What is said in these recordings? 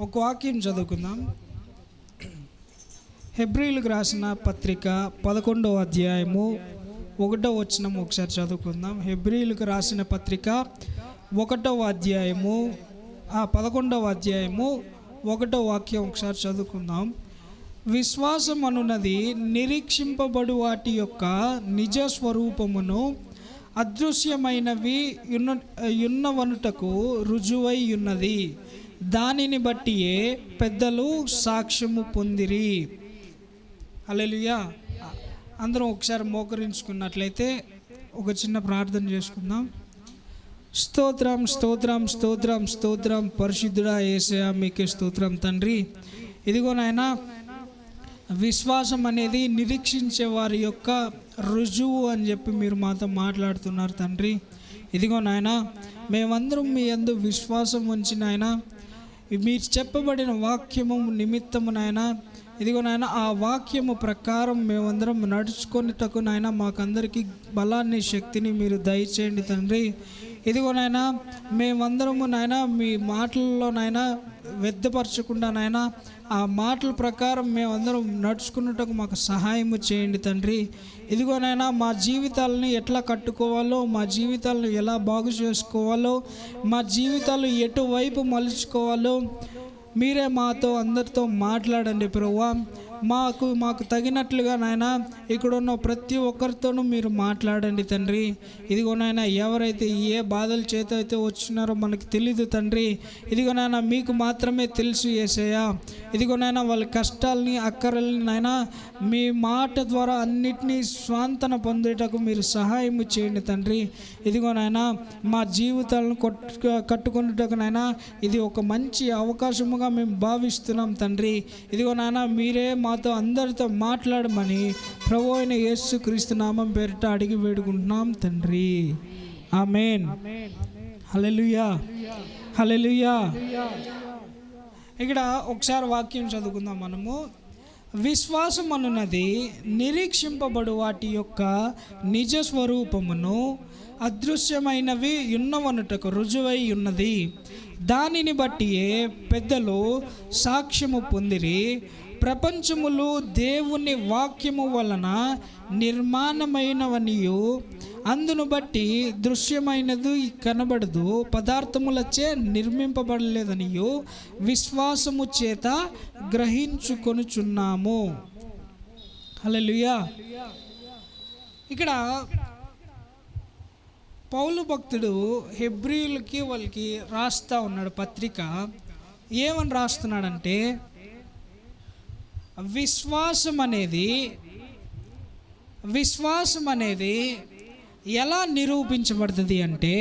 ఒక వాక్యం చదువుకుందాం. హెబ్రీయులకు రాసిన పత్రిక 11వ అధ్యాయము 1వ వచనం ఒకసారి చదువుకుందాం. హెబ్రీయులకు రాసిన పత్రిక 1వ అధ్యాయము 11వ అధ్యాయము 1వ వాక్యం ఒకసారి చదువుకుందాం. విశ్వాసం అనున్నది నిరీక్షింపబడు వాటి యొక్క నిజ స్వరూపమును అదృశ్యమైనవి యున్నవనుటకు రుజువై ఉన్నది. దానిని బట్టియే పెద్దలు సాక్ష్యము పొందిరి. హల్లెలూయా. అందరం ఒకసారి మోకరించుకున్నట్లయితే ఒక చిన్న ప్రార్థన చేసుకుందాం. స్తోత్రం స్తోత్రం స్తోత్రం స్తోత్రం పరిశుద్ధుడా యేసయ్యా, మీకే స్తోత్రం తండ్రి. ఇదిగో నాయనా, విశ్వాసం అనేది నిరీక్షించే వారి యొక్క రుజువు అని చెప్పి మీరు మాతో మాట్లాడుతున్నారు తండ్రి. ఇదిగో నాయన, మేమందరం మీ యందు విశ్వాసం ఉంచి నాయన, మీరు చెప్పబడిన వాక్యము నిమిత్తము నాయన, ఇదిగో నాయన, ఆ వాక్యము ప్రకారం మేమందరం నడుచుకొనిటకు నాయన మాకందరికీ బలాన్ని శక్తిని మీరు దయచేయండి తండ్రి. ఇదిగో నాయన, మేమందరము నాయన మీ మాటల్లో నాయన వ్యర్థపరచకుండా నాయన ఆ మాటల ప్రకారం మేమందరం నడుచుకున్నట్టుకు మాకు సహాయము చేయండి తండ్రి. ఇదిగో నాయన, మా జీవితాలని ఎట్లా కట్టుకోవాలో, మా జీవితాలను ఎలా బాగు చేసుకోవాలో, మా జీవితాలు ఎటువైపు మలుచుకోవాలో మీరే మాతో అందరితో మాట్లాడండి ప్రభువా. మాకు తగినట్లుగా నాయన ఇక్కడ ఉన్న ప్రతి ఒక్కరితోనూ మీరు మాట్లాడండి తండ్రి. ఇదిగో నాయన, ఎవరైతే ఏ బాధల చేత అయితే వచ్చినారో మనకు తెలీదు తండ్రి. ఇదిగో నాయన, మీకు మాత్రమే తెలుసు యేసయ్యా. ఇదిగో నాయన, వాళ్ళ కష్టాలని అక్కరల్ని నాయన మీ మాట ద్వారా అన్నిటినీ స్వాంతన పొందేటకు మీరు సహాయం చేయండి తండ్రి. ఇదిగో నాయన, మా జీవితాలను కట్టుకునేటకు నాయన ఇది ఒక మంచి అవకాశముగా మేము భావిస్తున్నాం తండ్రి. ఇదిగో నాయన, మీరే మాతో అందరితో మాట్లాడమని ప్రభు అయిన యేసుక్రీస్తు నామం పేరిట అడిగి వేడుకుంటున్నాం తండ్రి. ఆమేన్. హల్లెలూయా, హల్లెలూయా. ఇక్కడ ఒకసారి వాక్యం చదువుకుందాం మనము. విశ్వాసం అనున్నది నిరీక్షింపబడు వాటి యొక్క నిజ స్వరూపమును అదృశ్యమైనవి యున్నవనుటకు రుజువై ఉన్నది. దానిని బట్టియే పెద్దలు సాక్ష్యము పొందిరి. ప్రపంచములు దేవుని వాక్యము వలన నిర్మాణమైనవనియు అందును బట్టి దృశ్యమైనది కనబడదు పదార్థములచే నిర్మింపబడలేదనియు విశ్వాసము చేత గ్రహించుకొనుచున్నాము. హల్లెలూయా. ఇక్కడ పౌలు భక్తుడు హెబ్రీయులకి వాళ్ళకి రాస్తా ఉన్నాడు పత్రిక. ఏమని రాస్తున్నాడంటే, విశ్వాసం అనేది ఎలా నిరూపించబడుతుంది అంటే,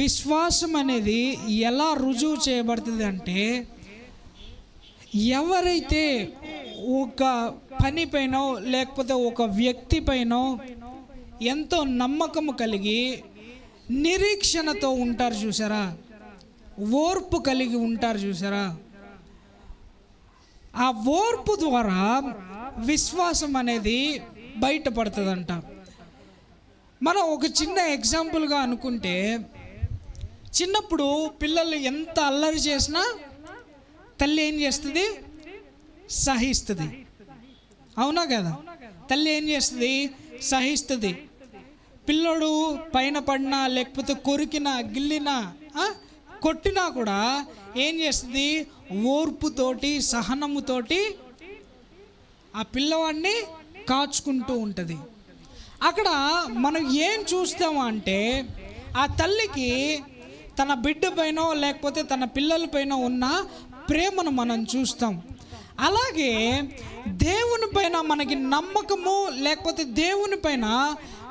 విశ్వాసం అనేది ఎలా రుజువు చేయబడుతుంది అంటే, ఎవరైతే ఒక పని పైన లేకపోతే ఒక వ్యక్తి పైన ఎంతో నమ్మకము కలిగి నిరీక్షణతో ఉంటారు చూసారా, ఓర్పు కలిగి ఉంటారు చూసారా, ఆ ఓర్పు ద్వారా విశ్వాసం అనేది బయటపడుతుందంట. మనం ఒక చిన్న ఎగ్జాంపుల్గా అనుకుంటే, చిన్నప్పుడు పిల్లలు ఎంత అల్లరి చేసినా తల్లి ఏం చేస్తుంది? సహిస్తుంది. అవునా కదా? తల్లి ఏం చేస్తుంది? సహిస్తుంది. పిల్లడు పైన పడినా లేకపోతే కొరికినా గిల్లినా కొట్టినా కూడా ఏం చేస్తుంది? ఓర్పుతోటి సహనముతోటి ఆ పిల్లవాడిని కాచుకుంటూ ఉంటుంది. అక్కడ మనం ఏం చూస్తాము అంటే, ఆ తల్లికి తన బిడ్డ పైన లేకపోతే తన పిల్లల పైన ఉన్న ప్రేమను మనం చూస్తాం. అలాగే దేవుని పైన మనకి నమ్మకము లేకపోతే దేవుని పైన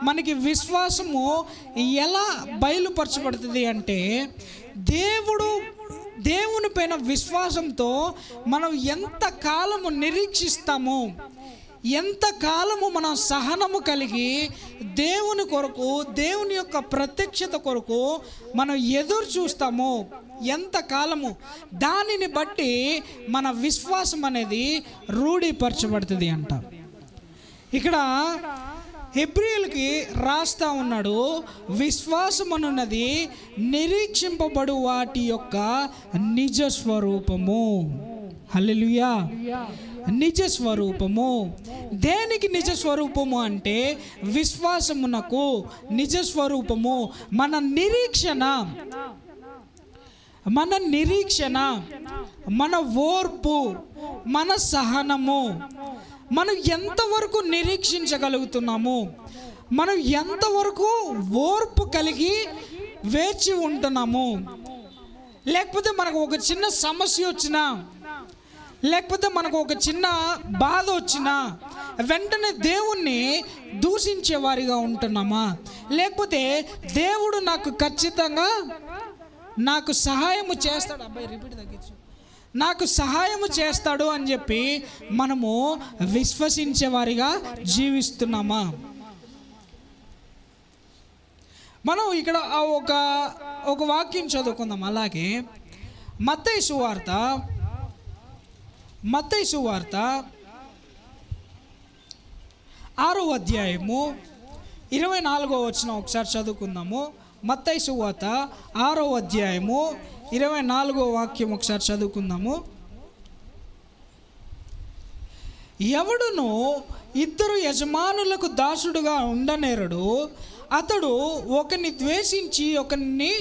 మనకి విశ్వాసము ఎలా బయలుపరచబడుతుంది అంటే, దేవుని పైన విశ్వాసంతో మనం ఎంత కాలము నిరీక్షిస్తామో, ఎంత కాలము మనం సహనము కలిగి దేవుని కొరకు, దేవుని యొక్క ప్రత్యక్షత కొరకు మనం ఎదురు చూస్తామో ఎంత కాలము, దానిని బట్టి మన విశ్వాసం అనేది రూఢీపరచబడుతుంది అంట. ఇక్కడ హెబ్రీయులకి రాస్తా ఉన్నాడు, విశ్వాసమనున్నది నిరీక్షింపబడు వాటి యొక్క నిజ స్వరూపము. హల్లెలూయా. నిజ స్వరూపము. దేనికి నిజ స్వరూపము అంటే విశ్వాసమునకు నిజ స్వరూపము. మన నిరీక్షణ, మన ఓర్పు, మన సహనము, మనం ఎంతవరకు నిరీక్షించగలుగుతున్నాము, మనం ఎంతవరకు ఓర్పు కలిగి వేచి ఉంటున్నాము. లేకపోతే మనకు ఒక చిన్న సమస్య వచ్చినా, లేకపోతే మనకు ఒక చిన్న బాధ వచ్చినా వెంటనే దేవుణ్ణి దూషించే వారిగా ఉంటున్నామా, లేకపోతే దేవుడు నాకు ఖచ్చితంగా నాకు సహాయము చేస్తాడు, నాకు సహాయము చేస్తాడు అని చెప్పి మనము విశ్వసించే వారిగా జీవిస్తున్నామా? మనం ఇక్కడ ఒక వాక్యం చదువుకుందాం. అలాగే మత్తయి సువార్త 6వ అధ్యాయము 24వ వచనం ఒకసారి చదువుకుందాము. మత్తయి సువార్త 6వ అధ్యాయము 24వ వాక్యం ఒకసారి చదువుకుందాము. ఎవడును ఇద్దరు యజమానులకు దాసుడుగా ఉండనేరడు. అతడు ఒకని ద్వేషించి ఒకరిని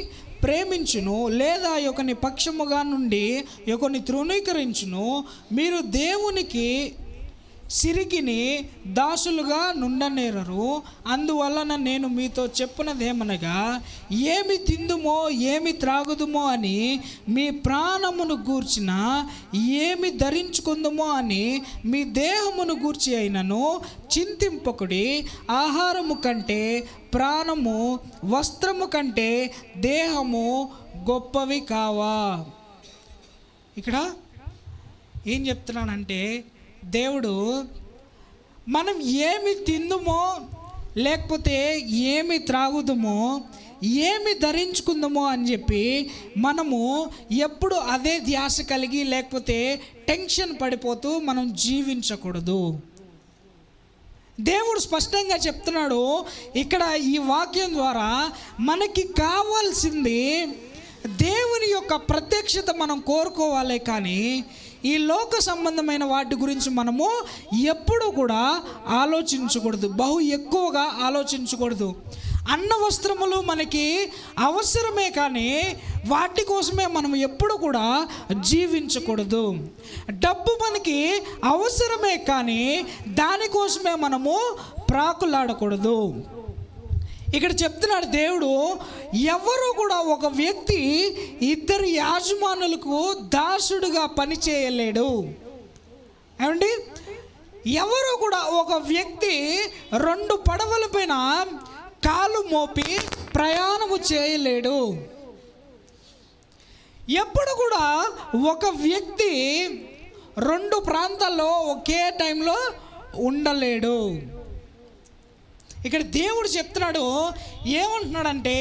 ప్రేమించును, లేదా ఒకని పక్షముగా నుండి ఒకని తృణీకరించును. మీరు దేవునికి సిరికిని దాసులుగా నుండనేరరు. అందువలన నేను మీతో చెప్పునదేమనగా, ఏమి తిందుమో ఏమి త్రాగుదుమో అని మీ ప్రాణమును గూర్చిన, ఏమి ధరించుకుందుమో అని మీ దేహమును గూర్చి అయినను చింతింపకుడి. ఆహారము కంటే ప్రాణము, వస్త్రము కంటే దేహము గొప్పవి కావా? ఇక్కడ ఏం చెప్తున్నానంటే, దేవుడు మనం ఏమి తిందుమో, లేకపోతే ఏమి త్రాగుదుమో, ఏమి ధరించుకుందామో అని చెప్పి మనము ఎప్పుడు అదే ధ్యాస కలిగి, లేకపోతే టెన్షన్ పడిపోతూ మనం జీవించకూడదు. దేవుడు స్పష్టంగా చెప్తున్నాడు ఇక్కడ ఈ వాక్యం ద్వారా, మనకి కావాల్సింది దేవుని యొక్క ప్రత్యక్షత మనం కోరుకోవాలి, కానీ ఈ లోక సంబంధమైన వాటి గురించి మనము ఎప్పుడూ కూడా ఆలోచించకూడదు, బహు ఎక్కువగా ఆలోచించకూడదు. అన్న వస్త్రములు మనకి అవసరమే, కానీ వాటి కోసమే మనం ఎప్పుడు కూడా జీవించకూడదు. డబ్బు మనకి అవసరమే, కానీ దానికోసమే మనము ప్రాకులాడకూడదు. ఇక్కడ చెప్తున్నాడు దేవుడు, ఎవరు కూడా ఒక వ్యక్తి ఇద్దరు యాజమానులకు దాసుడుగా పని చేయలేడు. ఏమండి, ఎవరు కూడా ఒక వ్యక్తి 2 పడవల పైన కాలు మోపి ప్రయాణము చేయలేడు. ఎప్పుడు కూడా ఒక వ్యక్తి 2 ప్రాంతాల్లో ఒకే టైంలో ఉండలేడు. ఇక్కడ దేవుడు చెప్తున్నాడు, ఏమంటున్నాడంటే,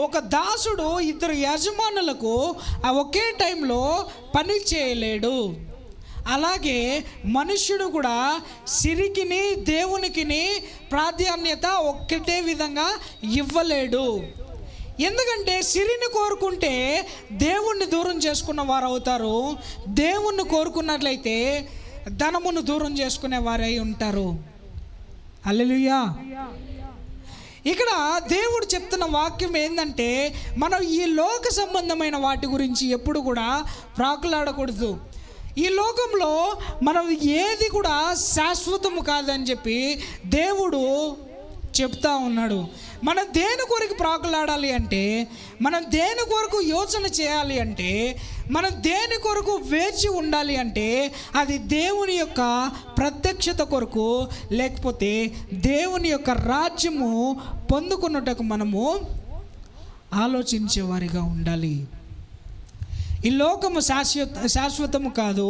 ఒక దాసుడు 2 యజమానులకు ఒకే టైంలో పని చేయలేడు. అలాగే మనుష్యుడు కూడా సిరికిని దేవునికిని ప్రాధాన్యత ఒక్కటే విధంగా ఇవ్వలేడు. ఎందుకంటే సిరిని కోరుకుంటే దేవుణ్ణి దూరం చేసుకున్న వారు అవుతారు, దేవుణ్ణి కోరుకున్నట్లయితే ధనమును దూరం చేసుకునే వారై ఉంటారు. హల్లెలూయా. ఇక్కడ దేవుడు చెప్తున్న వాక్యం ఏంటంటే, మనం ఈ లోక సంబంధమైన వాటి గురించి ఎప్పుడు కూడా ప్రాకులాడకూడదు. ఈ లోకంలో మనం ఏది కూడా శాశ్వతము కాదని చెప్పి దేవుడు చెప్తా ఉన్నాడు. మనం దేని కొరకు ప్రాకులాడాలి అంటే, మనం దేని కొరకు యోచన చేయాలి అంటే, మనం దేని కొరకు వేచి ఉండాలి అంటే, అది దేవుని యొక్క ప్రత్యక్షత కొరకు, లేకపోతే దేవుని యొక్క రాజ్యము పొందుకున్నటకు మనము ఆలోచించేవారిగా ఉండాలి. ఈ లోకము శాశ్వతము కాదు.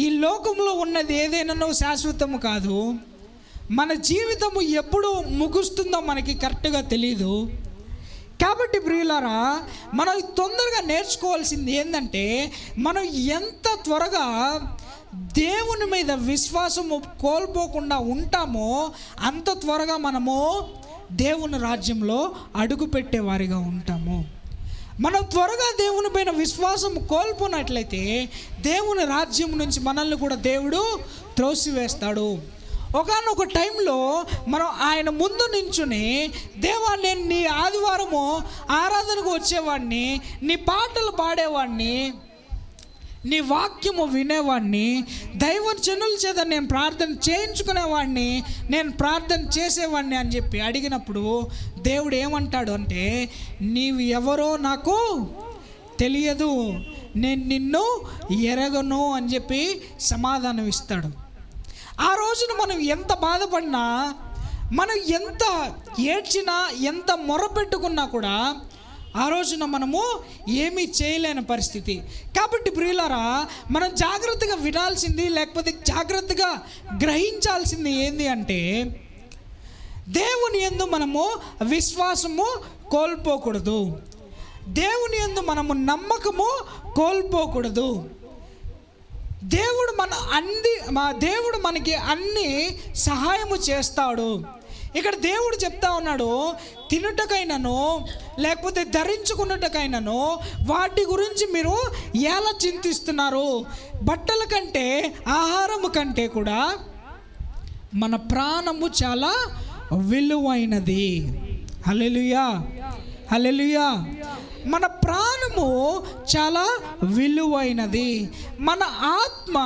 ఈ లోకంలో ఉన్నది ఏదైనా శాశ్వతము కాదు. మన జీవితము ఎప్పుడు ముగుస్తుందో మనకి కరెక్ట్గా తెలీదు. కాబట్టి ప్రియులారా, మనం తొందరగా నేర్చుకోవాల్సింది ఏంటంటే, మనం ఎంత త్వరగా దేవుని మీద విశ్వాసము కోల్పోకుండా ఉంటామో అంత త్వరగా మనము దేవుని రాజ్యంలో అడుగుపెట్టేవారిగా ఉంటాము. మనం త్వరగా దేవుని పైన విశ్వాసం కోల్పోనట్లయితే దేవుని రాజ్యం నుంచి మనల్ని కూడా దేవుడు త్రోసివేస్తాడు. ఒకానొక టైంలో మనం ఆయన ముందు నించుని, దేవా నేను నీ ఆదివారము ఆరాధనకు వచ్చేవాడిని, నీ పాటలు పాడేవాడిని, నీ వాక్యము వినేవాడిని, దైవజనుల చేత నేను ప్రార్థన చేయించుకునేవాడిని, నేను ప్రార్థన చేసేవాడిని అని చెప్పి అడిగినప్పుడు దేవుడు ఏమంటాడు అంటే, నీవు ఎవరో నాకు తెలియదు, నేను నిన్ను ఎరగను అని చెప్పి సమాధానం ఇస్తాడు. ఆ రోజున మనం ఎంత బాధపడినా, మనం ఎంత ఏడ్చినా, ఎంత మొరపెట్టుకున్నా కూడా ఆ రోజున మనము ఏమీ చేయలేని పరిస్థితి. కాబట్టి ప్రియులారా, మనం జాగ్రత్తగా వినాల్సింది, లేకపోతే జాగ్రత్తగా గ్రహించాల్సింది ఏంది అంటే, దేవుని యందు మనము విశ్వాసము కోల్పోకూడదు, దేవుని యందు మనము నమ్మకము కోల్పోకూడదు. దేవుడు మనకి అన్ని సహాయము చేస్తాడు. ఇక్కడ దేవుడు చెప్తా ఉన్నాడు, తినుటకైనను లేకపోతే ధరించుకున్నటకైనను వాటి గురించి మీరు ఎలా చింతిస్తున్నారు? బట్టల కంటే ఆహారము కంటే కూడా మన ప్రాణము చాలా విలువైనది. హల్లెలూయా, హల్లెలూయా. మన ప్రాణము చాలా విలువైనది. మన ఆత్మ,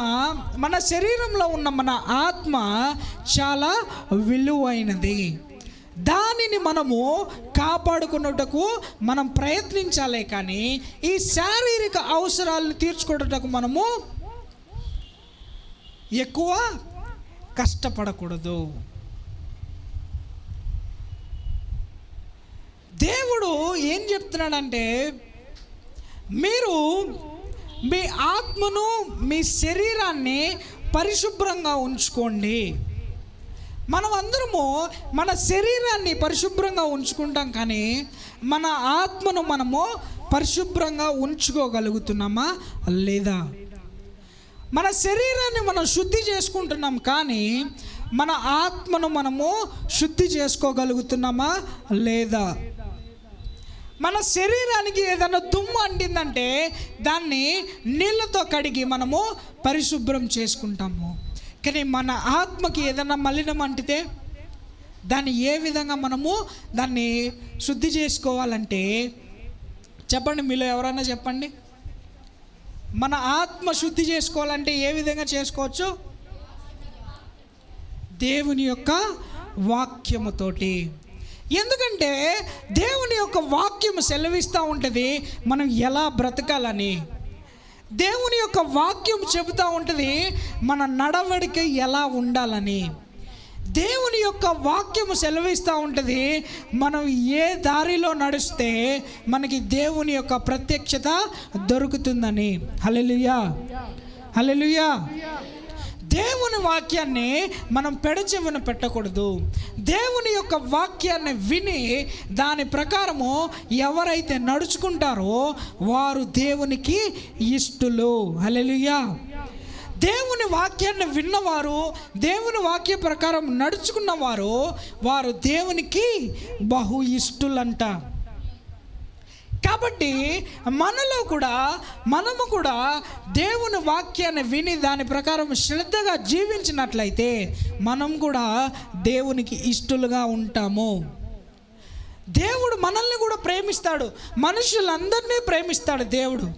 మన శరీరంలో ఉన్న మన ఆత్మ చాలా విలువైనది. దానిని మనము కాపాడుకున్నటకు మనం ప్రయత్నించాలే కానీ ఈ శారీరక అవసరాలను తీర్చుకున్నటకు మనము ఎక్కువ కష్టపడకూడదు. దేవుడు ఏం చెప్తున్నాడంటే, మీరు మీ ఆత్మను, మీ శరీరాన్ని పరిశుభ్రంగా ఉంచుకోండి. మనం అందరము మన శరీరాన్ని పరిశుభ్రంగా ఉంచుకుంటాం, కానీ మన ఆత్మను మనము పరిశుభ్రంగా ఉంచుకోగలుగుతున్నామా లేదా? మన శరీరాన్ని మనం శుద్ధి చేసుకుంటున్నాం, కానీ మన ఆత్మను మనము శుద్ధి చేసుకోగలుగుతున్నామా లేదా? మన శరీరానికి ఏదైనా దుమ్ము అంటిందంటే దాన్ని నీళ్ళతో కడిగి మనము పరిశుభ్రం చేసుకుంటాము. కానీ మన ఆత్మకి ఏదైనా మలినం అంటితే దాన్ని ఏ విధంగా మనము దాన్ని శుద్ధి చేసుకోవాలంటే చెప్పండి, మీలో ఎవరైనా చెప్పండి. మన ఆత్మ శుద్ధి చేసుకోవాలంటే ఏ విధంగా చేసుకోవచ్చు? దేవుని యొక్క వాక్యముతోటి. ఎందుకంటే దేవుని యొక్క వాక్యము సెలవిస్తూ ఉంటుంది మనం ఎలా బ్రతకాలని. దేవుని యొక్క వాక్యం చెబుతూ ఉంటుంది మన నడవడిక ఎలా ఉండాలని. దేవుని యొక్క వాక్యము సెలవిస్తూ ఉంటుంది మనం ఏ దారిలో నడిస్తే మనకి దేవుని యొక్క ప్రత్యక్షత దొరుకుతుందని. హల్లెలూయా, హల్లెలూయా. దేవుని వాక్యాన్ని మనం పెడచెవిన పెట్టకూడదు. దేవుని యొక్క వాక్యాన్ని విని దాని ప్రకారము ఎవరైతే నడుచుకుంటారో వారు దేవునికి ఇష్టలు. హల్లెలూయా. దేవుని వాక్యాన్ని విన్నవారు, దేవుని వాక్య ప్రకారం నడుచుకున్నవారు, వారు దేవునికి బహు ఇష్టలంట. కాబట్టి మనము కూడా దేవుని వాక్యాన్ని విని దాని ప్రకారం శ్రద్ధగా జీవించినట్లయితే మనం కూడా దేవునికి ఇష్టలుగా ఉంటాము. దేవుడు మనల్ని కూడా ప్రేమిస్తాడు, మనుషులందరినీ ప్రేమిస్తాడు. దేవుడు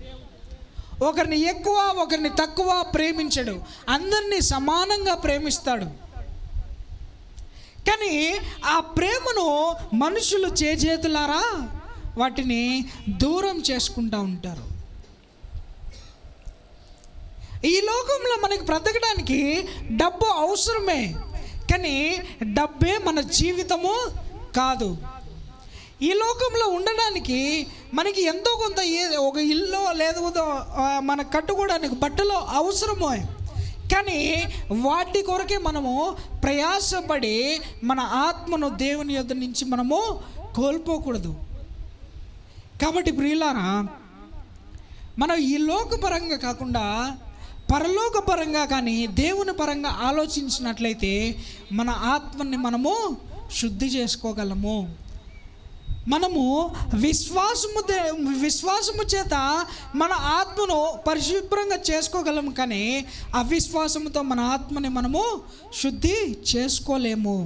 ఒకరిని ఎక్కువ ఒకరిని తక్కువ ప్రేమించడు, అందరినీ సమానంగా ప్రేమిస్తాడు. కానీ ఆ ప్రేమను మనుషులు చేజేతులారా వాటిని దూరం చేసుకుంటూ ఉంటారు. ఈ లోకంలో మనకి బ్రతకడానికి డబ్బు అవసరమే, కానీ డబ్బే మన జీవితము కాదు. ఈ లోకంలో ఉండడానికి మనకి ఎంతో కొంత ఒక ఇల్లు లేదా మన కట్టుకోవడానికి బట్టలు అవసరమే, కానీ వాటి కొరకే మనము ప్రయాసపడి మన ఆత్మను దేవుని యొద్ద నుంచి మనము కోల్పోకూడదు. కాబట్టి ప్రియులారా, మనం ఈ లోకపరంగా కాకుండా పరలోక పరంగా కానీ దేవుని పరంగా ఆలోచించినట్లయితే మన ఆత్మని మనము శుద్ధి చేసుకోగలము. మనము విశ్వాసము చేత మన ఆత్మను పరిశుభ్రంగా చేసుకోగలము, కానీ అవిశ్వాసముతో మన ఆత్మని మనము శుద్ధి చేసుకోలేము.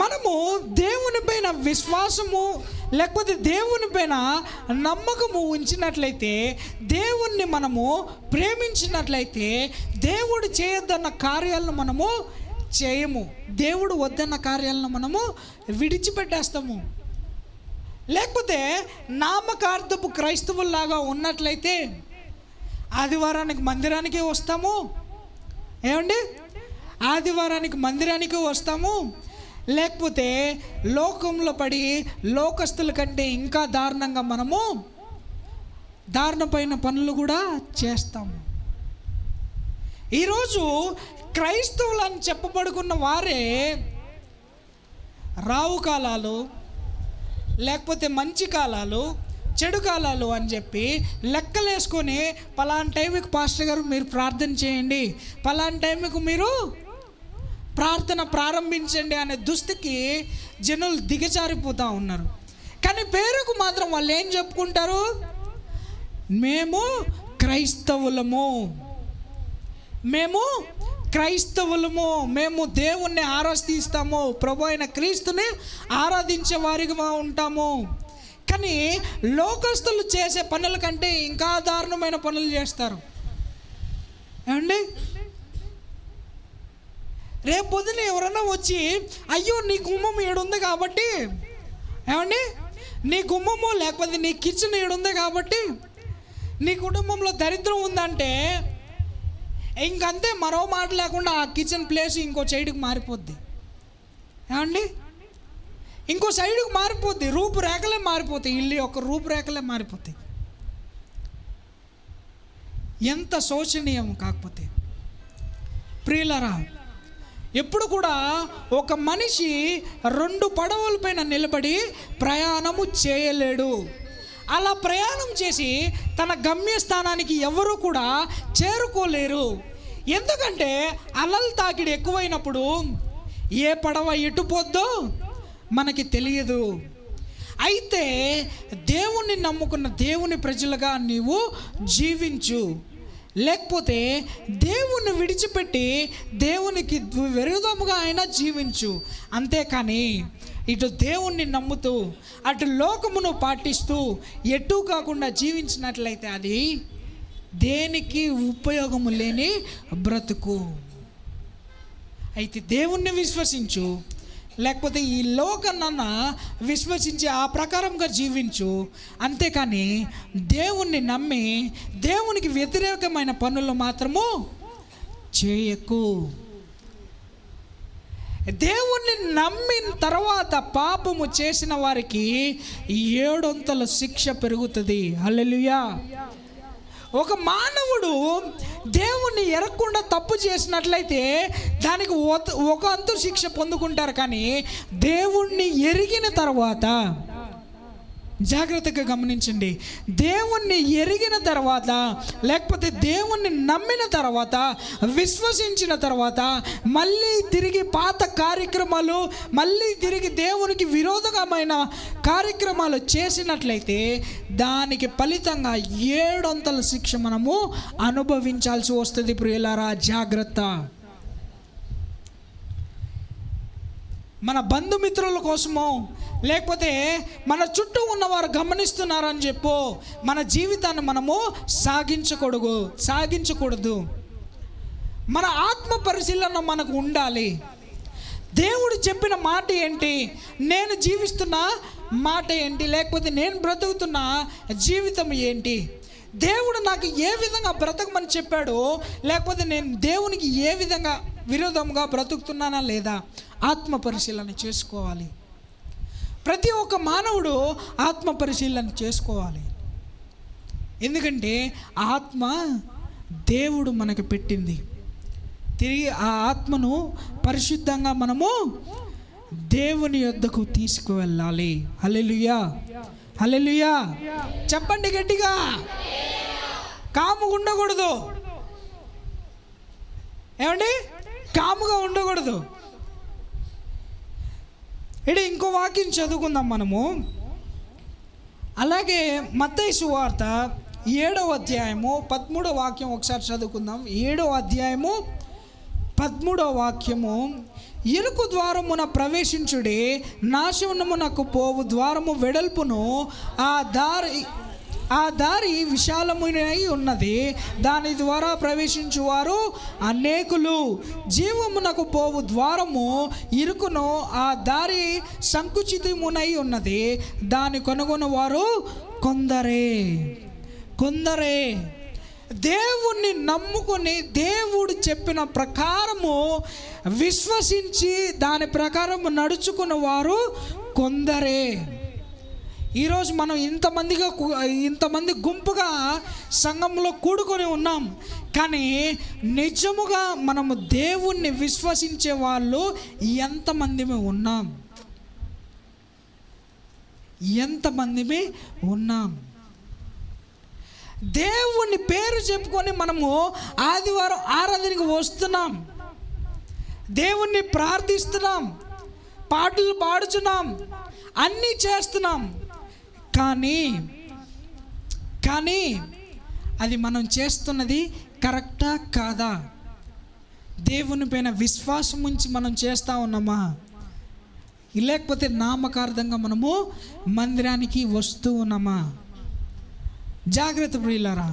మనము దేవుని పైన విశ్వాసము లేకపోతే దేవుని పైన నమ్మకము ఉంచినట్లయితే, దేవుణ్ణి మనము ప్రేమించినట్లయితే, దేవుడు చేయొద్దన్న కార్యాలను మనము చేయము, దేవుడు వద్దన్న కార్యాలను మనము విడిచిపెట్టేస్తాము. లేకపోతే నామకార్థపు క్రైస్తవుల్లాగా ఉన్నట్లయితే ఆదివారానికి మందిరానికి వస్తాము. ఏమండి, ఆదివారానికి మందిరానికి వస్తాము, లేకపోతే లోకంలో పడి లోకస్తుల కంటే ఇంకా దారుణంగా మనము దారుణమైన పనులు కూడా చేస్తాము. ఈరోజు క్రైస్తవులు అని చెప్పబడుకున్న వారే రావు కాలాలు లేకపోతే మంచి కాలాలు చెడు కాలాలు అని చెప్పి లెక్కలేసుకొని పలానా టైంకి పాస్టర్ గారు మీరు ప్రార్థన చేయండి, పలానా టైంకి మీరు ప్రార్థన ప్రారంభించండి అనే దుస్థితికి జనులు దిగజారిపోతూ ఉన్నారు. కానీ పేరుకు మాత్రం వాళ్ళు ఏం చెప్పుకుంటారు? మేము క్రైస్తవులము, మేము క్రైస్తవులము, మేము దేవుణ్ణి ఆరాధిస్తాము, ప్రభు అయిన క్రీస్తుని ఆరాధించే వారిగా ఉంటాము. కానీ లోకస్తులు చేసే పనుల కంటే ఇంకా దారుణమైన పనులు చేస్తారు. ఏమండి, రేపు పొద్దున ఎవరన్నా వచ్చి అయ్యో నీ గుమ్మం ఏడుంది కాబట్టి, ఏమండి నీ గుమ్మము లేకపోతే నీ కిచెన్ ఏడుంది కాబట్టి నీ కుటుంబంలో దరిద్రం ఉందంటే ఇంకంతే, మరో మాట లేకుండా ఆ కిచెన్ ప్లేస్ ఇంకో సైడ్కి మారిపోద్ది. ఏమండి, ఇంకో సైడ్కి మారిపోద్ది, రూపురేఖలే మారిపోతాయి, ఇల్లు యొక్క రూపురేఖలే మారిపోతాయి. ఎంత శోచనీయం కాకపోతే. ప్రియులారా, ఎప్పుడు కూడా ఒక మనిషి 2 పడవల పైన నిలబడి ప్రయాణము చేయలేడు. అలా ప్రయాణం చేసి తన గమ్యస్థానానికి ఎవరు కూడా చేరుకోలేరు. ఎందుకంటే అలలు తాకిడి ఎక్కువైనప్పుడు ఏ పడవ ఎటు పోద్దో మనకి తెలియదు. అయితే దేవుణ్ణి నమ్ముకున్న దేవుని ప్రజలుగా నీవు జీవించు, లేకపోతే దేవుణ్ణి విడిచిపెట్టి దేవునికి విరోధముగా అయినా జీవించు. అంతేకాని ఇటు దేవుణ్ణి నమ్ముతూ అటు లోకమును పాటిస్తూ ఎటు కాకుండా జీవించినట్లయితే అది దేనికి ఉపయోగము లేని బ్రతుకు. అయితే దేవుణ్ణి విశ్వసించు, లేకపోతే ఈ లోకన్న విశ్వసించి ఆ ప్రకారంగా జీవించు. అంతేకాని దేవుణ్ణి నమ్మి దేవునికి వ్యతిరేకమైన పనులు మాత్రము చేయకు. దేవుణ్ణి నమ్మిన తర్వాత పాపము చేసిన వారికి 7 శిక్ష పెరుగుతుంది. హల్లెలూయా. ఒక మానవుడు దేవుణ్ణి ఎరగకుండా తప్పు చేసినట్లయితే దానికి ఒక అంతు శిక్ష పొందుకుంటారు. కానీ దేవుణ్ణి ఎరిగిన తర్వాత, జాగ్రత్తగా గమనించండి, దేవుణ్ణి ఎరిగిన తర్వాత లేకపోతే దేవుణ్ణి నమ్మిన తర్వాత విశ్వసించిన తర్వాత మళ్ళీ తిరిగి పాత కార్యక్రమాలు, మళ్ళీ తిరిగి దేవునికి విరోధమైన కార్యక్రమాలు చేసినట్లయితే దానికి ఫలితంగా 7 శిక్ష మనము అనుభవించాల్సి వస్తుంది. ప్రియులారా, జాగ్రత్త. మన బంధుమిత్రుల కోసమో లేకపోతే మన చుట్టూ ఉన్నవారు గమనిస్తున్నారని చెప్పు మన జీవితాన్ని మనము సాగించకూడదు. మన ఆత్మ పరిశీలన మనకు ఉండాలి. దేవుడు చెప్పిన మాట ఏంటి, నేను జీవిస్తున్న మాట ఏంటి, లేకపోతే నేను బ్రతుకుతున్న జీవితం ఏంటి, దేవుడు నాకు ఏ విధంగా బ్రతకమని చెప్పాడో, లేకపోతే నేను దేవునికి ఏ విధంగా విరోధంగా బ్రతుకుతున్నానా లేదా ఆత్మ పరిశీలన చేసుకోవాలి. ప్రతి ఒక్క మానవుడు ఆత్మ పరిశీలన చేసుకోవాలి. ఎందుకంటే ఆత్మ దేవుడు మనకు పెట్టింది. తిరిగి ఆ ఆత్మను పరిశుద్ధంగా మనము దేవుని యొద్దకు తీసుకువెళ్ళాలి. హల్లెలూయా, హల్లెలూయా. చెప్పండి గట్టిగా. కాముగా ఉండకూడదు. ఏమండి? కాముగా ఉండకూడదు. ఇక్కడ ఇంకో వాక్యం చదువుకుందాం మనము. అలాగే మత్తయి సువార్త 7వ అధ్యాయము 13వ వాక్యం ఒకసారి చదువుకుందాం. 7వ అధ్యాయము 13వ వాక్యము. ఇరుకు ద్వారమున ప్రవేశించుడి, నాశనమునకు పోవు ద్వారము వెడల్పును, ఆ దారి విశాలమునై ఉన్నది, దాని ద్వారా ప్రవేశించువారు అనేకులు. జీవమునకు పోవు ద్వారము ఇరుకును, ఆ దారి సంకుచితమునై ఉన్నది, దాని కనుగొనవారు కొందరే. దేవుణ్ణి నమ్ముకొని దేవుడు చెప్పిన ప్రకారము విశ్వసించి దాని ప్రకారము నడుచుకున్న వారు కొందరే. ఈరోజు మనం ఇంతమంది గుంపుగా సంఘంలో కూడుకొని ఉన్నాం, కానీ నిజముగా మనము దేవుణ్ణి విశ్వసించే వాళ్ళు ఎంతమందిమే ఉన్నాం. దేవుని పేరు చెప్పుకొని మనము ఆదివారం ఆరాధనకి వస్తున్నాం, దేవుణ్ణి ప్రార్థిస్తున్నాం, పాటలు పాడుచున్నాం, అన్నీ చేస్తున్నాం. కానీ అది మనం చేస్తున్నది కరెక్టా కాదా? దేవుని పైన విశ్వాసం ఉంచి మనం చేస్తూ ఉన్నామా? లేకపోతే నామకార్థంగా మనము మందిరానికి వస్తూ ఉన్నామా? జాగ్రత్త ప్రియులారా,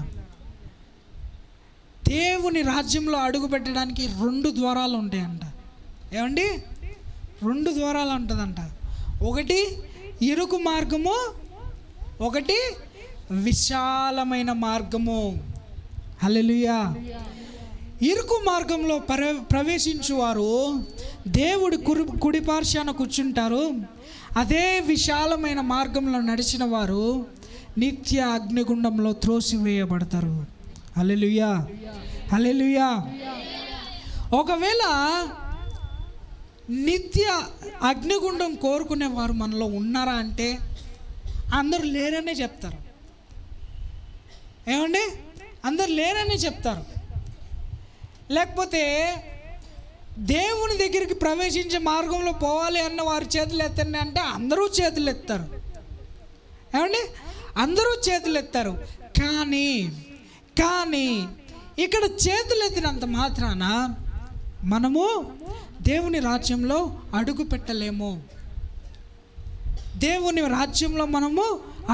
దేవుని రాజ్యంలో అడుగు పెట్టడానికి 2 ద్వారాలు ఉంటాయంట. ఏమండి? 2 ద్వారాలు ఉంటుందంట. ఒకటి ఇరుకు మార్గము, ఒకటి విశాలమైన మార్గము. హల్లెలూయా. ఇరుకు మార్గంలో ప్రవేశించువారు దేవుడి కుడి పార్శ్వాన కూర్చుంటారు. అదే విశాలమైన మార్గంలో నడిచిన వారు నిత్య అగ్నిగుండంలో త్రోసివేయబడతారు. హల్లెలూయా, హల్లెలూయా. ఒకవేళ నిత్య అగ్నిగుండం కోరుకునేవారు మనలో ఉన్నారా అంటే అందరూ లేరనే చెప్తారు. ఏమండి? అందరు లేరనే చెప్తారు. లేకపోతే దేవుని దగ్గరికి ప్రవేశించే మార్గంలో పోవాలి అన్న వారు చేతులు ఎత్తండి అంటే అందరూ చేతులు ఎత్తారు. ఏమండి? అందరూ చేతులు ఎత్తారు. కానీ ఇక్కడ చేతులు ఎత్తినంత మాత్రాన మనము దేవుని రాజ్యంలో అడుగు పెట్టలేము. దేవుని రాజ్యంలో మనము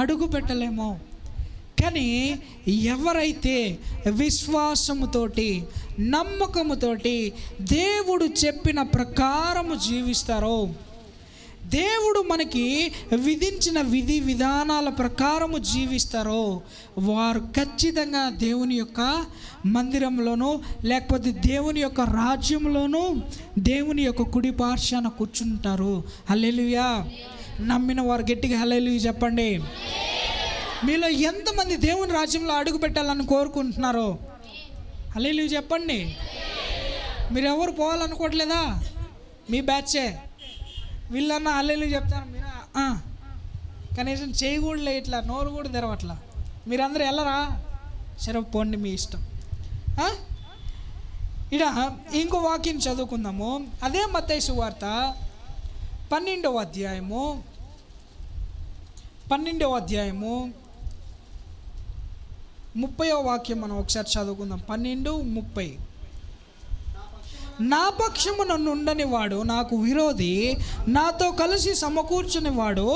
అడుగు పెట్టలేము. కానీ ఎవరైతే విశ్వాసముతోటి నమ్మకముతోటి దేవుడు చెప్పిన ప్రకారము జీవిస్తారో, దేవుడు మనకి విధించిన విధి విధానాల ప్రకారము జీవిస్తారో, వారు ఖచ్చితంగా దేవుని యొక్క మందిరంలోనూ లేకపోతే దేవుని యొక్క రాజ్యంలోనూ దేవుని యొక్క కుడి పార్శ్వాన కూర్చుంటారు. హల్లెలూయా. నమ్మిన వారు గట్టిగా హల్లెలూయా చెప్పండి. మీలో ఎంతమంది దేవుని రాజ్యంలో అడుగు పెట్టాలని కోరుకుంటున్నారో హల్లెలూయా చెప్పండి. మీరు ఎవరు పోవాలనుకోవట్లేదా? మీ బ్యాచే వీళ్ళన్నా హల్లెలూయా చెప్తాను. మీరు కనీసం చేయకూడలే, ఇట్లా నోరు కూడా తెరవట్లా. మీరందరూ వెళ్ళరా? సరే పోండి, మీ ఇష్టం. ఇడ ఇంకో వాక్యం చదువుకుందాము. అదే మత్తయి సువార్త 12వ అధ్యాయము 30వ వాక్యం మనం ఒకసారి చదువుకుందాం. 12:30. నా పక్షమున నుండని వాడు నాకు విరోధి, నాతో కలిసి సమకూర్చుని వాడు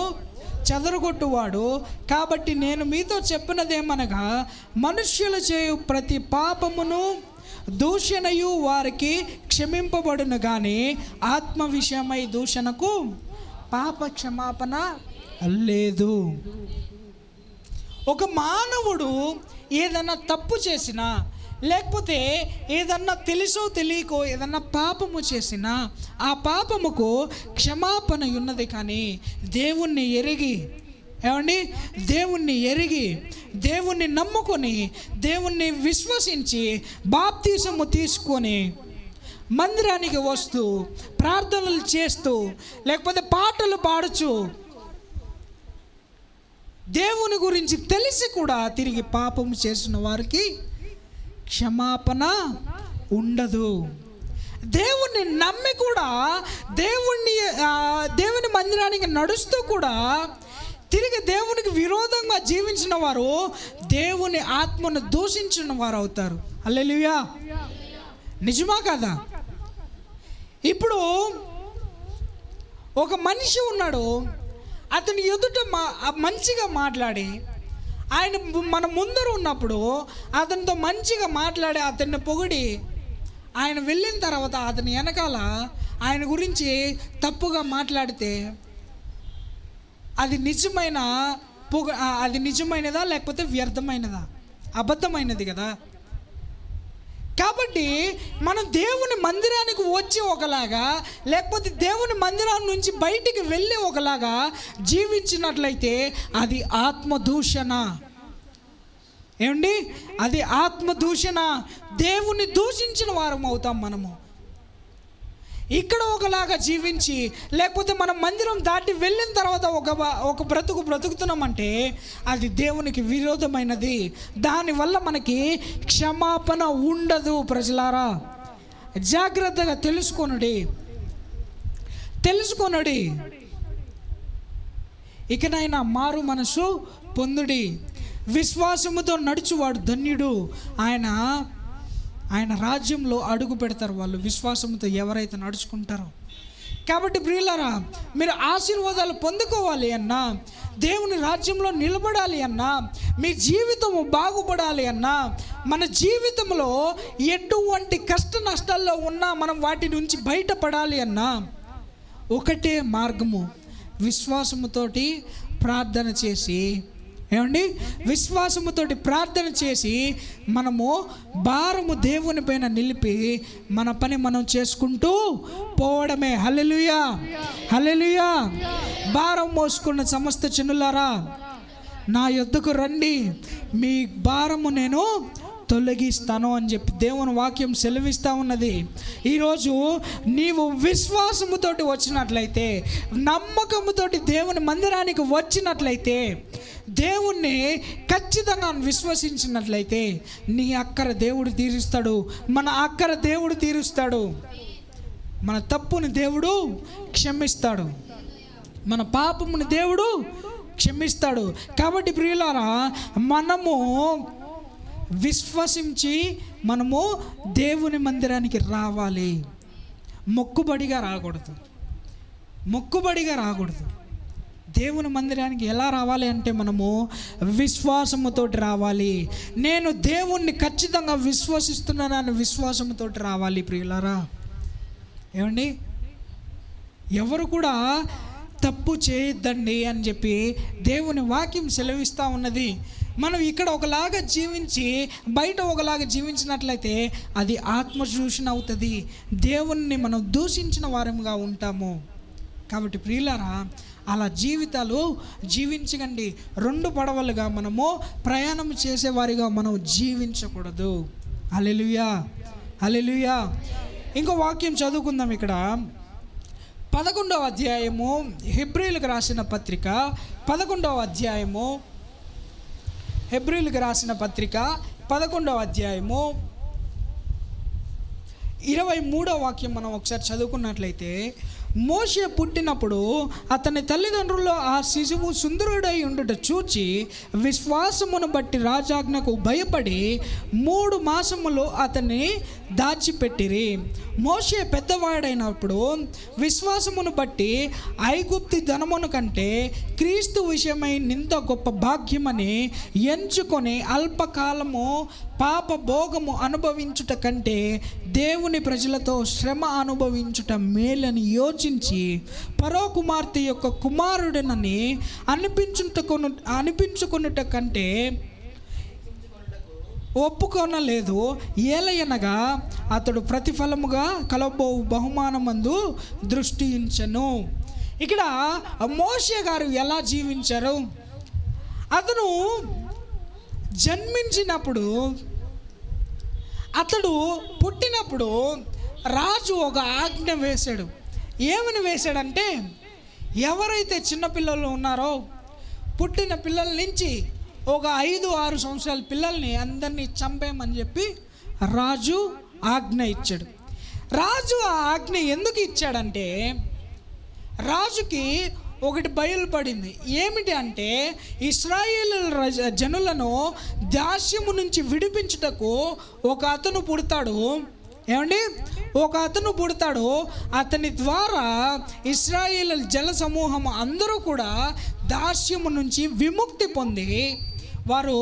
చెదరగొట్టువాడు. కాబట్టి నేను మీతో చెప్పినదేమనగా, మనుష్యులు చేయు ప్రతి పాపమును దూషణయు వారికి క్షమింపబడును, కానీ ఆత్మ విషయమై దూషణకు పాప క్షమాపణ లేదు. ఒక మానవుడు ఏదన్నా తప్పు చేసినా లేకపోతే ఏదన్నా తెలుసో తెలియకో ఏదన్నా పాపము చేసినా ఆ పాపముకు క్షమాపణ ఉన్నది. కానీ దేవుణ్ణి ఎరిగి, ఏమండి, దేవుణ్ణి ఎరిగి దేవుణ్ణి నమ్ముకొని దేవుణ్ణి విశ్వసించి బాప్తిసము తీసుకొని మందిరానికి వస్తూ ప్రార్థనలు చేస్తూ లేకపోతే పాటలు పాడుచు దేవుని గురించి తెలిసి కూడా తిరిగి పాపం చేసిన వారికి క్షమాపణ ఉండదు. దేవుణ్ణి నమ్మి కూడా దేవుని మందిరానికి నడుస్తూ కూడా తిరిగి దేవునికి విరోధంగా జీవించిన వారు దేవుని ఆత్మను దూషించిన వారు అవుతారు. హల్లెలూయా. నిజమా కదా? ఇప్పుడు ఒక మనిషి ఉన్నాడు, అతని ఎదుట మంచిగా మాట్లాడి, ఆయన మన ముందర ఉన్నప్పుడు అతనితో మంచిగా మాట్లాడి అతన్ని పొగిడి, ఆయన వెళ్ళిన తర్వాత అతని వెనకాల ఆయన గురించి తప్పుగా మాట్లాడితే అది అది నిజమైనదా లేకపోతే వ్యర్థమైనదా? అబద్ధమైనది కదా. కాబట్టి మనం దేవుని మందిరానికి వచ్చి ఒకలాగా, లేకపోతే దేవుని మందిరం నుంచి బయటికి వెళ్ళి ఒకలాగా జీవించినట్లయితే అది ఆత్మదూషణ. ఏమండి? అది ఆత్మదూషణ. దేవుని దూషించిన వారం అవుతాం మనము. ఇక్కడ ఒకలాగా జీవించి, లేకపోతే మనం మందిరం దాటి వెళ్ళిన తర్వాత ఒక బ్రతుకుతున్నామంటే అది దేవునికి విరోధమైనది. దానివల్ల మనకి క్షమాపణ ఉండదు. ప్రజలారా, జాగ్రత్తగా తెలుసుకొనుడి. ఇకనైనా మారు మనసు పొందుడి. విశ్వాసముతో నడుచువాడు ధన్యుడు, ఆయన రాజ్యంలో అడుగు పెడతారు వాళ్ళు విశ్వాసంతో ఎవరైతే నడుచుకుంటారో. కాబట్టి ప్రియులారా, మీరు ఆశీర్వాదాలు పొందుకోవాలి అన్నా, దేవుని రాజ్యంలో నిలబడాలి అన్నా, మీ జీవితము బాగుపడాలి అన్నా, మన జీవితంలో ఎటువంటి కష్ట నష్టాల్లో ఉన్నా మనం వాటి నుంచి బయటపడాలి అన్నా ఒకటే మార్గము, విశ్వాసముతోటి ప్రార్థన చేసి, ఏమండి, విశ్వాసముతోటి ప్రార్థన చేసి మనము భారము దేవుని పైన నిలిపి మన పని మనం చేసుకుంటూ పోవడమే. హల్లెలూయా, హల్లెలూయా. భారం మోసుకున్న సమస్త జనులారా, నా యొద్దకు రండి, మీ భారము నేను తొలగిస్తాను అని చెప్పి దేవుని వాక్యం సెలవిస్తూ ఉన్నది. ఈరోజు నీవు విశ్వాసముతోటి వచ్చినట్లయితే, నమ్మకముతోటి దేవుని మందిరానికి వచ్చినట్లయితే, దేవుణ్ణి ఖచ్చితంగా విశ్వసించినట్లయితే నీ అక్కర దేవుడు తీరుస్తాడు, మన అక్కర దేవుడు తీరుస్తాడు, మన తప్పుని దేవుడు క్షమిస్తాడు, మన పాపముని దేవుడు క్షమిస్తాడు. కాబట్టి ప్రియులారా, మనము విశ్వసించి మనము దేవుని మందిరానికి రావాలి. మొక్కుబడిగా రాకూడదు. దేవుని మందిరానికి ఎలా రావాలి అంటే మనము విశ్వాసముతోటి రావాలి. నేను దేవుణ్ణి ఖచ్చితంగా విశ్వసిస్తున్నానని విశ్వాసముతోటి రావాలి. ప్రియులారా, ఏమండి, ఎవరు కూడా తప్పు చేయొద్దండి అని చెప్పి దేవుని వాక్యం సెలవిస్తూ ఉన్నది. మనం ఇక్కడ ఒకలాగా జీవించి బయట ఒకలాగా జీవించినట్లయితే అది ఆత్మదూషణ అవుతుంది, దేవుణ్ణి మనం దూషించిన వారముగా ఉంటాము. కాబట్టి ప్రియులారా, అలా జీవితాలు జీవించకండి. రెండు పడవలుగా మనము ప్రయాణం చేసేవారిగా మనం జీవించకూడదు. హల్లెలూయా, హల్లెలూయా. ఇంకో వాక్యం చదువుకుందాం. ఇక్కడ 11వ అధ్యాయము, హెబ్రీయులకు రాసిన పత్రిక 11వ అధ్యాయము, హెబ్రీయులకు రాసిన పత్రిక 11వ అధ్యాయము 23వ వాక్యం మనం ఒకసారి చదువుకున్నట్లయితే, మోషే పుట్టినప్పుడు అతని తల్లిదండ్రులు ఆ శిశువు సుందరుడై ఉండుట చూచి విశ్వాసమును బట్టి రాజాజ్ఞకు భయపడి 3 మాసములు అతన్ని దాచిపెట్టిరి. మోషే పెద్దవాడైనప్పుడు విశ్వాసమును బట్టి ఐగుప్తి ధనమును కంటే క్రీస్తు విషయమై నింత గొప్ప భాగ్యమని ఎంచుకొని అల్పకాలము పాప భోగము అనుభవించుట కంటే దేవుని ప్రజలతో శ్రమ అనుభవించుట మేలని యోచించి పరో కుమార్తె యొక్క కుమారుడినని అనిపించుకున్నట కంటే ఒప్పుకొనలేదు. ఏలయనగా అతడు ప్రతిఫలముగా కలబో బహుమానమందు దృష్టి ఉంచెను. ఇక్కడ మోషే గారు ఎలా జీవించారు? అతను జన్మించినప్పుడు, అతడు పుట్టినప్పుడు రాజు ఒక ఆజ్ఞ వేశాడు. ఏమని వేశాడంటే, ఎవరైతే చిన్నపిల్లలు ఉన్నారో పుట్టిన పిల్లల నుంచి ఒక 5-6 సంవత్సరాల పిల్లల్ని అందరినీ చంపేయమని చెప్పి రాజు ఆజ్ఞ ఇచ్చాడు. రాజు ఆ ఆజ్ఞ ఎందుకు ఇచ్చాడంటే, రాజుకి ఒకటి బయలుపడింది. ఏమిటి అంటే, ఇశ్రాయేలు జనులను దాస్యము నుంచి విడిపించుటకు ఒక అతను పుడతాడు. ఏమండి, ఒక అతను పుడతాడు. అతని ద్వారా ఇశ్రాయేలు జన సమూహం అందరూ కూడా దాస్యము నుంచి విముక్తి పొంది వారు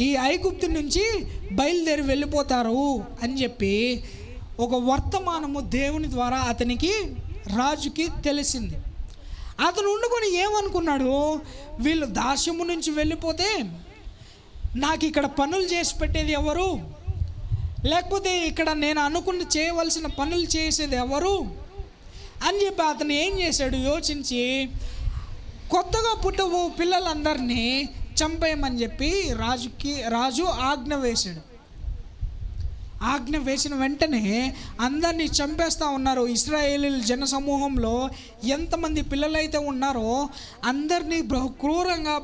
ఈ ఐగుప్తు నుంచి బయలుదేరి వెళ్ళిపోతారు అని చెప్పి ఒక వర్తమానము దేవుని ద్వారా అతనికి, రాజుకి తెలిసింది. అతను ఉండుకొని ఏమనుకున్నాడు, వీళ్ళు దాస్యము నుంచి వెళ్ళిపోతే నాకు ఇక్కడ పనులు చేసి పెట్టేది ఎవరు, లేకపోతే ఇక్కడ నేను అనుకుని చేయవలసిన పనులు చేసేది ఎవరు అని చెప్పి అతను ఏం చేశాడు, యోచించి కొత్తగా పుట్టవు పిల్లలందరినీ చంపేయమని చెప్పి రాజు ఆజ్ఞ వేశాడు. ఆజ్ఞ వేసిన వెంటనే అందరినీ చంపేస్తూ ఉన్నారు. ఇశ్రాయేలు జన సమూహంలో ఎంతమంది పిల్లలైతే ఉన్నారో అందరినీ బహు క్రూరంగా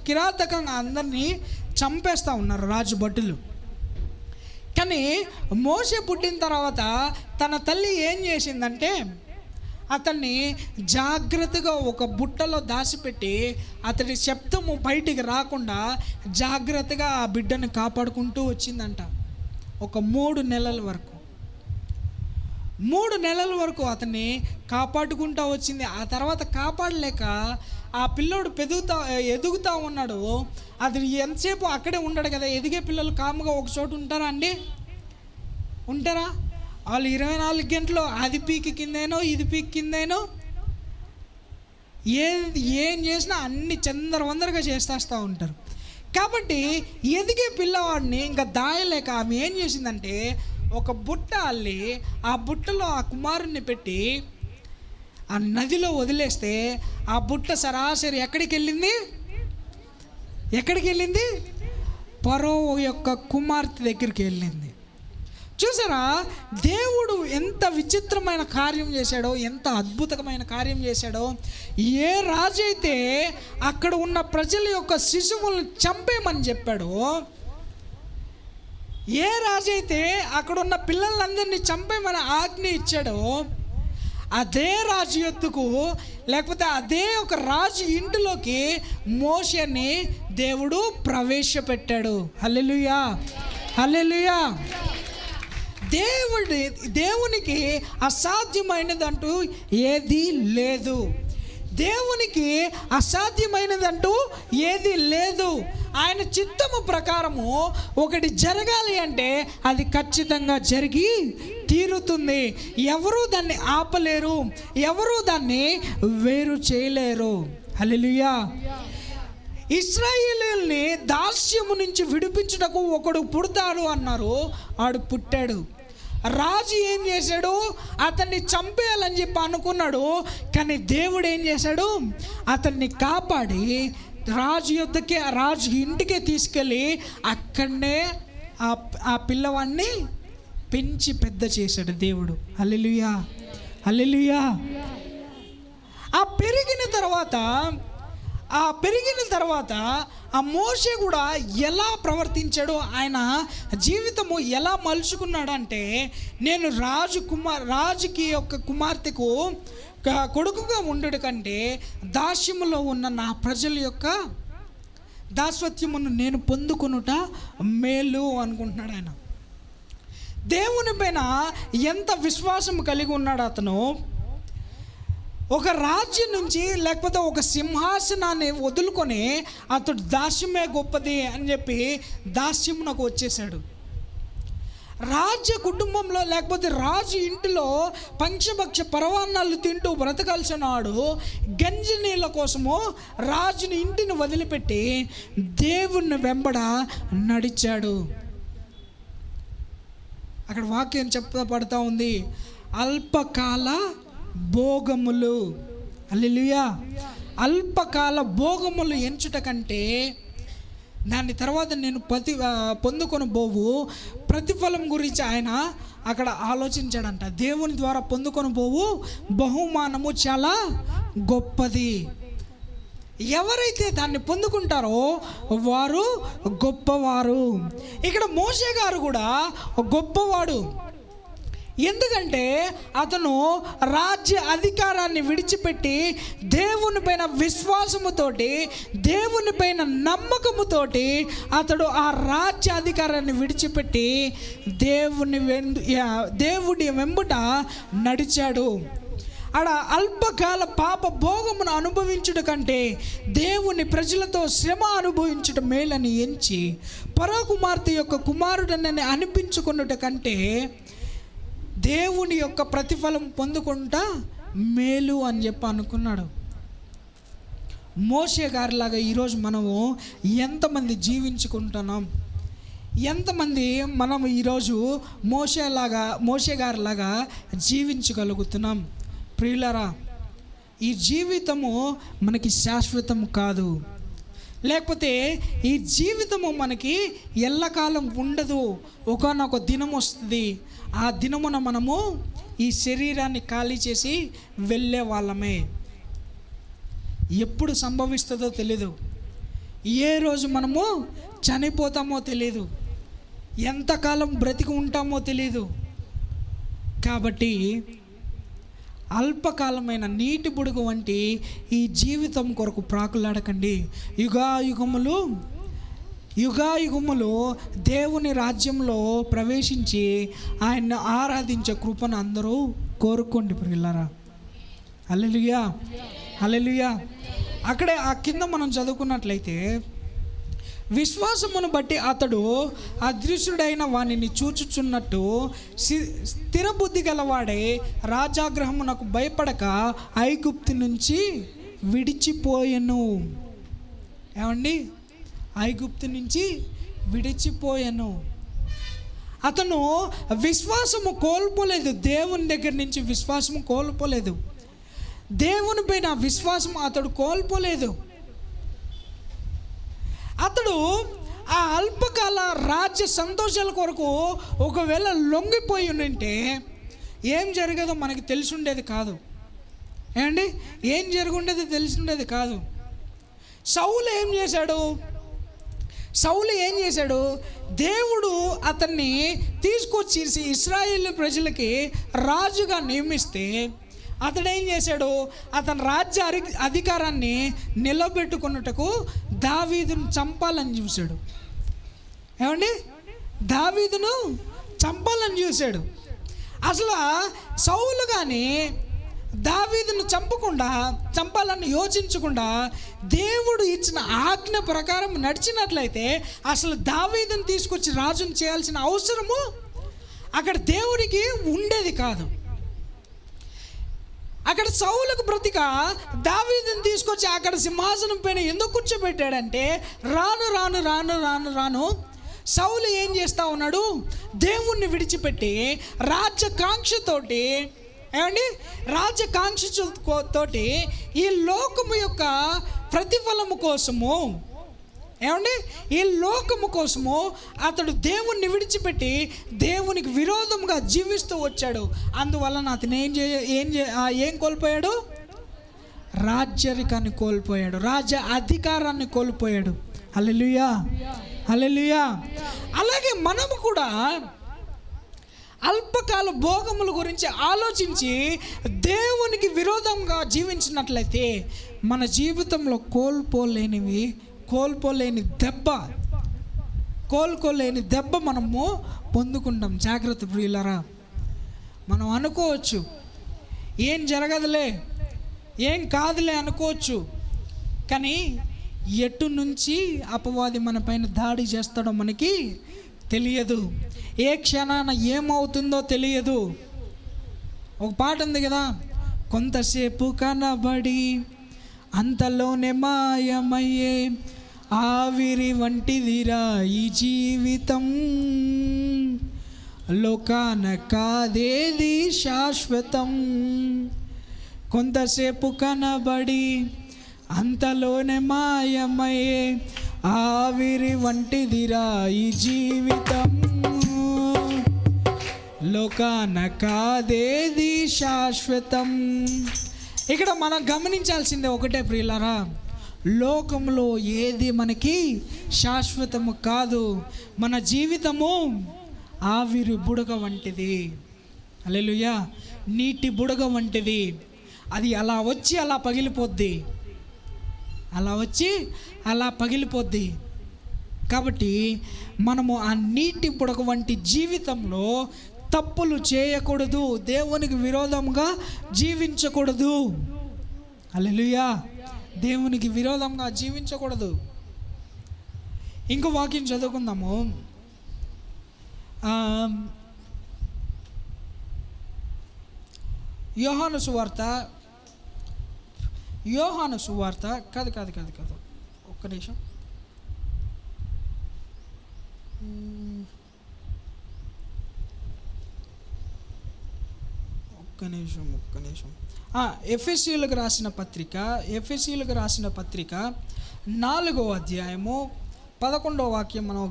కిరాతకంగా అందరినీ చంపేస్తూ ఉన్నారు రాజు భటులు. కానీ మోషే పుట్టిన తర్వాత తన తల్లి ఏం చేసిందంటే, అతన్ని జాగ్రత్తగా ఒక బుట్టలో దాచిపెట్టి అతడి శబ్దము బయటికి రాకుండా జాగ్రత్తగా ఆ బిడ్డను కాపాడుకుంటూ వచ్చిందంట. ఒక 3 నెలల వరకు 3 నెలల వరకు అతన్ని కాపాడుకుంటూ వచ్చింది. ఆ తర్వాత కాపాడలేక ఆ పిల్లోడు ఎదుగుతూ ఉన్నాడు. అది ఎంతసేపు అక్కడే ఉండడు కదా. ఎదిగే పిల్లలు కాముగా ఒక చోట ఉంటారా అండి? ఉంటారా? వాళ్ళు 24 గంటలు అది పీకి కిందేనో ఇది పీకి కిందేనో ఏం చేసినా అన్ని చందరవందరగా చేస్తూ ఉంటారు. కాబట్టి ఎదిగే పిల్లవాడిని ఇంకా దాయలేక ఆమె ఏం చేసిందంటే, ఒక బుట్ట అల్లి ఆ బుట్టలో ఆ కుమారుణ్ణి పెట్టి ఆ నదిలో వదిలేస్తే ఆ బుట్ట సరాసరి ఎక్కడికి వెళ్ళింది? ఫరో యొక్క కుమార్తె దగ్గరికి వెళ్ళింది. చూసారా, దేవుడు ఎంత విచిత్రమైన కార్యం చేశాడో, ఎంత అద్భుతమైన కార్యం చేశాడో. ఏ రాజు అయితే అక్కడ ఉన్న ప్రజల యొక్క శిశువులను చంపేయమని చెప్పాడో, ఏ రాజు అయితే అక్కడ ఉన్న పిల్లలందరినీ చంపేయమని ఆజ్ఞ ఇచ్చాడో, అదే రాజు ఎత్తుకు లేకపోతే అదే ఒక రాజు ఇంటిలోకి మోషేని దేవుడు ప్రవేశపెట్టాడు. హల్లెలూయా, హల్లెలూయా. దేవునికి అసాధ్యమైనదంటూ ఏది లేదు. దేవునికి అసాధ్యమైనదంటూ ఏది లేదు. ఆయన చిత్తము ప్రకారము ఒకటి జరగాలి అంటే అది ఖచ్చితంగా జరిగి తీరుతుంది. ఎవరూ దాన్ని ఆపలేరు, ఎవరూ దాన్ని వేరు చేయలేరు. హల్లెలూయా. ఇశ్రాయేలుని దాస్యము నుంచి విడిపించుటకు ఒకడు పుడతాడు అన్నారు. ఆడు పుట్టాడు. రాజు ఏం చేశాడు, అతన్ని చంపేయాలని చెప్పి అనుకున్నాడు. కానీ దేవుడు ఏం చేశాడు, అతన్ని కాపాడి రాజు ఇంటికే తీసుకెళ్ళి అక్కడనే ఆ పిల్లవాడిని పెంచి పెద్ద చేశాడు దేవుడు. హల్లెలూయా, హల్లెలూయా. ఆ పెరిగిన తర్వాత ఆ మోషే కూడా ఎలా ప్రవర్తించాడో, ఆయన జీవితము ఎలా మలుచుకున్నాడు అంటే, నేను రాజుకి యొక్క కుమార్తెకు కొడుకుగా ఉండడు కంటే దాస్యములో ఉన్న నా ప్రజల యొక్క దాస్వత్యమును నేను పొందుకొనుట మేలు అనుకుంటున్నాడు. ఆయన దేవుని పైన ఎంత విశ్వాసం కలిగి ఉన్నాడు అతను. ఒక రాజ్యం నుంచి లేకపోతే ఒక సింహాసనాన్ని వదులుకొని అతడు దాస్యమే గొప్పది అని చెప్పి దాస్యమునకు వచ్చేసాడు. రాజ్య కుటుంబంలో లేకపోతే రాజు ఇంటిలో పంచభక్ష పరవాన్నాలు తింటూ బ్రతకాల్సిన వాడు గంజి నీళ్ళ కోసము రాజుని ఇంటిని వదిలిపెట్టి దేవుణ్ణి వెంబడ నడిచాడు. అక్కడ వాక్యం చెప్పబడతా ఉంది, అల్పకాల భోగములు. హల్లెలూయా. అల్పకాల భోగములు ఎంచుట కంటే దాని తర్వాత నేను పొందుకొని పోవు ప్రతిఫలం గురించి ఆయన అక్కడ ఆలోచించాడంట. దేవుని ద్వారా పొందుకొని పోవు బహుమానము చాలా గొప్పది. ఎవరైతే దాన్ని పొందుకుంటారో వారు గొప్పవారు. ఇక్కడ మోషే గారు కూడా గొప్పవాడు. ఎందుకంటే అతను రాజ్య అధికారాన్ని విడిచిపెట్టి దేవుని పైన విశ్వాసముతోటి, దేవుని పైన నమ్మకముతోటి అతడు ఆ రాజ్య అధికారాన్ని విడిచిపెట్టి దేవుడి వెంబట నడిచాడు. ఆడ అల్పకాల పాప భోగమును అనుభవించుట కంటే దేవుని ప్రజలతో శ్రమ అనుభవించుట మేలని ఎంచి పరకుమార్తె యొక్క కుమారుడనని అనిపించుకున్నట కంటే దేవుని యొక్క ప్రతిఫలం పొందుకుంటా మేలు అని చెప్పి అనుకున్నాడు. మోషే గారిలాగా ఈరోజు మనము ఎంతమంది జీవించుకుంటున్నాం? ఎంతమంది మనం ఈరోజు మోషే గారిలాగా జీవించగలుగుతున్నాం? ప్రియులారా, ఈ జీవితము మనకి శాశ్వతం కాదు. లేకపోతే ఈ జీవితము మనకి ఎల్లకాలం ఉండదు. ఒకానొక దినం వస్తుంది. ఆ దినమున మనము ఈ శరీరాన్ని ఖాళీ చేసి వెళ్ళే వాళ్ళమే. ఎప్పుడు సంభవిస్తుందో తెలీదు. ఏ రోజు మనము చనిపోతామో తెలీదు. ఎంతకాలం బ్రతికి ఉంటామో తెలీదు. కాబట్టి అల్పకాలమైన నీటి బుడుగు వంటి ఈ జీవితం కొరకు ప్రాకులాడకండి. యుగాయుగములు దేవుని రాజ్యంలో ప్రవేశించి ఆయన్ని ఆరాధించే కృపను అందరూ కోరుకోండి ప్రియులారా. హల్లెలూయా, హల్లెలూయా. అక్కడే ఆ కింద మనం చదువుకున్నట్లయితే, విశ్వాసమును బట్టి అతడు అదృశ్యుడైన వానిని చూచుచున్నట్టు స్థిరబుద్ధి గలవాడే రాజాగ్రహమునకు భయపడక ఐగుప్తు నుంచి విడిచిపోయెను. ఏమండి? ఐగుప్తు నుంచి విడిచిపోయాను. అతను విశ్వాసము కోల్పోలేదు. దేవుని దగ్గర నుంచి విశ్వాసము కోల్పోలేదు. దేవుని పైన విశ్వాసం అతడు కోల్పోలేదు. అతడు ఆ అల్పకాల రాజ్య సంతోషాల కొరకు ఒకవేళ లొంగిపోయి ఉంటే ఏం జరగదో మనకి తెలిసి ఉండేది కాదు. ఏమండి? ఏం జరుగుండేది తెలిసి ఉండేది కాదు. సౌలు ఏం చేశాడు? దేవుడు అతన్ని తీసుకొచ్చి ఇశ్రాయేలు ప్రజలకి రాజుగా నియమిస్తే అతడేం చేశాడు? అతని రాజ్య అధికారాన్ని నిలబెట్టుకున్నట్టుకు దావీదును చంపాలని చూశాడు. ఏమండి? దావీదును చంపాలని చూశాడు. అసలు సౌలు కానీ దావీదును చంపాలని యోచించకుండా దేవుడు ఇచ్చిన ఆజ్ఞ ప్రకారం నడిచినట్లయితే అసలు దావీదును తీసుకొచ్చి రాజును చేయాల్సిన అవసరము అక్కడ దేవుడికి ఉండేది కాదు. అక్కడ సౌలుకు బ్రతిక దావీదును తీసుకొచ్చి అక్కడ సింహాసనం పైన ఎందుకు కూర్చోబెట్టాడంటే రాను సౌలు ఏం చేస్తూ ఉన్నాడు? దేవుణ్ణి విడిచిపెట్టి రాజ్యకాంక్షతోటి, ఏమండి, రాజ్యకాంక్షతోటి ఈ లోకము యొక్క ప్రతిఫలము కోసము, ఏమండి, ఈ లోకము కోసము అతడు దేవుణ్ణి విడిచిపెట్టి దేవునికి విరోధంగా జీవిస్తూ వచ్చాడు. అందువలన అతను ఏం కోల్పోయాడు? రాజ్యరికాన్ని కోల్పోయాడు, రాజ్య అధికారాన్ని కోల్పోయాడు. హల్లెలూయా, హల్లెలూయా. అలాగే మనము కూడా అల్పకాల భోగముల గురించి ఆలోచించి దేవునికి విరోధంగా జీవించినట్లయితే మన జీవితంలో కోల్పోలేని దెబ్బ మనము పొందుకుంటాం. జాగ్రత్త ప్రియులారా. మనం అనుకోవచ్చు ఏం జరగదులే, ఏం కాదులే అనుకోవచ్చు. కానీ ఎటు నుంచి అపవాది మన పైన దాడి చేస్తాడో మనకి తెలియదు. ఏ క్షణాన ఏమవుతుందో తెలియదు. ఒక పాట ఉంది కదా, కొంతసేపు కనబడి అంతలోనే మాయమయ్యే ఆవిరి వంటిదిరా ఈ జీవితం, లోకాన కాదేది శాశ్వతం. కొంతసేపు కనబడి అంతలోనే మాయమయ్యే ఆవిరి వంటిదిరా ఈ జీవితం, లోకాన కాదేది శాశ్వతం. ఇక్కడ మనం గమనించాల్సిందే ఒకటే ప్రియులారా, లోకంలో ఏది మనకి శాశ్వతము కాదు. మన జీవితము ఆవిరి బుడగ వంటిది. హల్లెలూయా. నీటి బుడగ వంటిది. అది అలా వచ్చి అలా పగిలిపోద్ది, అలా వచ్చి అలా పగిలిపోద్ది. కాబట్టి మనము ఆ నీటి బుడగ వంటి జీవితంలో తప్పులు చేయకూడదు, దేవునికి విరోధంగా జీవించకూడదు. హల్లెలూయా. దేవునికి విరోధంగా జీవించకూడదు. ఇంకో వాక్యం చదువుకుందాము. యోహాను సువార్త కాదు ఒక్క నిమిషం. ఎఫెసీయులకు రాసిన పత్రిక 4వ అధ్యాయము 11వ వాక్యం మనం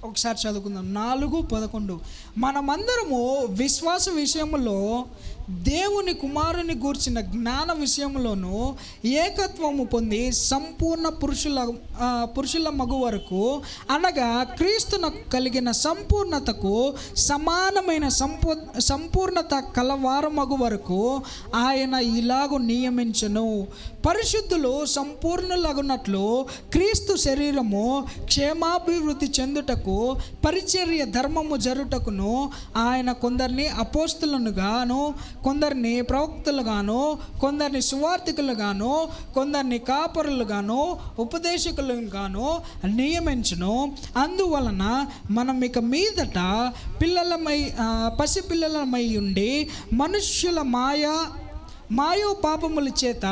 ఒకసారి చదువుకుందాం. 4:11. మనమందరము విశ్వాస విషయంలో దేవుని కుమారుని గూర్చిన జ్ఞాన విషయంలోనూ ఏకత్వము పొంది సంపూర్ణ పురుషుల మగు వరకు, అనగా క్రీస్తునకు కలిగిన సంపూర్ణతకు సమానమైన సంపూర్ణత కలవారమగు వరకు ఆయన ఇలాగు నియమించును. పరిశుద్ధులు సంపూర్ణులగునట్లు క్రీస్తు శరీరము క్షేమాభివృద్ధి చెందుటకు పరిచర్య ధర్మము జరుటకును ఆయన కొందరిని అపోస్తలుగాను, కొందరిని ప్రవక్తలుగాను, కొందరిని సువార్తికులుగాను, కొందరిని కాపరులుగాను, ఉపదేశకులుగాను నియమించును. అందువలన మనం ఇక మీదట పసిపిల్లలమై ఉండి మనుష్యుల మాయో పాపముల చేత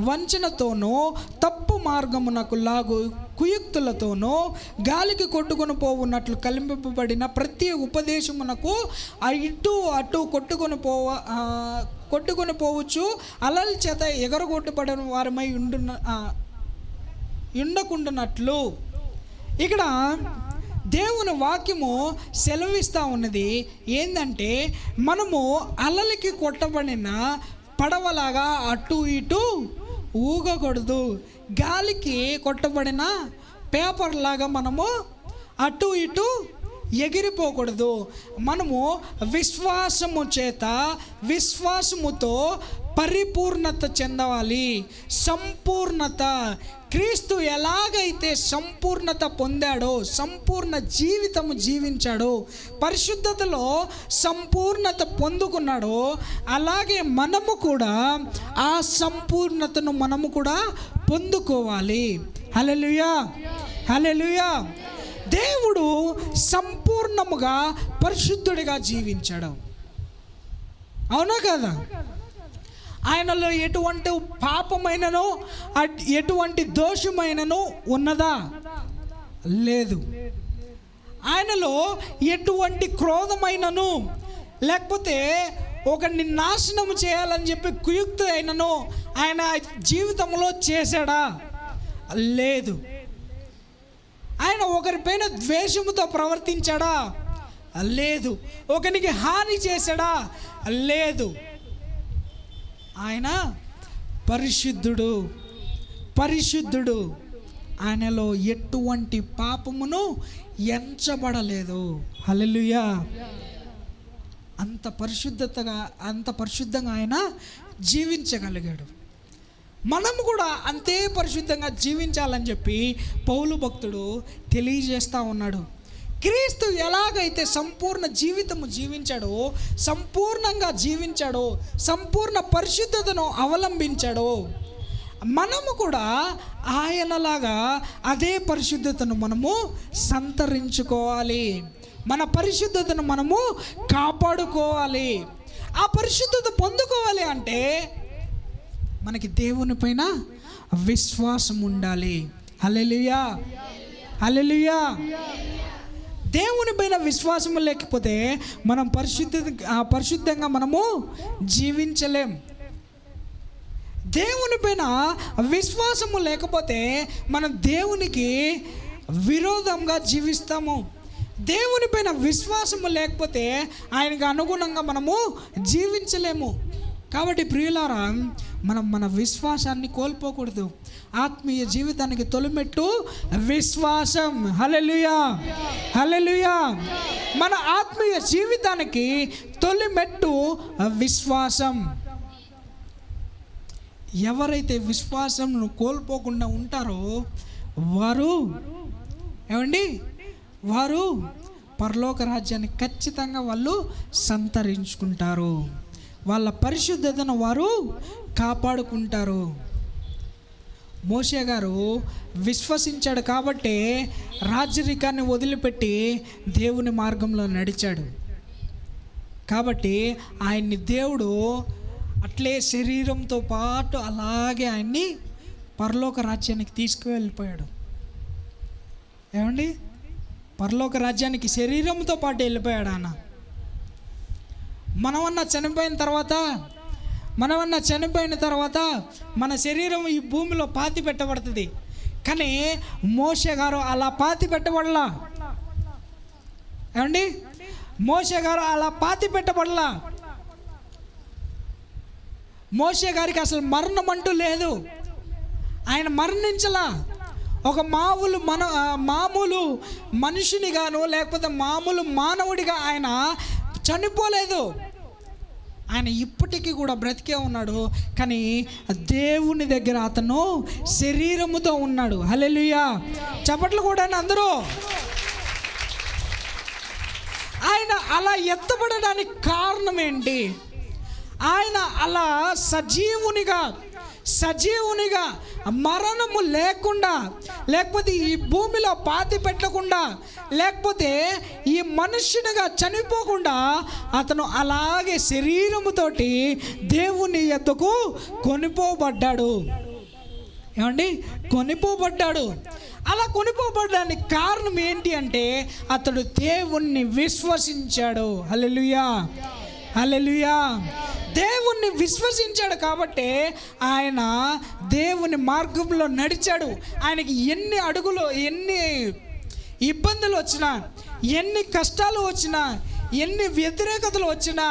వంచనతోనూ తప్పు మార్గమునకు లాగు కుయుక్తులతోనూ గాలికి కొట్టుకొని పోవున్నట్లు కలింపబడిన ప్రతి ఉపదేశమునకు ఇటు అటు కొట్టుకొని పోవచ్చు అలల చేత ఎగరగొట్టబడిన వారమై ఉండకుండానట్లు. ఇక్కడ దేవుని వాక్యము సెలవిస్తూ ఉన్నది ఏంటంటే, మనము అలలకి కొట్టబడిన పడవలాగా అటు ఇటు ఊగకూడదు. గాలికి కొట్టబడిన పేపర్ లాగా మనము అటు ఇటు ఎగిరిపోకూడదు. మనము విశ్వాసముతో పరిపూర్ణత చెందవాలి. సంపూర్ణత, క్రీస్తు ఎలాగైతే సంపూర్ణత పొందాడో, సంపూర్ణ జీవితము జీవించాడో, పరిశుద్ధతలో సంపూర్ణత పొందుకున్నాడో, అలాగే మనము కూడా ఆ సంపూర్ణతను మనము కూడా పొందుకోవాలి. హల్లెలూయా, హల్లెలూయా. దేవుడు సంపూర్ణముగా పరిశుద్ధుడిగా జీవించాడు, అవునా కదా? ఆయనలో ఎటువంటి పాపమైనను ఎటువంటి దోషమైనను ఉన్నదా? లేదు. ఆయనలో ఎటువంటి క్రోధమైనను, లేకపోతే ఒకరిని నాశనం చేయాలని చెప్పి కుయుక్త అయినను ఆయన జీవితంలో చేశాడా? లేదు. ఆయన ఒకరిపైన ద్వేషముతో ప్రవర్తించాడా? లేదు. ఒకరికి హాని చేశాడా? లేదు. ఆయన పరిశుద్ధుడు. ఆయనలో ఎటువంటి పాపమును ఎంచబడలేదు. హల్లెలూయా. అంత పరిశుద్ధంగా ఆయన జీవించగలిగాడు. మనము కూడా అంతే పరిశుద్ధంగా జీవించాలని చెప్పి పౌలు భక్తుడు తెలియజేస్తూ ఉన్నాడు. క్రీస్తు ఎలాగైతే సంపూర్ణ జీవితము జీవించాడో, సంపూర్ణంగా జీవించాడో, సంపూర్ణ పరిశుద్ధతను అవలంబించాడో, మనము కూడా ఆయనలాగా అదే పరిశుద్ధతను మనము సంతరించుకోవాలి. మన పరిశుద్ధతను మనము కాపాడుకోవాలి. ఆ పరిశుద్ధత పొందుకోవాలి అంటే మనకి దేవుని పైన విశ్వాసం ఉండాలి. హల్లెలూయా, హల్లెలూయా. దేవుని పైన విశ్వాసము లేకపోతే మనం పరిశుద్ధంగా మనము జీవించలేం. దేవుని పైన విశ్వాసము లేకపోతే మనం దేవునికి విరోధంగా జీవిస్తాము. దేవుని పైన విశ్వాసము లేకపోతే ఆయనకు అనుగుణంగా మనము జీవించలేము. కాబట్టి ప్రియులారా, మనం మన విశ్వాసాన్ని కోల్పోకూడదు. ఆత్మీయ జీవితానికి తొలిమెట్టు విశ్వాసం. హల్లెలూయా, హల్లెలూయా. మన ఆత్మీయ జీవితానికి తొలిమెట్టు విశ్వాసం. ఎవరైతే విశ్వాసంను కోల్పోకుండా ఉంటారో వారు వారు పరలోక రాజ్యాన్ని ఖచ్చితంగా వాళ్ళు సంతరించుకుంటారు. వాళ్ళ పరిశుద్ధతను వారు కాపాడుకుంటారు. మోషే గారు విశ్వసించాడు కాబట్టే రాజరికాన్ని వదిలిపెట్టి దేవుని మార్గంలో నడిచాడు. కాబట్టి ఆయన్ని దేవుడు అట్లే శరీరంతో పాటు అలాగే ఆయన్ని పరలోక రాజ్యానికి తీసుకువెళ్ళిపోయాడు. పరలోక రాజ్యానికి శరీరంతో పాటు వెళ్ళిపోయాడు ఆయన. మనమన్నా చనిపోయిన తర్వాత మన శరీరం ఈ భూమిలో పాతి పెట్టబడుతుంది. కానీ మోషే గారు అలా పాతి పెట్టబడలా. మోషే గారు అలా పాతి పెట్టబడలా. మోషే గారికి అసలు మరణం అంటూ లేదు. ఆయన మరణించలా. ఒక మామూలు మనిషినిగాను లేకపోతే మామూలు మానవుడిగా ఆయన చనిపోలేదు. ఆయన ఇప్పటికీ కూడా బ్రతికే ఉన్నాడు. కానీ దేవుని దగ్గర అతను శరీరముతో ఉన్నాడు. హల్లెలూయా, చప్పట్లు కూడా అందరూ. ఆయన అలా ఎత్తబడడానికి కారణం ఏంటి? ఆయన అలా సజీవునిగా మరణము లేకుండా, లేకపోతే ఈ భూమిలో పాతి పెట్టకుండా, లేకపోతే ఈ మనుష్యునిగా చనిపోకుండా అతను అలాగే శరీరముతోటి దేవుని యొద్దకు కొనిపోబడ్డాడు. కొనిపోబడ్డాడు. అలా కొనిపోబడ్డానికి కారణం ఏంటి అంటే అతడు దేవుణ్ణి విశ్వసించాడు. హల్లెలూయా, హల్లెలూయా. దేవుణ్ణి విశ్వసించాడు కాబట్టి ఆయన దేవుని మార్గంలో నడిచాడు. ఆయనకి ఎన్ని అడుగులు, ఎన్ని ఇబ్బందులు వచ్చినా, ఎన్ని కష్టాలు వచ్చినా, ఎన్ని వ్యతిరేకతలు వచ్చినా,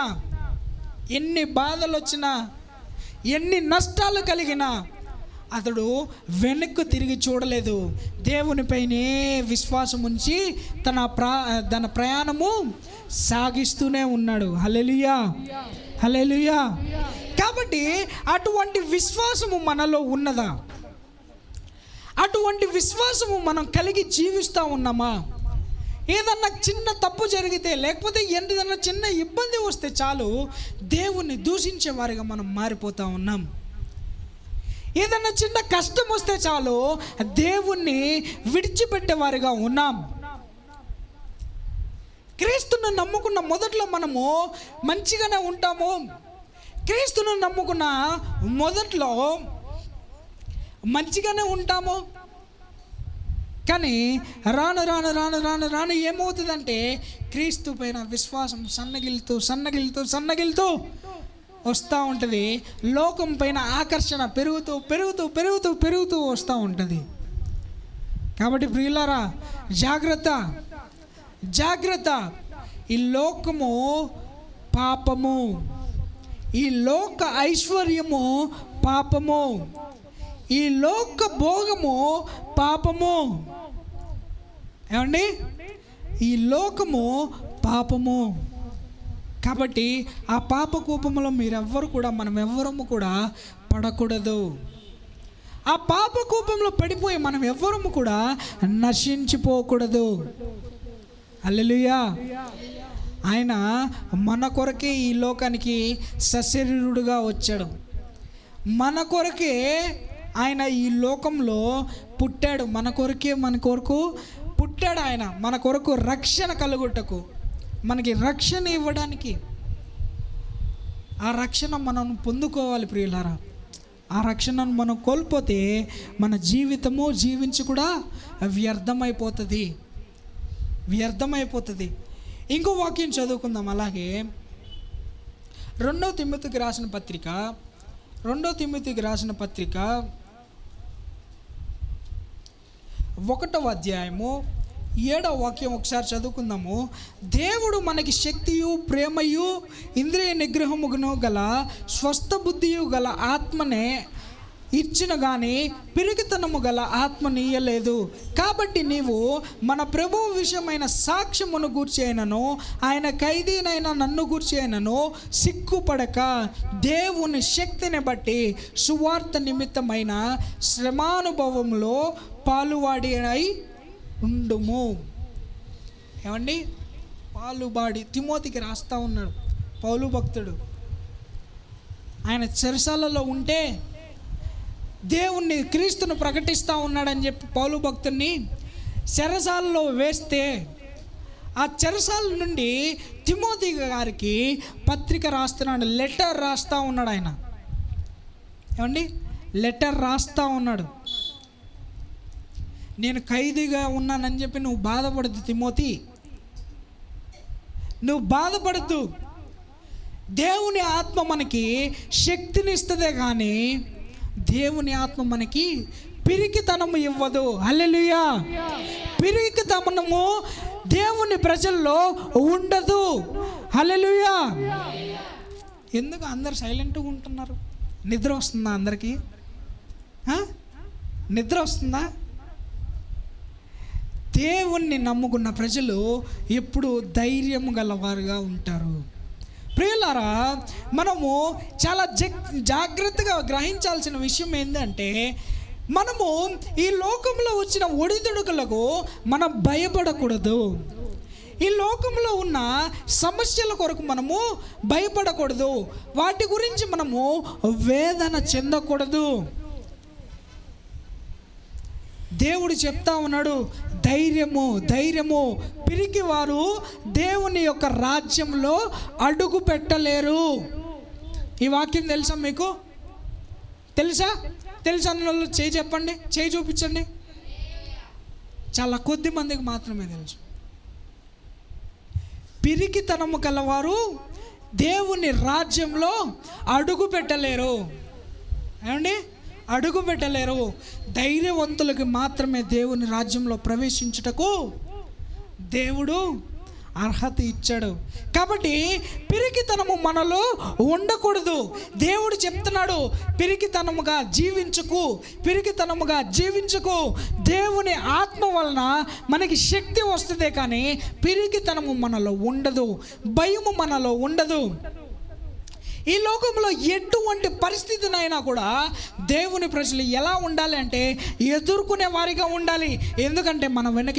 ఎన్ని బాధలు వచ్చినా, ఎన్ని నష్టాలు కలిగినా అతడు వెనక్కు తిరిగి చూడలేదు. దేవునిపైనే విశ్వాసం ఉంచి తన ప్రయాణము సాగిస్తూనే ఉన్నాడు. హల్లెలూయా, హల్లెలూయా. కాబట్టి అటువంటి విశ్వాసము మనలో ఉన్నదా? అటువంటి విశ్వాసము మనం కలిగి జీవిస్తూ ఉన్నామా? ఏదన్నా చిన్న తప్పు జరిగితే, లేకపోతే ఏదన్నా చిన్న ఇబ్బంది వస్తే చాలు దేవుణ్ణి దూషించే వారిగా మనం మారిపోతూ ఉన్నాం. ఏదన్నా చిన్న కష్టం వస్తే చాలు దేవుణ్ణి విడిచిపెట్టేవారిగా ఉన్నాం. క్రీస్తును నమ్ముకున్న మొదట్లో మనము మంచిగానే ఉంటాము. క్రీస్తును నమ్ముకున్న మొదట్లో మంచిగానే ఉంటాము. కానీ రాను రాను రాను రాను రాను ఏమవుతుందంటే క్రీస్తు పైన విశ్వాసం సన్నగిలుతూ వస్తూ ఉంటుంది. లోకం పైన ఆకర్షణ పెరుగుతూ వస్తూ ఉంటుంది. కాబట్టి ప్రియులారా, జాగ్రత్త. ఈ లోకము పాపము, ఈ లోక ఐశ్వర్యము పాపము, ఈ లోక భోగము పాపము. ఈ లోకము పాపము. కాబట్టి ఆ పాప కూపంలో మనం ఎవ్వరము కూడా పడకూడదు. ఆ పాప కూపంలో పడిపోయి మనం ఎవ్వరము కూడా నశించిపోకూడదు. హల్లెలూయా. ఆయన మన కొరకే ఈ లోకానికి సశరీరుడుగా వచ్చాడు. మన కొరకే ఆయన ఈ లోకంలో పుట్టాడు. మన కొరకు పుట్టాడు. ఆయన మన కొరకు రక్షణ కలుగుటకు, మనకి రక్షణ ఇవ్వడానికి. ఆ రక్షణ మనం పొందుకోవాలి ప్రియులారా. ఆ రక్షణను మనం కోల్పోతే మన జీవితము జీవించి కూడా వ్యర్థమైపోతుంది. ఇంకో వాక్యం చదువుకుందాం. అలాగే 2 తిమోతికి రాసిన పత్రిక 1వ అధ్యాయము 7వ వాక్యం ఒకసారి చదువుకుందాము. దేవుడు మనకి శక్తియు ప్రేమయు ఇంద్రియ నిగ్రహమును గల స్వస్థ బుద్ధియు గల ఆత్మనే ఇచ్చిన కానీ పిరికితనము గల ఆత్మని ఇయ్యలేదు. కాబట్టి నీవు మన ప్రభువు విషయమైన సాక్ష్యమును గూర్చి అయినను ఆయన ఖైదీనైనా నన్ను గూర్చి అయినను సిగ్గుపడక దేవుని శక్తిని బట్టి సువార్త నిమిత్తమైన శ్రమానుభవంలో పాలువాడి అయి ఉండుము. ఏమండి, పాలుబాడి తిమోతికి రాస్తా ఉన్నాడు పౌలు భక్తుడు. ఆయన చెరసాలలో ఉంటే దేవుణ్ణి క్రీస్తును ప్రకటిస్తూ ఉన్నాడని చెప్పి పౌలు భక్తుడిని చెరసాలలో వేస్తే ఆ చెరసాల నుండి తిమోతి గారికి పత్రిక రాస్తున్నాడు, లెటర్ రాస్తూ ఉన్నాడు. ఆయన ఏమండి లెటర్ రాస్తూ ఉన్నాడు. నేను ఖైదీగా ఉన్నానని చెప్పి నువ్వు బాధపడద్దు తిమోతి, నువ్వు బాధపడద్దు. దేవుని ఆత్మ మనకి శక్తిని ఇస్తుందే కానీ దేవుని ఆత్మ మనకి పిరికితనము ఇవ్వదు. హల్లెలూయా. పిరికితనము దేవుని ప్రజల్లో ఉండదు. హల్లెలూయా. ఎందుకు అందరు సైలెంట్గా ఉంటున్నారు? నిద్ర వస్తుందా అందరికీ? నిద్ర వస్తుందా? దేవుణ్ణి నమ్ముకున్న ప్రజలు ఎప్పుడు ధైర్యం గలవారుగా ఉంటారు. ప్రియులారా, మనము చాలా జాగ్రత్తగా గ్రహించాల్సిన విషయం ఏంటంటే, మనము ఈ లోకంలో వచ్చిన ఒడిదుడుకులకు మనం భయపడకూడదు. ఈ లోకంలో ఉన్న సమస్యల కొరకు మనము భయపడకూడదు. వాటి గురించి మనము వేదన చెందకూడదు. దేవుడు చెప్తా ఉన్నాడు, ధైర్యము ధైర్యము, పిరికి వారు దేవుని యొక్క రాజ్యంలో అడుగు పెట్టలేరు. ఈ వాక్యం తెలుసా మీకు? తెలుసా? అన్న వాళ్ళు చేయి చెప్పండి, చేయి చూపించండి. చాలా కొద్ది మందికి మాత్రమే తెలుసు. పిరికితనము కలవారు దేవుని రాజ్యంలో అడుగు పెట్టలేరు. ఏమండి? అడుగు పెట్టలేరు. ధైర్యవంతులకి మాత్రమే దేవుని రాజ్యంలో ప్రవేశించుటకు దేవుడు అర్హత ఇచ్చాడు. కాబట్టి పిరికితనము మనలో ఉండకూడదు. దేవుడు చెప్తున్నాడు, పిరికితనముగా జీవించకు. దేవుని ఆత్మ వలన మనకి శక్తి వస్తుందే కానీ పిరికితనము మనలో ఉండదు, భయము మనలో ఉండదు. ఈ లోకంలో ఎటువంటి పరిస్థితినైనా కూడా దేవుని ప్రజలు ఎలా ఉండాలి అంటే ఎదుర్కొనే వారిగా ఉండాలి. ఎందుకంటే మన వెనక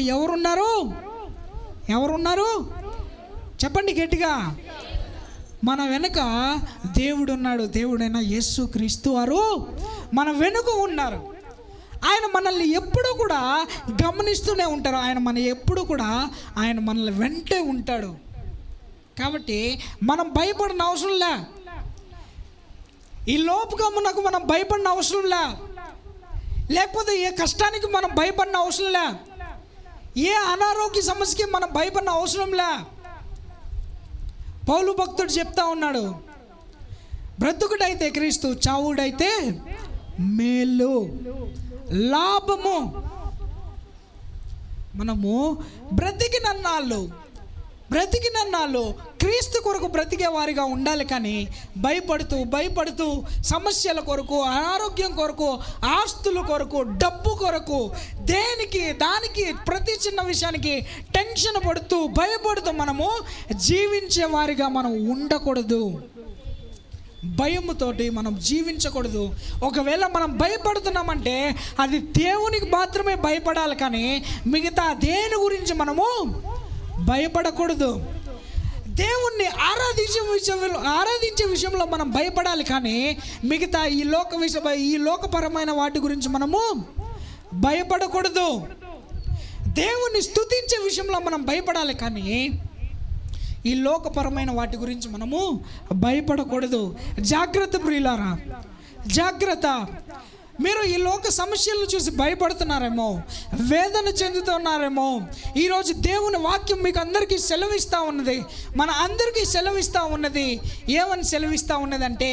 ఎవరున్నారు చెప్పండి గట్టిగా. మన వెనుక దేవుడు ఉన్నాడు. దేవుడైన యేసు క్రీస్తు వారు మన వెనుక ఉన్నారు. ఆయన మనల్ని ఎప్పుడూ కూడా గమనిస్తూనే ఉంటారు. ఆయన మనల్ని వెంటే ఉంటాడు. కాబట్టి మనం భయపడిన అవసరం లే. ఈ లోపుగమ్మునకు మనం భయపడిన అవసరం లే. లేకపోతే ఏ కష్టానికి మనం భయపడిన అవసరం లే. ఏ అనారోగ్య సమస్యకి మనం భయపడిన అవసరం లే. పౌలు భక్తుడు చెప్తా ఉన్నాడు, బ్రతుకుడైతే క్రీస్తు, చావుడైతే మేలు, లాభము. మనము బ్రతికినన్నాళ్ళు క్రీస్తు కొరకు బ్రతికే వారిగా ఉండాలి. కానీ భయపడుతూ సమస్యల కొరకు, అనారోగ్యం కొరకు, ఆస్తుల కొరకు, డబ్బు కొరకు, దానికి ప్రతి చిన్న విషయానికి టెన్షన్ పడుతూ భయపడుతూ మనము జీవించే వారిగా మనం ఉండకూడదు. భయముతోటి మనం జీవించకూడదు. ఒకవేళ మనం భయపడుతున్నామంటే అది దేవునికి మాత్రమే భయపడాలి, కానీ మిగతా దేని గురించి మనము భయపడకూడదు. దేవుణ్ణి ఆరాధించే విషయంలో మనం భయపడాలి, కానీ మిగతా ఈ లోకపరమైన వాటి గురించి మనము భయపడకూడదు. దేవుణ్ణి స్తుతించే విషయంలో మనం భయపడాలి, కానీ ఈ లోకపరమైన వాటి గురించి మనము భయపడకూడదు. జాగ్రత్త ప్రియులారా, జాగ్రత్త. మీరు ఈ లోక సమస్యలను చూసి భయపడుతున్నారేమో, వేదన చెందుతున్నారేమో. ఈరోజు దేవుని వాక్యం మీకు అందరికీ సెలవిస్తూ ఉన్నది, మన అందరికీ సెలవిస్తూ ఉన్నది. ఏమని సెలవిస్తూ ఉన్నదంటే,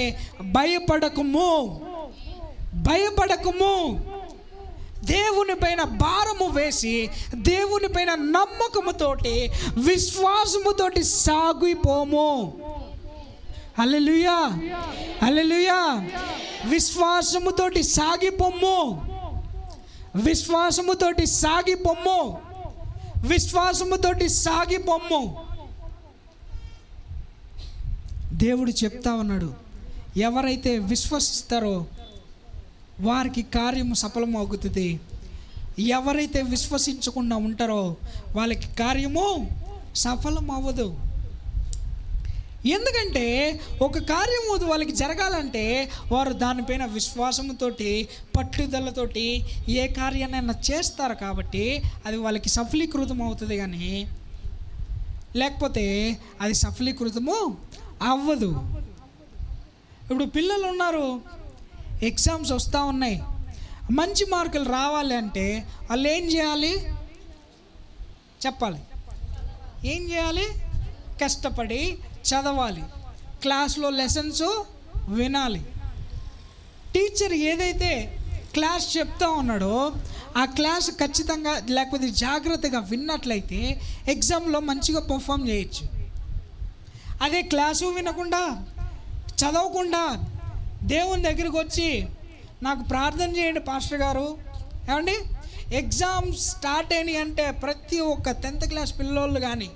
భయపడకుము. దేవుని పైన భారము వేసి దేవుని పైన నమ్మకముతోటి విశ్వాసముతోటి సాగిపోము. హల్లెలూయా, హల్లెలూయా. విశ్వాసముతోటి సాగిపోము, విశ్వాసముతోటి సాగిపోము, విశ్వాసముతోటి సాగిపోము. దేవుడు చెప్తా ఉన్నాడు, ఎవరైతే విశ్వసిస్తారో వారికి కార్యము సఫలమవుతుంది. ఎవరైతే విశ్వసించకుండా ఉంటారో వాళ్ళకి కార్యము సఫలం అవ్వదు. ఎందుకంటే ఒక కార్యము వాళ్ళకి జరగాలంటే వారు దానిపైన విశ్వాసంతోటి పట్టుదలతోటి ఏ కార్యాన్నైనా చేస్తారు. కాబట్టి అది వాళ్ళకి సఫలీకృతం అవుతుంది, కానీ లేకపోతే అది సఫలీకృతము అవ్వదు. ఇప్పుడు పిల్లలు ఉన్నారు, ఎగ్జామ్స్ వస్తూ ఉన్నాయి, మంచి మార్కులు రావాలి అంటే వాళ్ళు ఏం చేయాలి చెప్పాలి? ఏం చేయాలి? కష్టపడి చదవాలి, క్లాస్లో లెసన్స్ వినాలి. టీచర్ ఏదైతే క్లాస్ చెప్తా ఉన్నాడో ఆ క్లాస్ ఖచ్చితంగా లేకపోతే జాగ్రత్తగా విన్నట్లయితే ఎగ్జామ్లో మంచిగా పర్ఫామ్ చేయొచ్చు. అదే క్లాసు వినకుండా చదవకుండా దేవుని దగ్గరికి వచ్చి నాకు ప్రార్థన చేయండి పాస్టర్ గారు, ఏమండి ఎగ్జామ్స్ స్టార్ట్ అయినాయి అంటే ప్రతి ఒక్క 10th క్లాస్ పిల్లోళ్ళు కానీ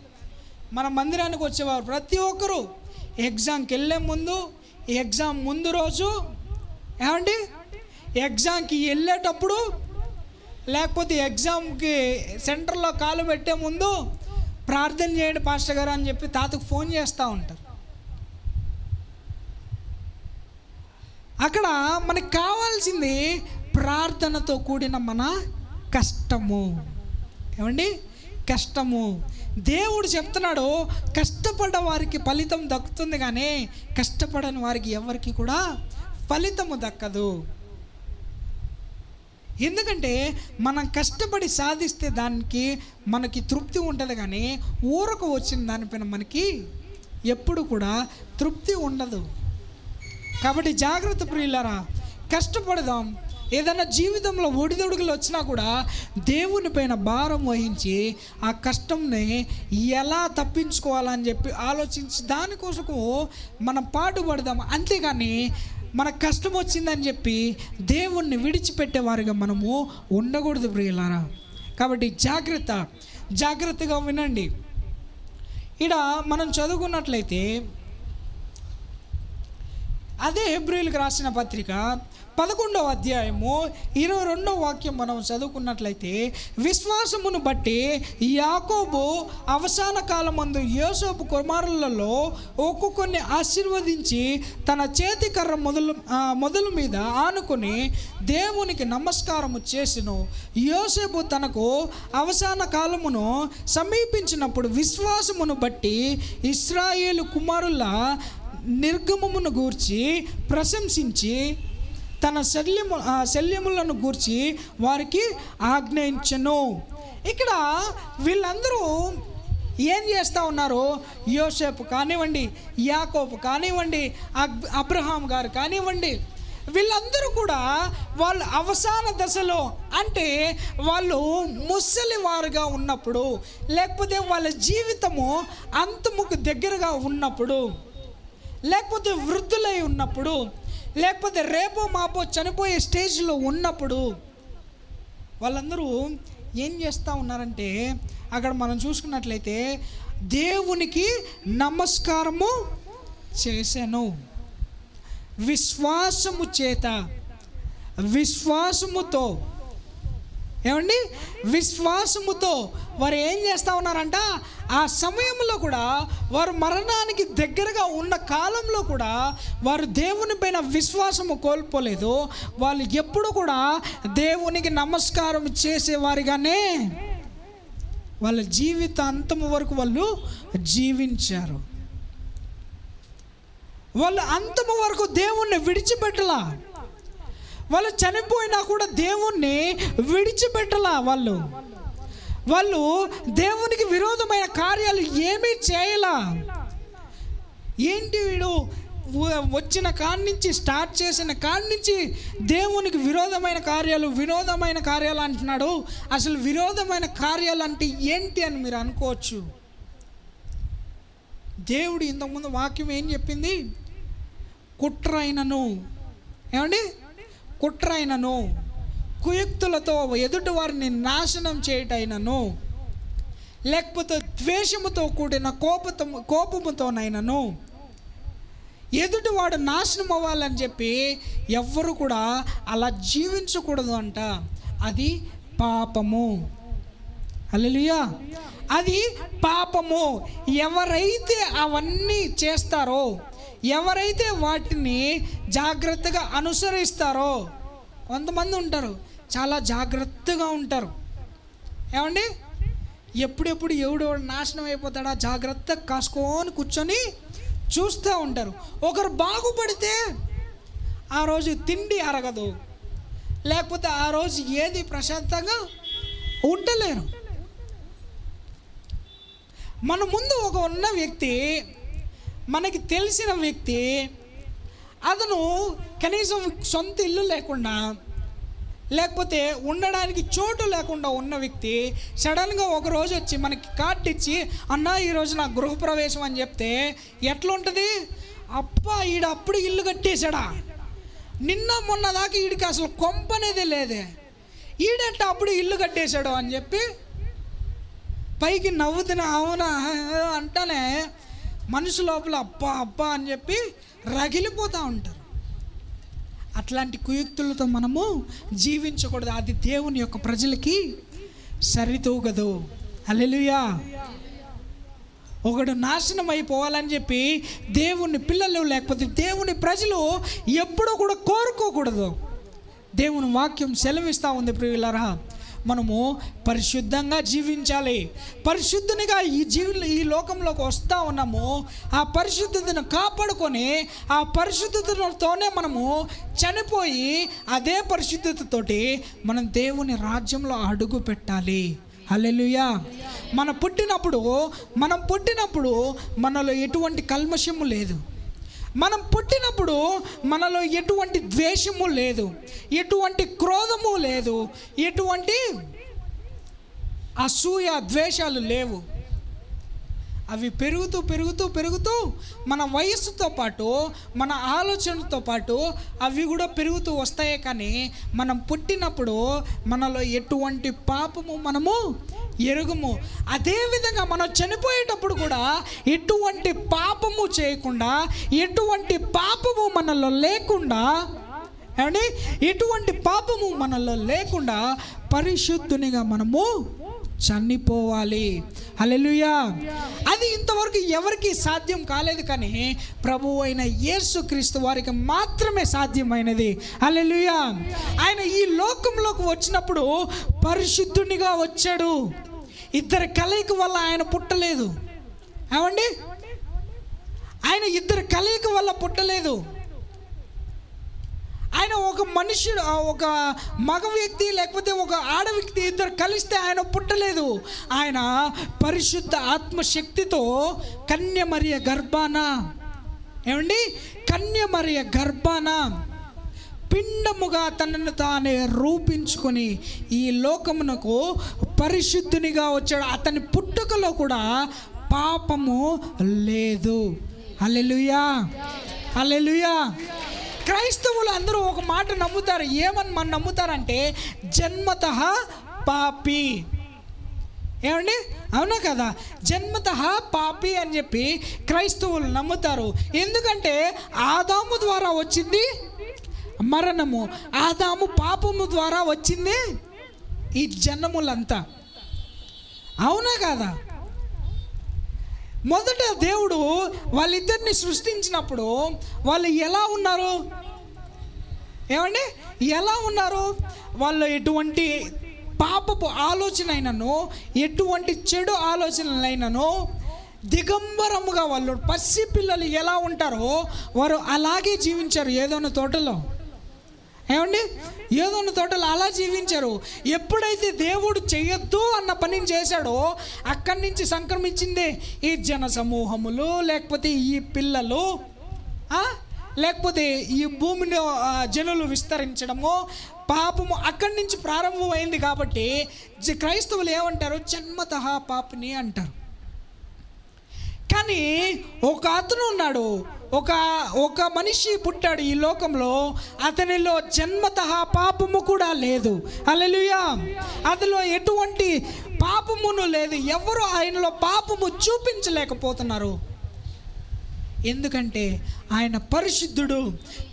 మన మందిరానికి వచ్చేవారు ప్రతి ఒక్కరూ ఎగ్జామ్కి వెళ్ళే ముందు, ఎగ్జామ్ ముందు రోజు, ఏమండి ఎగ్జామ్కి వెళ్ళేటప్పుడు, లేకపోతే ఎగ్జామ్కి సెంటర్లో కాలు పెట్టే ముందు ప్రార్థన చేయండి పాస్టర్ గారు అని చెప్పి తాతకు ఫోన్ చేస్తూ ఉంటారు. అక్కడ మనకు కావాల్సింది ప్రార్థనతో కూడిన మన కష్టము. ఏమండి కష్టము. దేవుడు చెప్తున్నాడు, కష్టపడ్డ వారికి ఫలితం దక్కుతుంది, కానీ కష్టపడని వారికి ఎవరికి కూడా ఫలితము దక్కదు. ఎందుకంటే మనం కష్టపడి సాధిస్తే దానికి మనకి తృప్తి ఉంటుంది, కానీ ఊరకు వచ్చిన దానిపైన మనకి ఎప్పుడు కూడా తృప్తి ఉండదు. కాబట్టి జాగ్రత్త ప్రియులారా, కష్టపడదాం. ఏదైనా జీవితంలో ఒడిదొడుగులు వచ్చినా కూడా దేవుని పైన భారం వహించి ఆ కష్టంని ఎలా తప్పించుకోవాలని చెప్పి ఆలోచించి దానికోసము మనం పాటుపడదాం. అంతేగాని మనకు కష్టం వచ్చిందని చెప్పి దేవుణ్ణి విడిచిపెట్టేవారుగా మనము ఉండకూడదు ప్రియులారా. కాబట్టి జాగ్రత్తగా వినండి. ఇక్కడ మనం చదువుకున్నట్లయితే అదే హెబ్రీయులకు రాసిన పత్రిక 11వ అధ్యాయము 22వ వాక్యం మనం చదువుకున్నట్లయితే, విశ్వాసమును బట్టి యాకోబు అవసాన కాలమందు యోసేపు కుమారులలో ఒక్కొక్కరిని ఆశీర్వదించి తన చేతి కర్ర మొదలు మీద ఆనుకొని దేవునికి నమస్కారము చేసెను. యోసేపు తనకు అవసాన కాలమును సమీపించినప్పుడు విశ్వాసమును బట్టి ఇశ్రాయేలు కుమారుల నిర్గమమును గూర్చి ప్రశంసించి తన శల్యములను గూర్చి వారికి ఆజ్ఞయించెను. ఇక్కడ వీళ్ళందరూ ఏం చేస్తూ ఉన్నారు? యోసేపు కానివ్వండి, యాకోబు కానివ్వండి, అబ్రహాం గారు కానివ్వండి, వీళ్ళందరూ కూడా వాళ్ళు అవసాన దశలో, అంటే వాళ్ళు ముసలి వారుగా ఉన్నప్పుడు, లేకపోతే వాళ్ళ జీవితము అంతముకు దగ్గరగా ఉన్నప్పుడు, లేకపోతే వృద్ధులై ఉన్నప్పుడు, లేకపోతే రేపో మాపో చనిపోయే స్టేజ్లో ఉన్నప్పుడు వాళ్ళందరూ ఏం చేస్తూ ఉన్నారంటే, అక్కడ మనం చూసుకున్నట్లయితే దేవునికి నమస్కారము చేశాను. విశ్వాసము చేత, విశ్వాసముతో, ఏమండి విశ్వాసముతో వారు ఏం చేస్తూ ఉన్నారంట? ఆ సమయంలో కూడా వారు మరణానికి దగ్గరగా ఉన్న కాలంలో కూడా వారు దేవుని పైన విశ్వాసము కోల్పోలేదు. వాళ్ళు ఎప్పుడు కూడా దేవునికి నమస్కారం చేసేవారిగానే వాళ్ళ జీవిత అంతము వరకు వాళ్ళు జీవించారు. వాళ్ళు అంతము వరకు దేవుణ్ణి విడిచిపెట్టలా. వాళ్ళు చనిపోయినా కూడా దేవుణ్ణి విడిచిపెట్టలా. వాళ్ళు దేవునికి విరోధమైన కార్యాలు ఏమీ చేయలా. ఏంటి వీడు వచ్చిన కాడి నుంచి, స్టార్ట్ చేసిన కాడి నుంచి దేవునికి విరోధమైన కార్యాలు అంటున్నాడు. అసలు విరోధమైన కార్యాలు అంటే ఏంటి అని మీరు అనుకోవచ్చు. దేవుడు ఇంతకుముందు వాక్యం ఏం చెప్పింది? కుట్రైనను, ఏమండి, కుట్రైనను, కుయుక్తులతో ఎదుటి వారిని నాశనం చేయటైనను, లేకపోతే ద్వేషముతో కూడిన కోపముతోనైనను ఎదుటివాడు నాశనం అవ్వాలని చెప్పి ఎవ్వరు కూడా అలా జీవించకూడదు అంట. అది పాపము. హల్లెలూయా. అది పాపము. ఎవరైతే అవన్నీ చేస్తారో, ఎవరైతే వాటిని జాగ్రత్తగా అనుసరిస్తారో, కొంతమంది ఉంటారు చాలా జాగ్రత్తగా ఉంటారు, ఏమండి, ఎప్పుడెప్పుడు ఎవడు నాశనం అయిపోతాడా జాగ్రత్తగా కాసుకొని కూర్చొని చూస్తూ ఉంటారు. ఒకరు బాగుపడితే ఆ రోజు తిండి అరగదు, లేకపోతే ఆ రోజు ఏది ప్రశాంతంగా ఉండలేరు. మన ముందు ఒక ఉన్న వ్యక్తి, మనకి తెలిసిన వ్యక్తి, అతను కనీసం సొంత ఇల్లు లేకుండా, లేకపోతే ఉండడానికి చోటు లేకుండా ఉన్న వ్యక్తి సడన్గా ఒకరోజు వచ్చి మనకి కార్డు ఇచ్చి, అన్నా ఈరోజు నా గృహప్రవేశం అని చెప్తే ఎట్లుంటుంది? అబ్బా, ఈడ అప్పుడు ఇల్లు కట్టేశాడా, నిన్న మొన్న దాకా ఈడికి అసలు కొంప అనేది లేదే, ఈడంటే అప్పుడు ఇల్లు కట్టేశాడు అని చెప్పి పైకి నవ్వుతున్నా అవునా అంటానే మనసు లోపల అబ్బా అబ్బా అని చెప్పి రగిలిపోతూ ఉంటారు. అట్లాంటి కుయుక్తులతో మనము జీవించకూడదు. అది దేవుని యొక్క ప్రజలకి సరితూగదు. హల్లెలూయా. ఒకడు నాశనం అయిపోవాలని చెప్పి దేవుని పిల్లలు, లేకపోతే దేవుని ప్రజలు ఎప్పుడూ కూడా కోరుకోకూడదు. దేవుని వాక్యం సెలవిస్తూ ఉంది ప్రియులారా, మనము పరిశుద్ధంగా జీవించాలి. పరిశుద్ధునిగా ఈ లోకంలోకి వస్తూ ఉన్నాము. ఆ పరిశుద్ధతను కాపాడుకొని ఆ పరిశుద్ధతతోనే మనము చనిపోయి అదే పరిశుద్ధతతోటి మనం దేవుని రాజ్యంలో అడుగు పెట్టాలి. హల్లెలూయా. మనం పుట్టినప్పుడు మనలో ఎటువంటి కల్మషము లేదు. మనం పుట్టినప్పుడు మనలో ఎటువంటి ద్వేషము లేదు, ఎటువంటి క్రోధము లేదు, ఎటువంటి అసూయ ద్వేషాలు లేవు. అవి పెరుగుతూ పెరుగుతూ పెరుగుతూ మన వయస్సుతో పాటు, మన ఆలోచనతో పాటు అవి కూడా పెరుగుతూ వస్తాయి. కానీ మనం పుట్టినప్పుడు మనలో ఎటువంటి పాపము మనము ఎరుగము. అదేవిధంగా మనం చనిపోయేటప్పుడు కూడా ఎటువంటి పాపము చేయకుండా, ఎటువంటి పాపము మనలో లేకుండా, ఏమండి, ఎటువంటి పాపము మనలో లేకుండా పరిశుద్ధునిగా మనము చనిపోవాలి. హల్లెలూయా. అది ఇంతవరకు ఎవరికి సాధ్యం కాలేదు, కానీ ప్రభువు అయిన యేసుక్రీస్తు వారికి మాత్రమే సాధ్యమైనది. హల్లెలూయా. ఆయన ఈ లోకంలోకి వచ్చినప్పుడు పరిశుద్ధునిగా వచ్చాడు. ఇద్దరి కలయిక వల్ల ఆయన పుట్టలేదు, ఏమండి, ఆయన ఇద్దరి కలయిక వల్ల పుట్టలేదు. ఆయన ఒక మనుషుడు, ఒక మగ వ్యక్తి లేకపోతే ఒక ఆడ వ్యక్తి ఇద్దరు కలిస్తే ఆయన పుట్టలేదు. ఆయన పరిశుద్ధ ఆత్మశక్తితో కన్యమరియ గర్భాన, ఏమండి, కన్యమరియ గర్భాన పిండముగా తనను తానే రూపించుకొని ఈ లోకమునకు పరిశుద్ధునిగా వచ్చాడు. అతని పుట్టుకలో కూడా పాపము లేదు. హల్లెలూయా. హల్లెలూయా. క్రైస్తవులు అందరూ ఒక మాట నమ్ముతారు. ఏమని మనం నమ్ముతారంటే జన్మతః పాపి. ఏమండి, అవునా కదా? జన్మతః పాపి అని చెప్పి క్రైస్తవులు నమ్ముతారు. ఎందుకంటే ఆదాము ద్వారా వచ్చింది మరణము, ఆదాము పాపము ద్వారా వచ్చింది ఈ జన్మములంతా. అవునా కదా? మొదట దేవుడు వాళ్ళిద్దరిని సృష్టించినప్పుడు వాళ్ళు ఎలా ఉన్నారు, ఏమండి, ఎలా ఉన్నారు? వాళ్ళు ఎటువంటి పాపపు ఆలోచన అయినను, ఎటువంటి చెడు ఆలోచనలైనను దిగంబరముగా, వాళ్ళు పసి పిల్లలు ఎలా ఉంటారో వారు అలాగే జీవించారు. ఏదోన తోటలో, ఏమండి, ఏదోన తోటలో అలా జీవించారు. ఎప్పుడైతే దేవుడు చేయొద్దు అన్న పనిని చేశాడో అక్కడి నుంచి సంక్రమించిందే ఈ జన సమూహములు, లేకపోతే ఈ పిల్లలు. లేకపోతే ఈ భూమిలో జనులు విస్తరించడము, పాపము అక్కడి నుంచి ప్రారంభమైంది. కాబట్టి క్రైస్తవులు ఏమంటారు? జన్మతః పాపిని అంటారు. కానీ ఒక అతను ఉన్నాడు, ఒక మనిషి పుట్టాడు ఈ లోకంలో, అతనిలో జన్మతః పాపము కూడా లేదు. హల్లెలూయా. అతనిలో ఎటువంటి పాపమును లేదు. ఎవరు ఆయనలో పాపము చూపించలేకపోతున్నారు. ఎందుకంటే ఆయన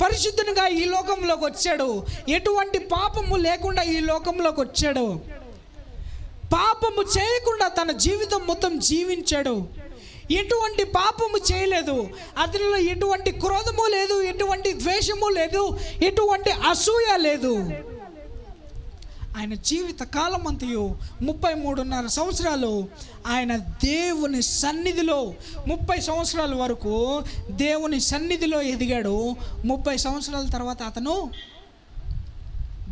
పరిశుద్ధునిగా ఈ లోకంలోకి వచ్చాడు. ఎటువంటి పాపము లేకుండా ఈ లోకంలోకి వచ్చాడు. పాపము చేయకుండా తన జీవితం మొత్తం జీవించాడు. ఎటువంటి పాపము చేయలేదు. అతనిలో ఎటువంటి క్రోధము లేదు, ఎటువంటి ద్వేషము లేదు, ఎటువంటి అసూయ లేదు. ఆయన జీవిత కాలమంతయు 33.5 సంవత్సరాలు ఆయన దేవుని సన్నిధిలో, 30 సంవత్సరాల వరకు దేవుని సన్నిధిలో ఎదిగాడు. 30 సంవత్సరాల తర్వాత అతను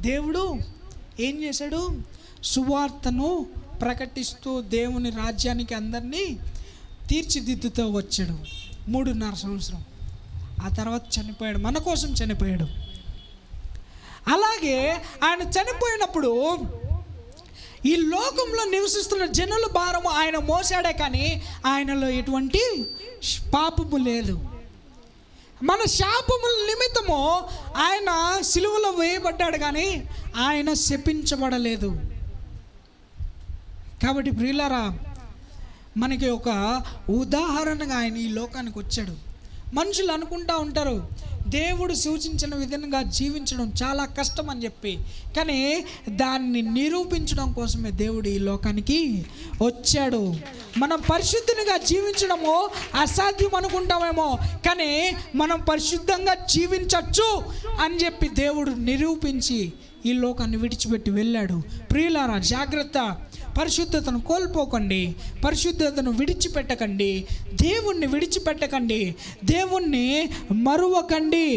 దేవుడు ఏం చేశాడు? సువార్తను ప్రకటిస్తూ దేవుని రాజ్యానికి అందరినీ తీర్చిదిద్దుతూ వచ్చాడు. 3.5 సంవత్సరం. ఆ తర్వాత చనిపోయాడు, మన కోసం చనిపోయాడు. అలాగే ఆయన చనిపోయినప్పుడు ఈ లోకంలో నివసిస్తున్న జనుల భారము ఆయన మోసాడే, కానీ ఆయనలో ఎటువంటి పాపము లేదు. మన శాపముల నిమిత్తము ఆయన సిలువలో వేయబడ్డాడు, కానీ ఆయన శపించబడలేదు. కాబట్టి ప్రియులారా, మనకి ఒక ఉదాహరణగా ఆయన ఈ లోకానికి వచ్చాడు. మనుషులు అనుకుంటూ ఉంటారు దేవుడు సూచించిన విధంగా జీవించడం చాలా కష్టం అని చెప్పి, కానీ దాన్ని నిరూపించడం కోసమే దేవుడు ఈ లోకానికి వచ్చాడు. మనం పరిశుద్ధంగా జీవించడము అసాధ్యం అనుకుంటామేమో, కానీ మనం పరిశుద్ధంగా జీవించవచ్చు అని చెప్పి దేవుడు నిరూపించి ఈ లోకాన్ని విడిచిపెట్టి వెళ్ళాడు. ప్రియులారా, జాగ్రత్త. పరిశుద్ధతను కోల్పోకండి, పరిశుద్ధతను విడిచిపెట్టకండి, దేవుణ్ణి విడిచిపెట్టకండి, దేవుణ్ణి మరువకండి.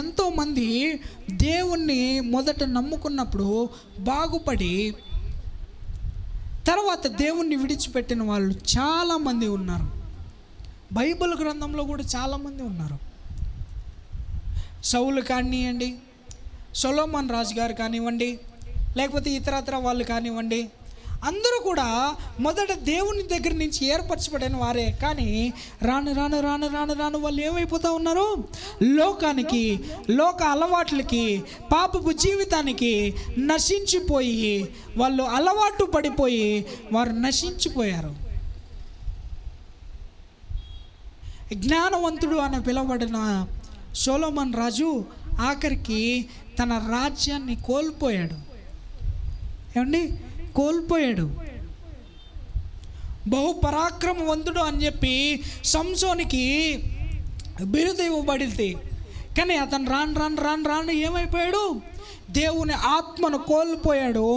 ఎంతోమంది దేవుణ్ణి మొదట నమ్ముకున్నప్పుడు బాగుపడి తర్వాత దేవుణ్ణి విడిచిపెట్టిన వాళ్ళు చాలామంది ఉన్నారు. బైబిల్ గ్రంథంలో కూడా చాలామంది ఉన్నారు. సౌలు కానివ్వండి, సొలొమోన్ రాజు గారు కానివ్వండి, లేకపోతే ఇతరత్ర వాళ్ళు కానివ్వండి, అందరూ కూడా మొదట దేవుని దగ్గర నుంచి ఏర్పరచబడిన వారే. కానీ రాను రాను రాను రాను రాను వాళ్ళు ఏమైపోతూ ఉన్నారు? లోకానికి, లోక అలవాట్లకి, పాపపు జీవితానికి నశించిపోయి, వాళ్ళు అలవాటు పడిపోయి వారు నశించిపోయారు. జ్ఞానవంతుడు అని పిలువబడిన సొలొమోన్ రాజు ఆఖరికి తన రాజ్యాన్ని కోల్పోయాడు. ఏమండి? కోల్పోయాడు. బహుపరాక్రమవంతుడు అని చెప్పి సంసోనికి బిరుదు ఇవ్వబడింది. కానీ అతను రాను రాను రాను రాను ఏమైపోయాడు? దేవుని ఆత్మను కోల్పోయాడు.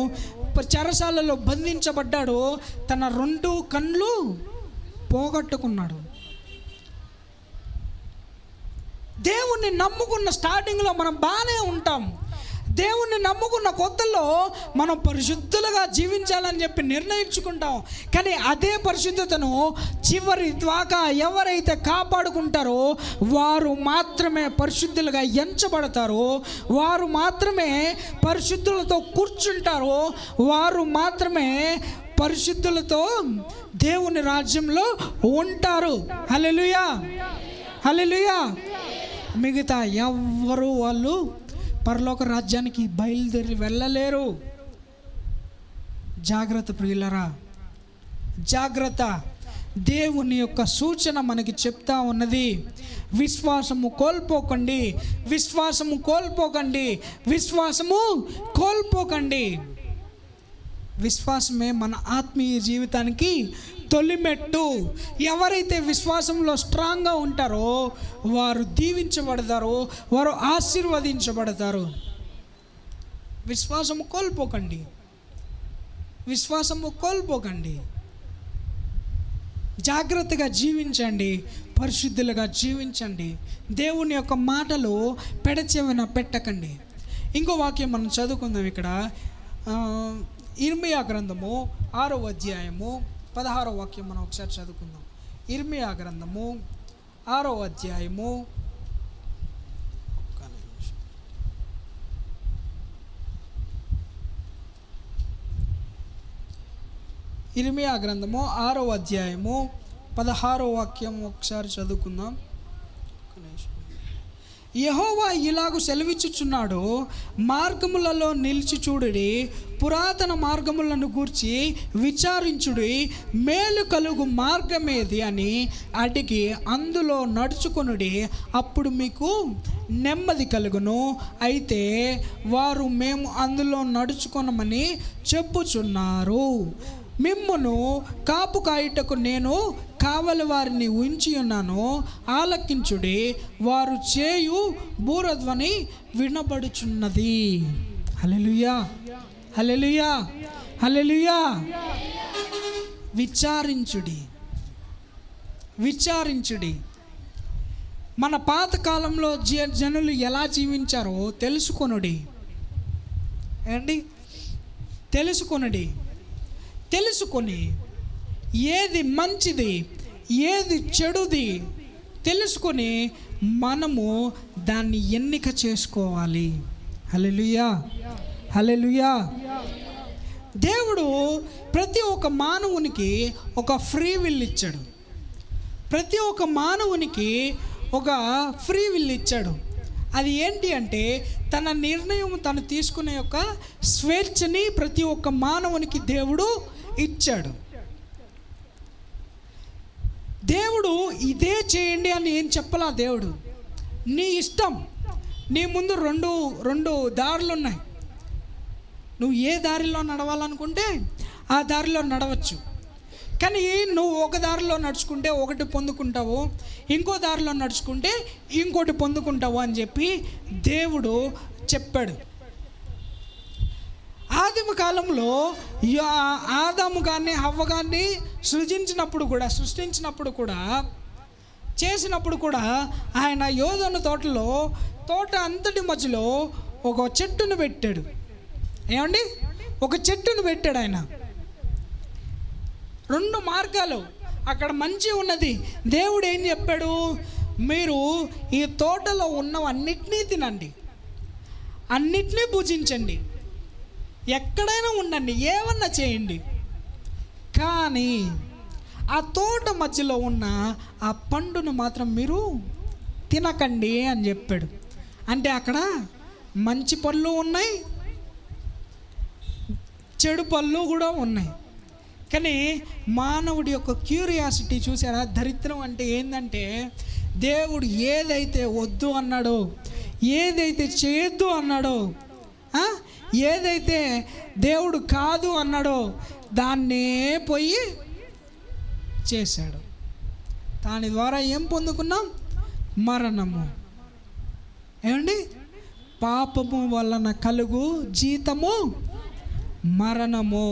చెరసాలలో బంధించబడ్డాడు. తన 2 కళ్ళు పోగొట్టుకున్నాడు. దేవుణ్ణి నమ్ముకున్న స్టార్టింగ్లో మనం బాగానే ఉంటాం. దేవుణ్ణి నమ్ముకున్న కొత్తలో మనం పరిశుద్ధులుగా జీవించాలని చెప్పి నిర్ణయించుకుంటాం. కానీ అదే పరిశుద్ధతను చివరి దాకా ఎవరైతే కాపాడుకుంటారో వారు మాత్రమే పరిశుద్ధులుగా ఎంచబడతారో, వారు మాత్రమే పరిశుద్ధులతో కూర్చుంటారో, వారు మాత్రమే పరిశుద్ధులతో దేవుని రాజ్యంలో ఉంటారు. హల్లెలూయా, హల్లెలూయా. మిగతా ఎవ్వరు వాళ్ళు పరలోక రాజ్యానికి బయలుదేరి వెళ్ళలేరు. జాగ్రత్త ప్రియులరా, జాగ్రత్త. దేవుని యొక్క సూచన మనకి చెప్తా ఉన్నది. విశ్వాసము కోల్పోకండి, విశ్వాసము కోల్పోకండి, విశ్వాసము కోల్పోకండి. విశ్వాసమే మన ఆత్మీయ జీవితానికి తొలిమెట్టు. ఎవరైతే విశ్వాసంలో స్ట్రాంగ్గా ఉంటారో వారు దీవించబడతారు, వారు ఆశీర్వదించబడతారు. విశ్వాసము కోల్పోకండి, విశ్వాసము కోల్పోకండి. జాగ్రత్తగా జీవించండి, పరిశుద్ధులుగా జీవించండి. దేవుని యొక్క మాటలు పెడచెవిన పెట్టకండి. ఇంకో వాక్యం మనం చదువుకుందాం. ఇక్కడ ఇర్మియా గ్రంథము 6వ అధ్యాయము 16వ వాక్యం మనం ఒకసారి చదువుకుందాం. ఇర్మియా గ్రంథము 6వ అధ్యాయము, ఇర్మియా గ్రంథము 6వ అధ్యాయము 16వ వాక్యం ఒకసారి చదువుకుందాం. యెహోవా ఇలాగు సెలవిచ్చుచున్నాడు, మార్గములలో నిలిచి చూడుడి, పురాతన మార్గములను గూర్చి విచారించుడి, మేలు కలుగు మార్గమేది అని అడిగి అందులో నడుచుకొనుడి, అప్పుడు మీకు నెమ్మది కలుగును. అయితే వారు మేము అందులో నడుచుకొనమని చెప్పుచున్నారు. మిమ్మును కాపు కాయుటకు నేను కావలి వారిని ఉంచి ఉన్నాను, ఆలకించుడి, వారు చేయు బూరధ్వని వినబడుచున్నది. హల్లెలూయా, హల్లెలూయా, హల్లెలూయా. విచారించుడి, విచారించుడి. మన పాతకాలంలో జనులు ఎలా జీవించారో తెలుసుకొనుడి. ఏంటి? తెలుసుకొనుడి. తెలుసుకొని ఏది మంచిది ఏది చెడుది తెలుసుకొని మనము దాన్ని ఎన్నిక చేసుకోవాలి. హల్లెలూయా, హల్లెలూయా. దేవుడు ప్రతి ఒక్క మానవునికి ఒక ఫ్రీ విల్ ఇచ్చాడు. ప్రతి ఒక్క మానవునికి ఒక ఫ్రీ విల్ ఇచ్చాడు. అది ఏంటి అంటే తన నిర్ణయం తను తీసుకునే యొక్క స్వేచ్ఛని ప్రతి ఒక్క మానవునికి దేవుడు ఇచ్చాడు. దేవుడు ఇదే చేయండి అని ఏం చెప్పలా. దేవుడు నీ ఇష్టం. నీ ముందు రెండు దారులు ఉన్నాయి. నువ్వు ఏ దారిలో నడవాలనుకుంటే ఆ దారిలో నడవచ్చు. కానీ నువ్వు ఒక దారిలో నడుచుకుంటే ఒకటి పొందుకుంటావు, ఇంకో దారిలో నడుచుకుంటే ఇంకోటి పొందుకుంటావు అని చెప్పి దేవుడు చెప్పాడు. ఆదిమ కాలంలో ఆదాము కానీ హవ్వ కానీ సృష్టించినప్పుడు కూడా చేసినప్పుడు కూడా ఆయన యోధను తోట అంతటి మధ్యలో ఒక చెట్టును పెట్టాడు. ఏమండి? ఒక చెట్టును పెట్టాడు ఆయన. రెండు మార్గాలు, అక్కడ మంచి ఉన్నది. దేవుడు ఏం చెప్పాడు? మీరు ఈ తోటలో ఉన్నవన్నిటినీ తినండి, అన్నిటినీ భుజించండి, ఎక్కడైనా ఉండండి, ఏమన్నా చేయండి, కానీ ఆ తోట మధ్యలో ఉన్న ఆ పండును మాత్రం మీరు తినకండి అని చెప్పాడు. అంటే అక్కడ మంచి పళ్ళు ఉన్నాయి, చెడు పళ్ళు కూడా ఉన్నాయి. కానీ మానవుడి యొక్క క్యూరియాసిటీ చూసారా? దరిద్రం అంటే ఏంటంటే దేవుడు ఏదైతే వద్దు అన్నాడో, ఏదైతే చేయొద్దు అన్నాడో, ఏదైతే దేవుడు కాదు అన్నాడో దాన్నే పోయి చేశాడు. దాని ద్వారా ఏం పొందుకున్నాం? మరణము. ఏమండి? పాపము వలన కలుగు జీతము మరణము.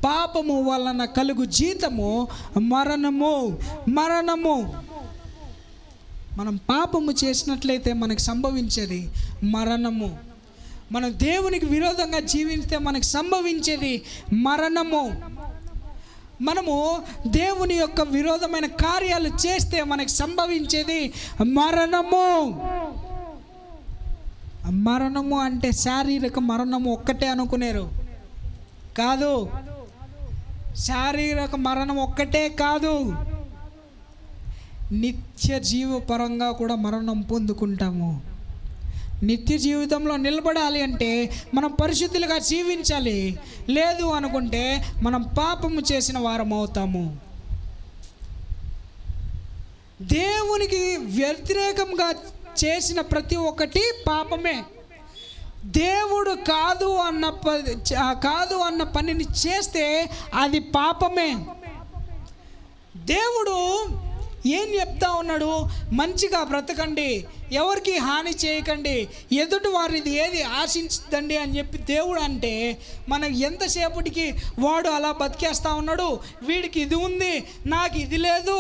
పాపము వలన కలుగు జీతము మరణము. మనం పాపము చేసినట్లయితే మనకు సంభవించేది మరణము. మనం దేవునికి విరోధంగా జీవిస్తే మనకు సంభవించేది మరణము. మనము దేవుని యొక్క విరోధమైన కార్యాలు చేస్తే మనకు సంభవించేది మరణము. మరణము అంటే శారీరక మరణము ఒక్కటే అనుకునేరు కాదు. శారీరక మరణం ఒక్కటే కాదు, నిత్య జీవపరంగా కూడా మరణం పొందుకుంటాము. నిత్య జీవితంలో నిలబడాలి అంటే మనం పరిశుద్ధులుగా జీవించాలి. లేదు అనుకుంటే మనం పాపము చేసిన వారం అవుతాము. దేవునికి వ్యతిరేకంగా చేసిన ప్రతి ఒక్కటి పాపమే. దేవుడు కాదు అన్న పనిని చేస్తే అది పాపమే. దేవుడు ఏం చెప్తా ఉన్నాడు? మంచిగా బ్రతకండి, ఎవరికి హాని చేయకండి, ఎదుటి వారిది ఏది ఆశించదండి అని చెప్పి దేవుడు అంటే మనకు ఎంతసేపటికి వాడు అలా బతికేస్తూ ఉన్నాడు. వీడికి ఇది ఉంది, నాకు ఇది లేదు.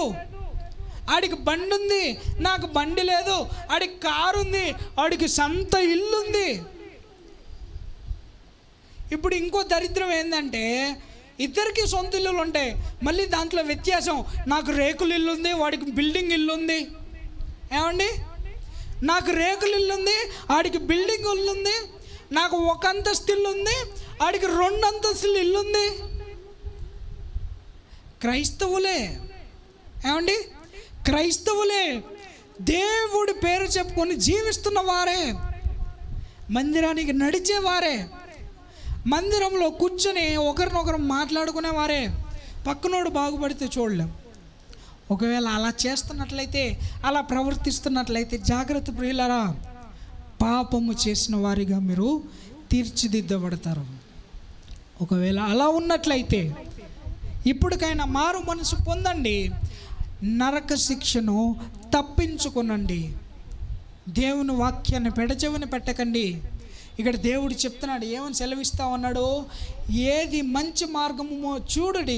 ఆడికి బండి ఉంది, నాకు బండి లేదు. ఆడికి కారు ఉంది, ఆడికి సొంత ఇల్లు ఉంది. ఇప్పుడు ఇంకో దరిద్రం ఏంటంటే ఇద్దరికి సొంత ఇల్లులు ఉంటాయి. మళ్ళీ దాంట్లో వ్యత్యాసం, నాకు రేకులు ఇల్లు ఉంది, వాడికి బిల్డింగ్ ఇల్లు ఉంది. ఏమండి, నాకు రేకులు ఇల్లు ఉంది, ఆడికి బిల్డింగ్ ఇల్లు ఉంది. నాకు ఒక అంతస్తు ఇల్లు ఉంది, ఆడికి 2 అంతస్తులు ఇల్లు ఉంది. క్రైస్తవులే, ఏమండి, క్రైస్తవులే, దేవుడి పేరు చెప్పుకొని జీవిస్తున్న వారే, మందిరానికి నడిచేవారే, మందిరంలో కూర్చొని ఒకరినొకరు మాట్లాడుకునేవారే. పక్కనోడు బాగుపడితే చూడలేం. ఒకవేళ అలా చేస్తున్నట్లయితే, అలా ప్రవర్తిస్తున్నట్లయితే జాగ్రత్త ప్రియులారా, పాపము చేసిన వారిగా మీరు తీర్చిదిద్దబడతారు. ఒకవేళ అలా ఉన్నట్లయితే ఇప్పటికైనా మారు మనసు పొందండి, నరక శిక్షను తప్పించుకునండి. దేవుని వాక్యాన్ని పెడచెవిన పెట్టకండి. ఇక్కడ దేవుడు చెప్తున్నాడు, ఏమని సెలవిస్తా ఉన్నాడు, ఏది మంచి మార్గమో చూడుడి,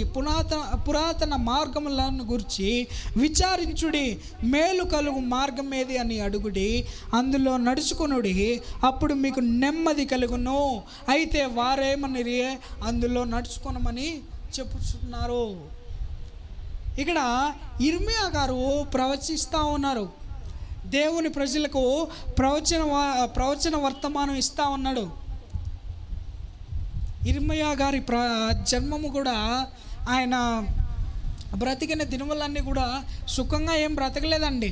పురాతన మార్గములను గురించి విచారించుడి, మేలు కలుగు మార్గం ఏది అని అడుగుడి, అందులో నడుచుకునుడి, అప్పుడు మీకు నెమ్మది కలుగును. అయితే వారేమని అందులో నడుచుకునమని చెప్పుతున్నారు. ఇక్కడ ఇర్మియా గారు ప్రవచిస్తూ ఉన్నారు, దేవుని ప్రజలకు ప్రవచన వర్తమానం ఇస్తూ ఉన్నాడు. ఇర్మియా గారి జన్మము కూడా, ఆయన బ్రతికిన దినములన్నీ కూడా సుఖంగా ఏం బ్రతకలేదండి.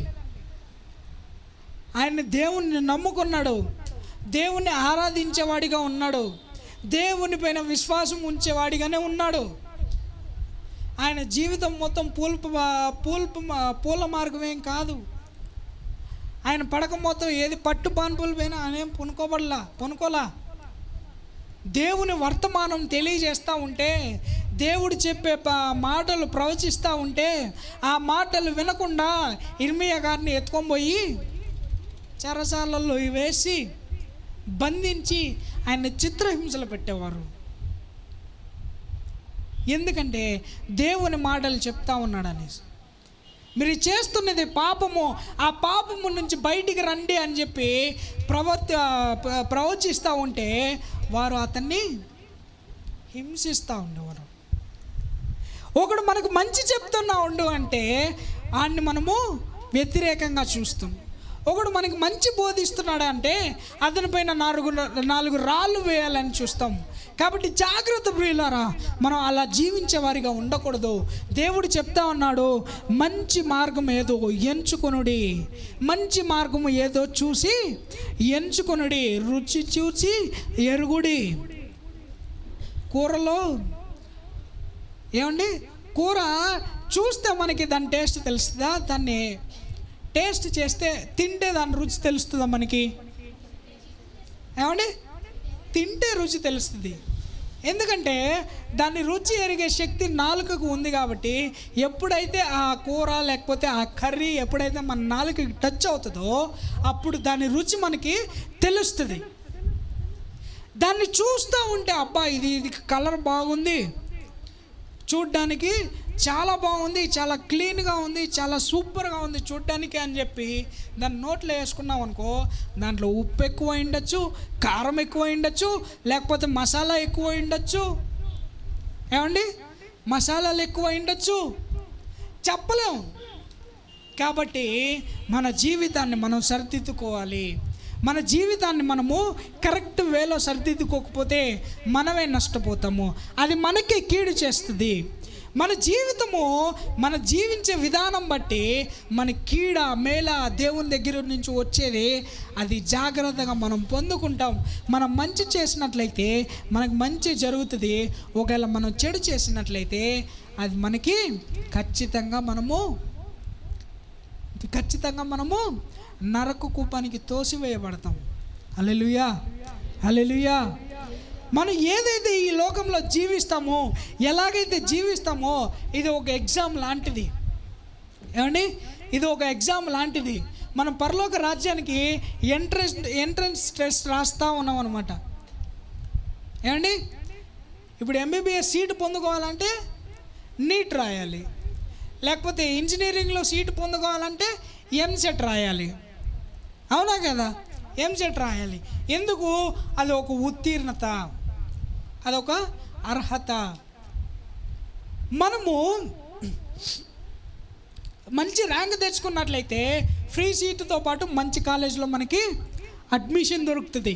ఆయన దేవుణ్ణి నమ్ముకున్నాడు, దేవుణ్ణి ఆరాధించేవాడిగా ఉన్నాడు, దేవుని పైన విశ్వాసం ఉంచేవాడిగానే ఉన్నాడు. ఆయన జీవితం మొత్తం పూల మార్గం ఏం కాదు. ఆయన పడక మొత్తం ఏది పట్టు పాన్పుల పైన ఆయన పొనుకోలా. దేవుని వర్తమానం తెలియజేస్తూ ఉంటే, దేవుడు చెప్పే మాటలు ప్రవచిస్తూ ఉంటే, ఆ మాటలు వినకుండా ఇర్మియా గారిని ఎత్తుకొని పోయి చెరసాలలో వేసి బంధించి ఆయన చిత్రహింసలు పెట్టేవారు. ఎందుకంటే దేవుని మాటలు చెప్తా ఉన్నాడు అనేసి. మీరు చేస్తున్నది పాపము, ఆ పాపము నుంచి బయటికి రండి అని చెప్పి ప్రవచిస్తూ ఉంటే వారు అతన్ని హింసిస్తూ ఉండేవారు. ఒకడు మనకు మంచి చెప్తున్నా ఉండు అంటే ఆయన్ని మనము వ్యతిరేకంగా చూస్తాం. ఒకడు మనకి మంచి బోధిస్తున్నాడు అంటే అతనిపైన 4 రాళ్ళు వేయాలని చూస్తాం. కాబట్టి జాగ్రత్త ప్రియులారా, మనం అలా జీవించే వారిగా ఉండకూడదు. దేవుడు చెప్తా ఉన్నాడు, మంచి మార్గం ఏదో ఎంచుకొనుడి, మంచి మార్గము ఏదో చూసి ఎంచుకొనుడి, రుచి చూసి ఎరుగుడి. కూరలో ఏమండి, కూర చూస్తే మనకి దాని టేస్ట్ తెలుస్తుందా? దాన్ని టేస్ట్ చేస్తే తింటే దాని రుచి తెలుస్తుందా మనకి? ఏమండి, తింటే రుచి తెలుస్తుంది. ఎందుకంటే దాన్ని రుచి ఎరిగే శక్తి నాలుకకు ఉంది. కాబట్టి ఎప్పుడైతే ఆ కూర లేకపోతే ఆ కర్రీ ఎప్పుడైతే మన నాలుకకి టచ్ అవుతుందో అప్పుడు దాని రుచి మనకి తెలుస్తుంది. దాన్ని చూస్తూ ఉంటే అబ్బా ఇది కలర్ బాగుంది, చూడ్డానికి చాలా బాగుంది, చాలా క్లీన్గా ఉంది, చాలా సూపర్గా ఉంది చూడ్డానికి అని చెప్పి దాన్ని నోట్లో వేసుకున్నాం అనుకో, దాంట్లో ఉప్పు ఎక్కువ ఉండొచ్చు, కారం ఎక్కువ ఉండొచ్చు, లేకపోతే మసాలా ఎక్కువ ఉండొచ్చు. ఏమండి, మసాలాలు ఎక్కువ ఉండొచ్చు, చెప్పలేం. కాబట్టి మన జీవితాన్ని మనం సరిదిద్దుకోవాలి. మన జీవితాన్ని మనము కరెక్ట్ వేలో సరిదిద్దుకోకపోతే మనమే నష్టపోతాము. అది మనకే కీడు చేస్తుంది. మన జీవితము, మన జీవించే విధానం బట్టి మన కీడ మేల దేవుని దగ్గర నుంచి వచ్చేది అది జాగ్రత్తగా మనం పొందుకుంటాం. మనం మంచి చేసినట్లయితే మనకు మంచి జరుగుతుంది. ఒకవేళ మనం చెడు చేసినట్లయితే అది మనకి ఖచ్చితంగా మనము నరక కూపానికి తోసివేయబడతాం. హల్లెలూయా, హల్లెలూయా. మనం ఏదైతే ఈ లోకంలో జీవిస్తామో, ఎలాగైతే జీవిస్తామో ఇది ఒక ఎగ్జామ్ లాంటిది. ఏమండి, ఇది ఒక ఎగ్జామ్ లాంటిది. మనం పరలోక రాజ్యానికి ఎంట్రన్స్ టెస్ట్ రాస్తూ ఉన్నాం అన్నమాట. ఏమండి, ఇప్పుడు ఎంబీబీఎస్ సీటు పొందుకోవాలంటే నీట్ రాయాలి, లేకపోతే ఇంజనీరింగ్లో సీటు పొందుకోవాలంటే ఎంసెట్ రాయాలి. అవునా కదా? ఎంసెట్ రాయాలి. ఎందుకు? అది ఒక ఉత్తీర్ణత, అదొక అర్హత. మనము మంచి ర్యాంక్ తెచ్చుకున్నట్లయితే ఫ్రీ సీటుతో పాటు మంచి కాలేజీలో మనకి అడ్మిషన్ దొరుకుతుంది.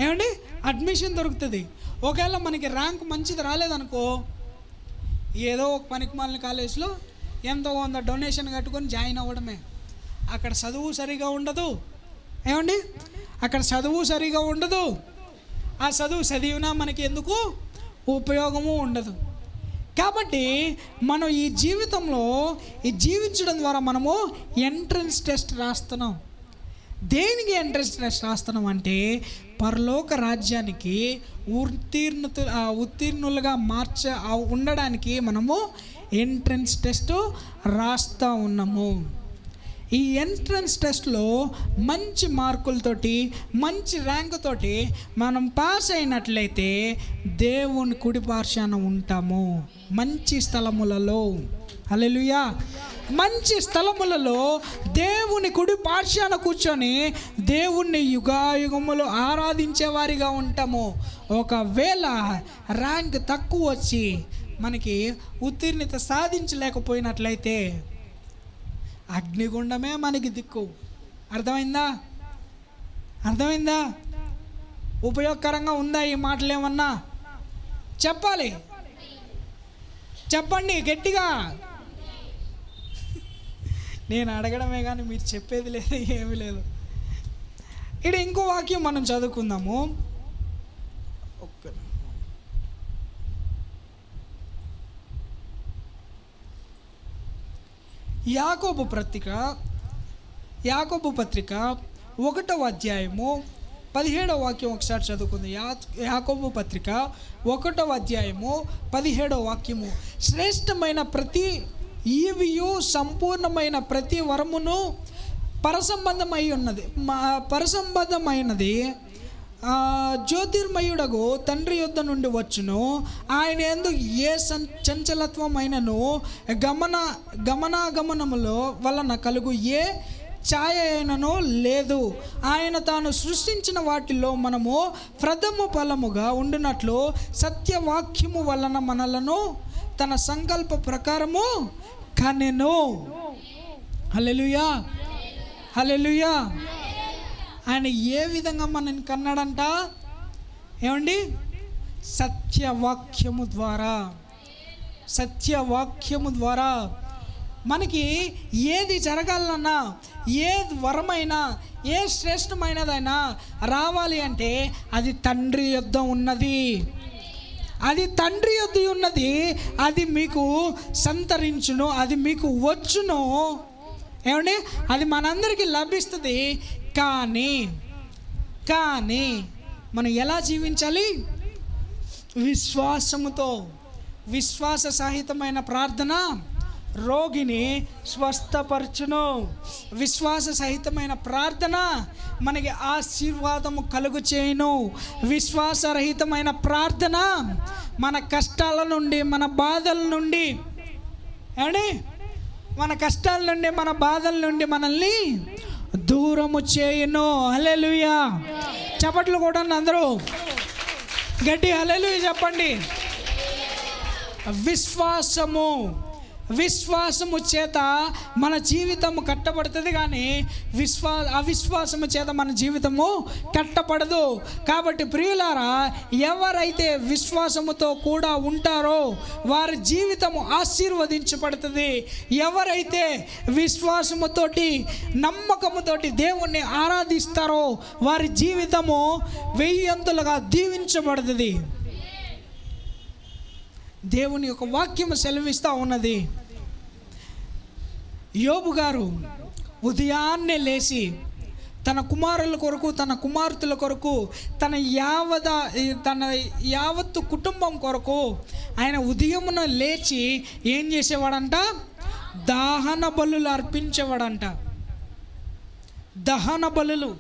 ఏమండి, అడ్మిషన్ దొరుకుతుంది. ఒకవేళ మనకి ర్యాంక్ మంచిది రాలేదనుకో, ఏదో ఒక పనికిమాలిన కాలేజీలో ఎంతో కొంత డొనేషన్ కట్టుకొని జాయిన్ అవ్వడమే. అక్కడ చదువు సరిగా ఉండదు. ఏమండి, అక్కడ చదువు సరిగా ఉండదు. ఆ చదువు చదివినా మనకి ఎందుకు ఉపయోగము ఉండదు. కాబట్టి మనం ఈ జీవితంలో జీవించడం ద్వారా మనము ఎంట్రన్స్ టెస్ట్ రాస్తున్నాం. దేనికి ఎంట్రన్స్ టెస్ట్ రాస్తున్నాం అంటే పరలోక రాజ్యానికి ఉత్తీర్ణులుగా ఉండడానికి మనము ఎంట్రన్స్ టెస్ట్ రాస్తూ ఉన్నాము. ఈ ఎంట్రన్స్ టెస్ట్లో మంచి మార్కులతోటి మంచి ర్యాంకుతోటి మనం పాస్ అయినట్లయితే దేవుని కుడి పార్శ్వాన ఉంటాము, మంచి స్థలములలో. హల్లెలూయా. మంచి స్థలములలో దేవుని కుడి పార్శ్వాన కూర్చొని దేవుణ్ణి యుగాయుగములు ఆరాధించే వారిగా ఉంటాము. ఒకవేళ ర్యాంక్ తక్కువ వచ్చి మనకి ఉత్తీర్ణత సాధించలేకపోయినట్లయితే అగ్నిగుండమే మనకి దిక్కు. అర్థమైందా? ఉపయోగకరంగా ఉందా ఈ మాటలు? ఏమన్నా చెప్పాలి, చెప్పండి గట్టిగా. నేను అడగడమే కానీ మీరు చెప్పేది లేదు, ఏమీ లేదు. ఇక్కడ ఇంకో వాక్యం మనం చదువుకుందాము. యాకోబు పత్రిక 1వ అధ్యాయము 17వ వాక్యం ఒకసారి చదువుకుంది. యాకోబు పత్రిక 1వ అధ్యాయము 17వ వాక్యము. శ్రేష్టమైన ప్రతి ఈవియు సంపూర్ణమైన ప్రతి వరమును పరసంబంధమైనది జ్యోతిర్మయుడగు తండ్రి యొద్ద నుండి వచ్చును. ఆయన యందు ఏ చంచలత్వమైనను గమనాగమనములో వలన కలుగు ఏ ఛాయ అయినను లేదు. ఆయన తాను సృష్టించిన వాటిలో మనము ప్రథమ ఫలముగా ఉండునట్లు సత్యవాక్యము వలన మనలను తన సంకల్ప ప్రకారము కనెను. హల్లెలూయా, హల్లెలూయా. ఆయన ఏ విధంగా మనని కన్నాడంట? ఏమండి? సత్యవాక్యము ద్వారా. మనకి ఏది జరగాలన్నా, ఏ వరమైనా, ఏ శ్రేష్టమైనదైనా రావాలి అంటే అది తండ్రి యొద్ద ఉన్నది. అది మీకు సంతరించును, అది మీకు వచ్చును. ఏమండి? అది మనందరికీ లభిస్తుంది. కానీ మనం ఎలా జీవించాలి? విశ్వాస సహితమైన ప్రార్థన రోగిని స్వస్థపరచును. విశ్వాస సహితమైన ప్రార్థన మనకి ఆశీర్వాదము కలుగు చేయును. విశ్వాసరహితమైన ప్రార్థన మన కష్టాల నుండి, మన బాధల నుండి, ఏమండి, మన కష్టాల నుండి, మన బాధల నుండి మనల్ని దూరము చేయును. హల్లెలూయా. చప్పట్లు కూడా అందరూ గట్టి హల్లెలూయా చెప్పండి. విశ్వాసము చేత మన జీవితము కట్టబడుతుంది, కానీ అవిశ్వాసము చేత మన జీవితము కట్టబడదు. కాబట్టి ప్రియులారా, ఎవరైతే విశ్వాసముతో కూడా ఉంటారో వారి జీవితము ఆశీర్వదించబడుతుంది. ఎవరైతే విశ్వాసముతోటి, నమ్మకముతోటి దేవుణ్ణి ఆరాధిస్తారో వారి జీవితము 1000 దీవించబడుతుంది. దేవుని యొక్క వాక్యము సెలవిస్తూ ఉన్నది. యోబు గారు ఉదయాన్నే లేచి తన కుమారుల కొరకు, తన కుమార్తెల కొరకు, తన యావత్తు కుటుంబం కొరకు ఆయన ఉదయమున లేచి ఏం చేసేవాడంట? దహన బలులు అర్పించేవాడంట. దహన బలులు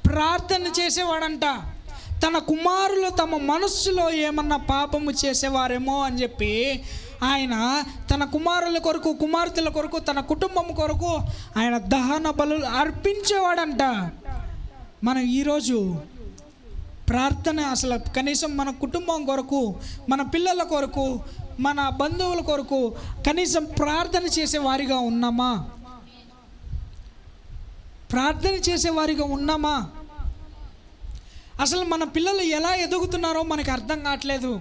ప్రార్థన చేసేవాడంట. తన కుమారులు తమ మనస్సులో ఏమన్నా పాపము చేసేవారేమో అని చెప్పి ఆయన తన కుమారుల కొరకు, కుమార్తెల కొరకు, తన కుటుంబం కొరకు ఆయన దహన బలులు అర్పించేవాడంట. మనం ఈరోజు ప్రార్థన అసలు కనీసం మన కుటుంబం కొరకు, మన పిల్లల కొరకు, మన బంధువుల కొరకు కనీసం ప్రార్థన చేసేవారిగా ఉన్నామా? ప్రార్థన చేసేవారిగా ఉన్నామా? అసలు మన పిల్లలు ఎలా ఎదుగుతున్నారో మనకు అర్థం కావట్లేదు.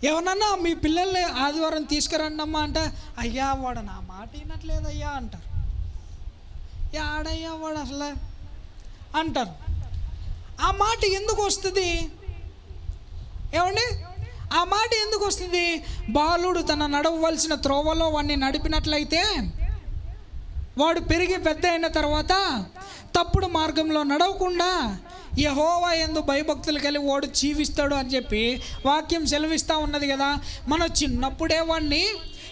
ఎవరన్నా మీ పిల్లల్ని ఆదివారం తీసుకురండి అమ్మా అంటే, అయ్యా వాడు నా మాట వినట్లేదయ్యా అంటారు. ఆడయ్యా వాడు అసలు అంటారు. ఆ మాట ఎందుకు వస్తుంది? ఏమండి, ఆ మాట ఎందుకు వస్తుంది? బాలుడు తన నడవవలసిన త్రోవలో వాడిని నడిపినట్లయితే వాడు పెరిగి పెద్ద అయిన తర్వాత తప్పుడు మార్గంలో నడవకుండా యెహోవా యందు భయభక్తులు కలిగి వాడు జీవిస్తాడు అని చెప్పి వాక్యం సెలవిస్తూ ఉన్నది కదా. మనం చిన్నప్పుడే వాడిని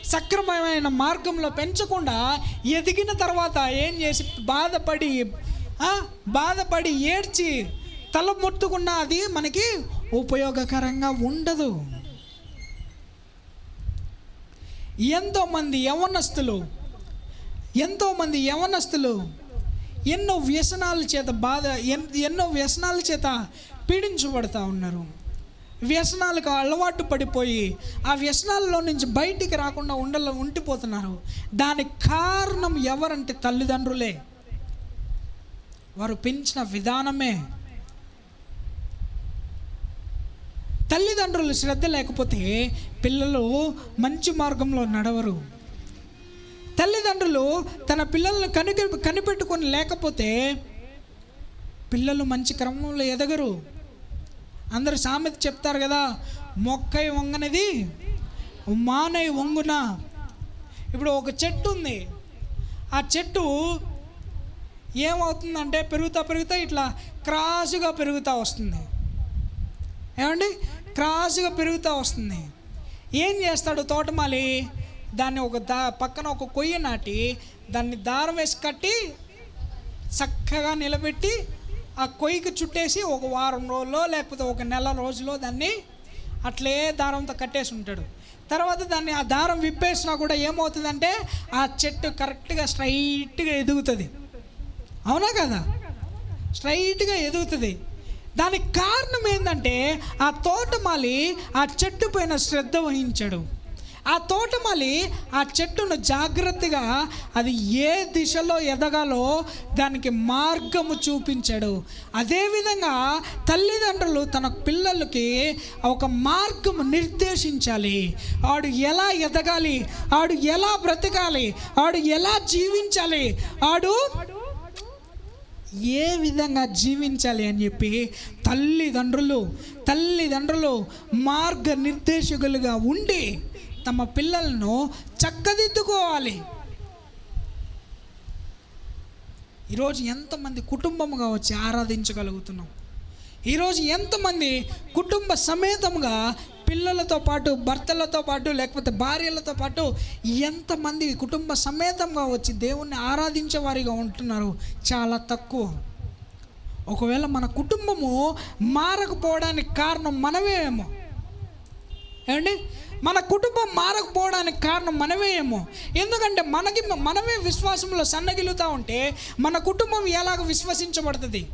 సక్రమమైన మార్గంలో పెంచకుండా ఎదిగిన తర్వాత ఏం చేసి బాధపడి ఏడ్చి తల ముట్టుకున్నా అది మనకి ఉపయోగకరంగా ఉండదు. ఎంతోమంది యవనస్తులు ఎన్నో వ్యసనాల చేత పీడించబడుతూ ఉన్నారు. వ్యసనాలకు అలవాటు పడిపోయి ఆ వ్యసనాలలో నుంచి బయటికి రాకుండా ఉండిపోతున్నారు. దానికి కారణం ఎవరంటే తల్లిదండ్రులే. వారు పెంచిన విధానమే. తల్లిదండ్రులు శ్రద్ధ లేకపోతే పిల్లలు మంచి మార్గంలో నడవరు. తల్లిదండ్రులు తన పిల్లలను కనిపెట్టుకొని లేకపోతే పిల్లలు మంచి క్రమంలో ఎదగరు. అందరూ సామెత చెప్తారు కదా, మొక్కై వంగనిది మానై వంగున. ఇప్పుడు ఒక చెట్టు ఉంది, ఆ చెట్టు ఏమవుతుందంటే పెరుగుతా ఇట్లా క్రాసుగా పెరుగుతూ వస్తుంది. ఏమండి, క్రాసుగా పెరుగుతూ వస్తుంది. ఏం చేస్తాడు తోటమాలి? దాన్ని పక్కన ఒక కొయ్య నాటి దాన్ని దారం వేసి కట్టి చక్కగా నిలబెట్టి ఆ కొయ్యకి చుట్టేసి ఒక వారం రోజుల్లో లేకపోతే ఒక నెల రోజుల్లో దాన్ని అట్లే దారంతో కట్టేసి ఉంటాడు. తర్వాత దాన్ని ఆ దారం విప్పేసినా కూడా ఏమవుతుందంటే ఆ చెట్టు కరెక్ట్గా స్ట్రైట్గా ఎదుగుతుంది. అవునా కదా? స్ట్రైట్గా ఎదుగుతుంది. దానికి కారణం ఏంటంటే ఆ తోటమాలి ఆ చెట్టు పైన శ్రద్ధ వహించాడు. ఆ తోటమాలి ఆ చెట్టును జాగ్రత్తగా అది ఏ దిశలో ఎదగాలో దానికి మార్గము చూపించాడు. అదేవిధంగా తల్లిదండ్రులు తన పిల్లలకి ఒక మార్గము నిర్దేశించాలి. ఆడు ఎలా ఎదగాలి, ఆడు ఎలా బ్రతకాలి, ఆడు ఎలా జీవించాలి, ఆడు ఏ విధంగా జీవించాలి అని చెప్పి తల్లిదండ్రులు మార్గ నిర్దేశకులుగా ఉండి తమ పిల్లలను చక్కదిద్దుకోవాలి. ఈరోజు ఎంతమంది కుటుంబముగా వచ్చి ఆరాధించగలుగుతున్నాం? ఈరోజు ఎంతమంది కుటుంబ సమేతంగా పిల్లలతో పాటు, భర్తలతో పాటు, లేకపోతే భార్యలతో పాటు ఎంతమంది కుటుంబ సమేతంగా వచ్చి దేవుణ్ణి ఆరాధించే వారిగా ఉంటున్నారు? చాలా తక్కువ. ఒకవేళ మన కుటుంబము మారకపోవడానికి కారణం మనమేమో. ఏమండి, మన కుటుంబం మారకపోవడానికి కారణం మనమేమో. ఎందుకంటే మనమే విశ్వాసంలో సన్నగిలుతూ ఉంటే మన కుటుంబం ఎలాగ విశ్వసించబడుతుంది?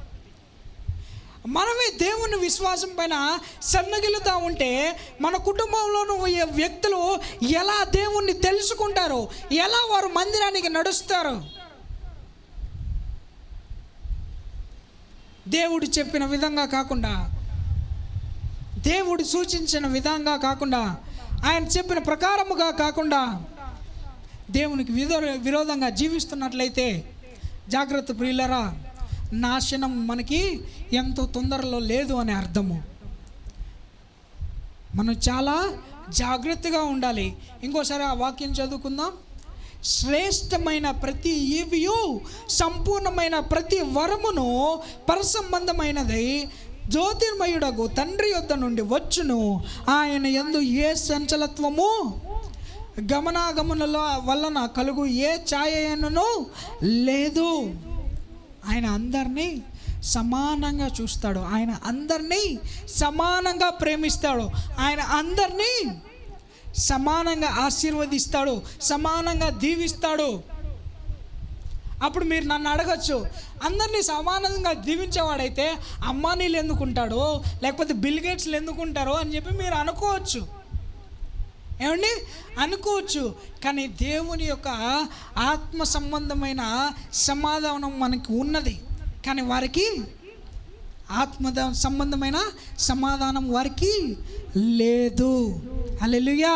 మనమే దేవుని విశ్వాసం పైన సన్నగిలుతూ ఉంటే మన కుటుంబంలోని వ్యక్తులు ఎలా దేవుణ్ణి తెలుసుకుంటారు? ఎలా వారు మందిరానికి నడుస్తారు? దేవుడు చెప్పిన విధంగా కాకుండా, దేవుడు సూచించిన విధంగా కాకుండా, ఆయన చెప్పిన ప్రకారముగా కాకుండా దేవునికి విరోధంగా జీవిస్తున్నట్లయితే జాగ్రత్త ప్రియులరా, నాశనం మనకి ఎంతో తొందరలో లేదు అనే అర్థము. మనం చాలా జాగ్రత్తగా ఉండాలి. ఇంకోసారి ఆ వాక్యం చదువుకుందాం. శ్రేష్టమైన ప్రతి ఈవియు, సంపూర్ణమైన ప్రతి వరమును పరసంబంధమైనది జ్యోతిర్మయుడగు తండ్రి యొద్ద నుండి వచ్చును. ఆయన యందు ఏ సంచలత్వము గమనాగమనుల వలన కలుగు ఏ ఛాయను లేదు. ఆయన అందరినీ సమానంగా చూస్తాడు. ఆయన అందరినీ సమానంగా ప్రేమిస్తాడు. ఆయన అందరినీ సమానంగా ఆశీర్వదిస్తాడు, సమానంగా దీవిస్తాడు. అప్పుడు మీరు నన్ను అడగచ్చు, అందరినీ సమానంగా దీవించేవాడైతే అంబానీలు ఎందుకుంటాడు, లేకపోతే బిల్ గేట్స్లు ఎందుకుంటారు అని చెప్పి మీరు అనుకోవచ్చు. ఏమండి అనుకోవచ్చు. కానీ దేవుని యొక్క ఆత్మ సంబంధమైన సమాధానం మనకి ఉన్నది, కానీ వారికి ఆత్మ సంబంధమైన సమాధానం వారికి లేదు. హల్లెలూయా.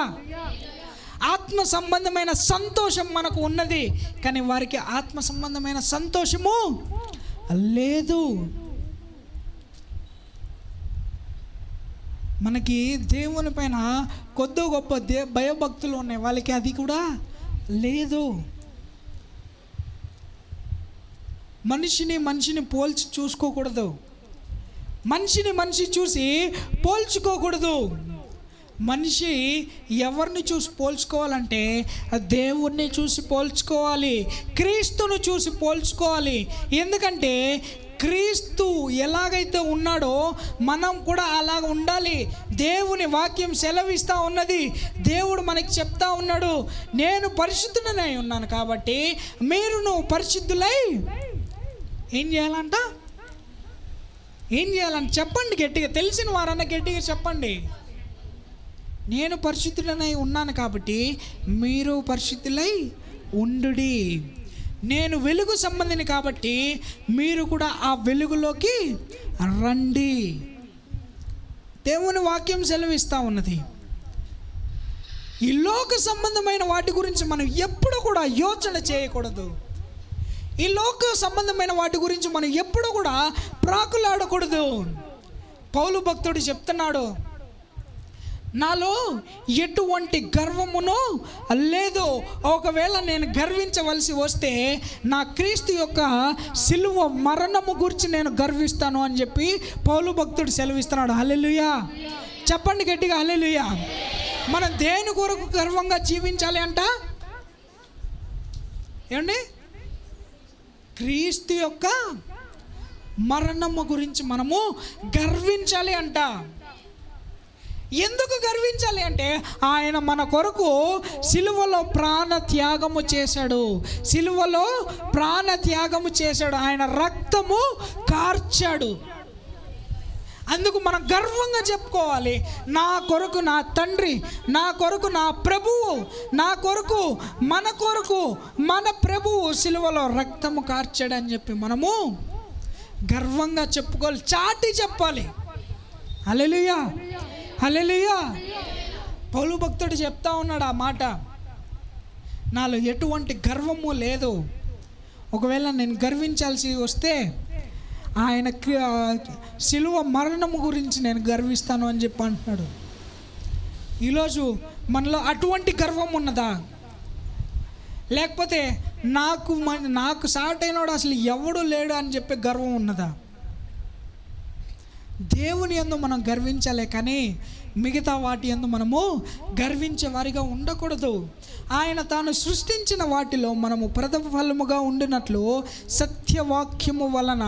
ఆత్మ సంబంధమైన సంతోషం మనకు ఉన్నది, కానీ వారికి ఆత్మ సంబంధమైన సంతోషము లేదు. మనకి దేవుని పైన కొద్ది గొప్ప భయభక్తులు ఉన్నాయి, వాళ్ళకి అది కూడా లేదు. మనిషిని పోల్చి చూసుకోకూడదు, మనిషి చూసి పోల్చుకోకూడదు. మనిషి ఎవరిని చూసి పోల్చుకోవాలంటే దేవుణ్ణి చూసి పోల్చుకోవాలి, క్రీస్తును చూసి పోల్చుకోవాలి. ఎందుకంటే క్రీస్తు ఎలాగైతే ఉన్నాడో మనం కూడా అలాగ ఉండాలి. దేవుని వాక్యం సెలవిస్తూ ఉన్నది, దేవుడు మనకి చెప్తా ఉన్నాడు, నేను పరిశుద్ధుడనై ఉన్నాను కాబట్టి మీరును పరిశుద్ధులై ఏం చేయాలంట, ఏం చేయాలంట చెప్పండి గట్టిగా, తెలిసిన వారన్నా గట్టిగా చెప్పండి. నేను పరిశుద్ధుడనై ఉన్నాను కాబట్టి మీరు పరిశుద్ధులై ఉండుడి. నేను వెలుగు సంబంధిని కాబట్టి మీరు కూడా ఆ వెలుగులోకి రండి. దేవుని వాక్యం సెలవిస్తూ ఉన్నది. ఈ లోక సంబంధమైన వాటి గురించి మనం ఎప్పుడు కూడా యోచన చేయకూడదు. ఈ లోక సంబంధమైన వాటి గురించి మనం ఎప్పుడు కూడా ప్రాకులాడకూడదు. పౌలు భక్తుడు చెప్తున్నాడు, నాలో ఎటువంటి గర్వమును లేదు. ఒకవేళ నేను గర్వించవలసి వస్తే నా క్రీస్తు యొక్క సిలువ మరణము గురించి నేను గర్విస్తాను అని చెప్పి పౌలు భక్తుడు సెలవిస్తున్నాడు. హల్లెలూయా. చెప్పండి గట్టిగా హల్లెలూయా. మనం దేని కొరకు గర్వంగా జీవించాలి అంట, ఏమండి? క్రీస్తు యొక్క మరణము గురించి మనము గర్వించాలి అంట. ఎందుకు గర్వించాలి అంటే ఆయన మన కొరకు సిలువలో ప్రాణ త్యాగము చేశాడు, సిలువలో ప్రాణ త్యాగము చేశాడు, ఆయన రక్తము కార్చాడు. అందుకు మనం గర్వంగా చెప్పుకోవాలి, నా కొరకు నా తండ్రి, నా కొరకు నా ప్రభువు, నా కొరకు మన ప్రభువు సిలువలో రక్తము కార్చాడని చెప్పి మనము గర్వంగా చెప్పుకోవాలి, చాటి చెప్పాలి. హల్లెలూయా, హల్లెలూయా. పౌలు భక్తుడు చెప్తా ఉన్నాడు ఆ మాట, నాలో ఎటువంటి గర్వము లేదు. ఒకవేళ నేను గర్వించాల్సి వస్తే ఆయన సిలువ మరణము గురించి నేను గర్విస్తాను అని చెప్పి అంటున్నాడు. ఈరోజు మనలో అటువంటి గర్వం ఉన్నదా? లేకపోతే నాకు సాటైనోడు అసలు ఎవడు లేడు అని చెప్పే గర్వం ఉన్నదా? దేవుని యందు మనం గర్వించాలి, కానీ మిగతా వాటి యందు మనము గర్వించే వారిగా ఉండకూడదు. ఆయన తాను సృష్టించిన వాటిలో మనము ప్రతిఫలముగా ఉండినట్లు సత్యవాక్యము వలన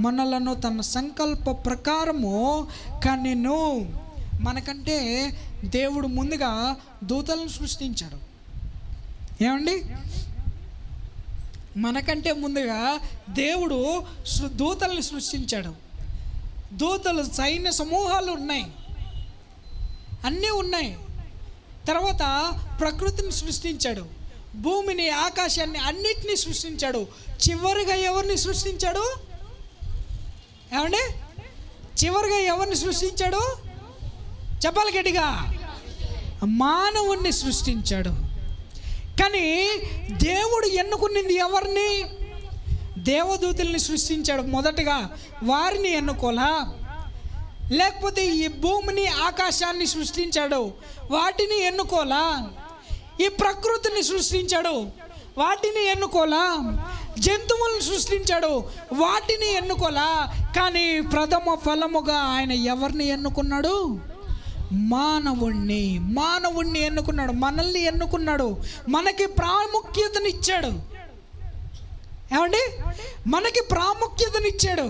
మనలను తన సంకల్ప ప్రకారము కనెను. మనకంటే దేవుడు ముందుగా దూతలను సృష్టించాడు. ఏమండి? మనకంటే ముందుగా దేవుడు దూతలను సృష్టించాడు. దూతలు సైన్య సమూహాలు ఉన్నాయి, అన్నీ ఉన్నాయి. తర్వాత ప్రకృతిని సృష్టించాడు, భూమిని, ఆకాశాన్ని, అన్నిటినీ సృష్టించాడు. చివరిగా ఎవరిని సృష్టించాడు? ఏమండి? చివరిగా ఎవరిని సృష్టించాడు? చెప్పాలి గట్టిగా. మానవుణ్ణి సృష్టించాడు. కానీ దేవుడు ఎన్నుకున్నది ఎవరిని? దేవదూతల్ని సృష్టించాడు మొదటగా. వారిని ఎన్నుకోలా? లేకపోతే ఈ భూమిని, ఆకాశాన్ని సృష్టించాడు, వాటిని ఎన్నుకోలా? ఈ ప్రకృతిని సృష్టించాడు, వాటిని ఎన్నుకోలా? జంతువులను సృష్టించాడు, వాటిని ఎన్నుకోలా? కానీ ప్రథమ ఫలముగా ఆయన ఎవరిని ఎన్నుకున్నాడు? మానవుణ్ణి ఎన్నుకున్నాడు, మనల్ని ఎన్నుకున్నాడు, మనకి ప్రాముఖ్యతనిచ్చాడు. ఏమండి? మనకి ప్రాముఖ్యతనిచ్చాడు.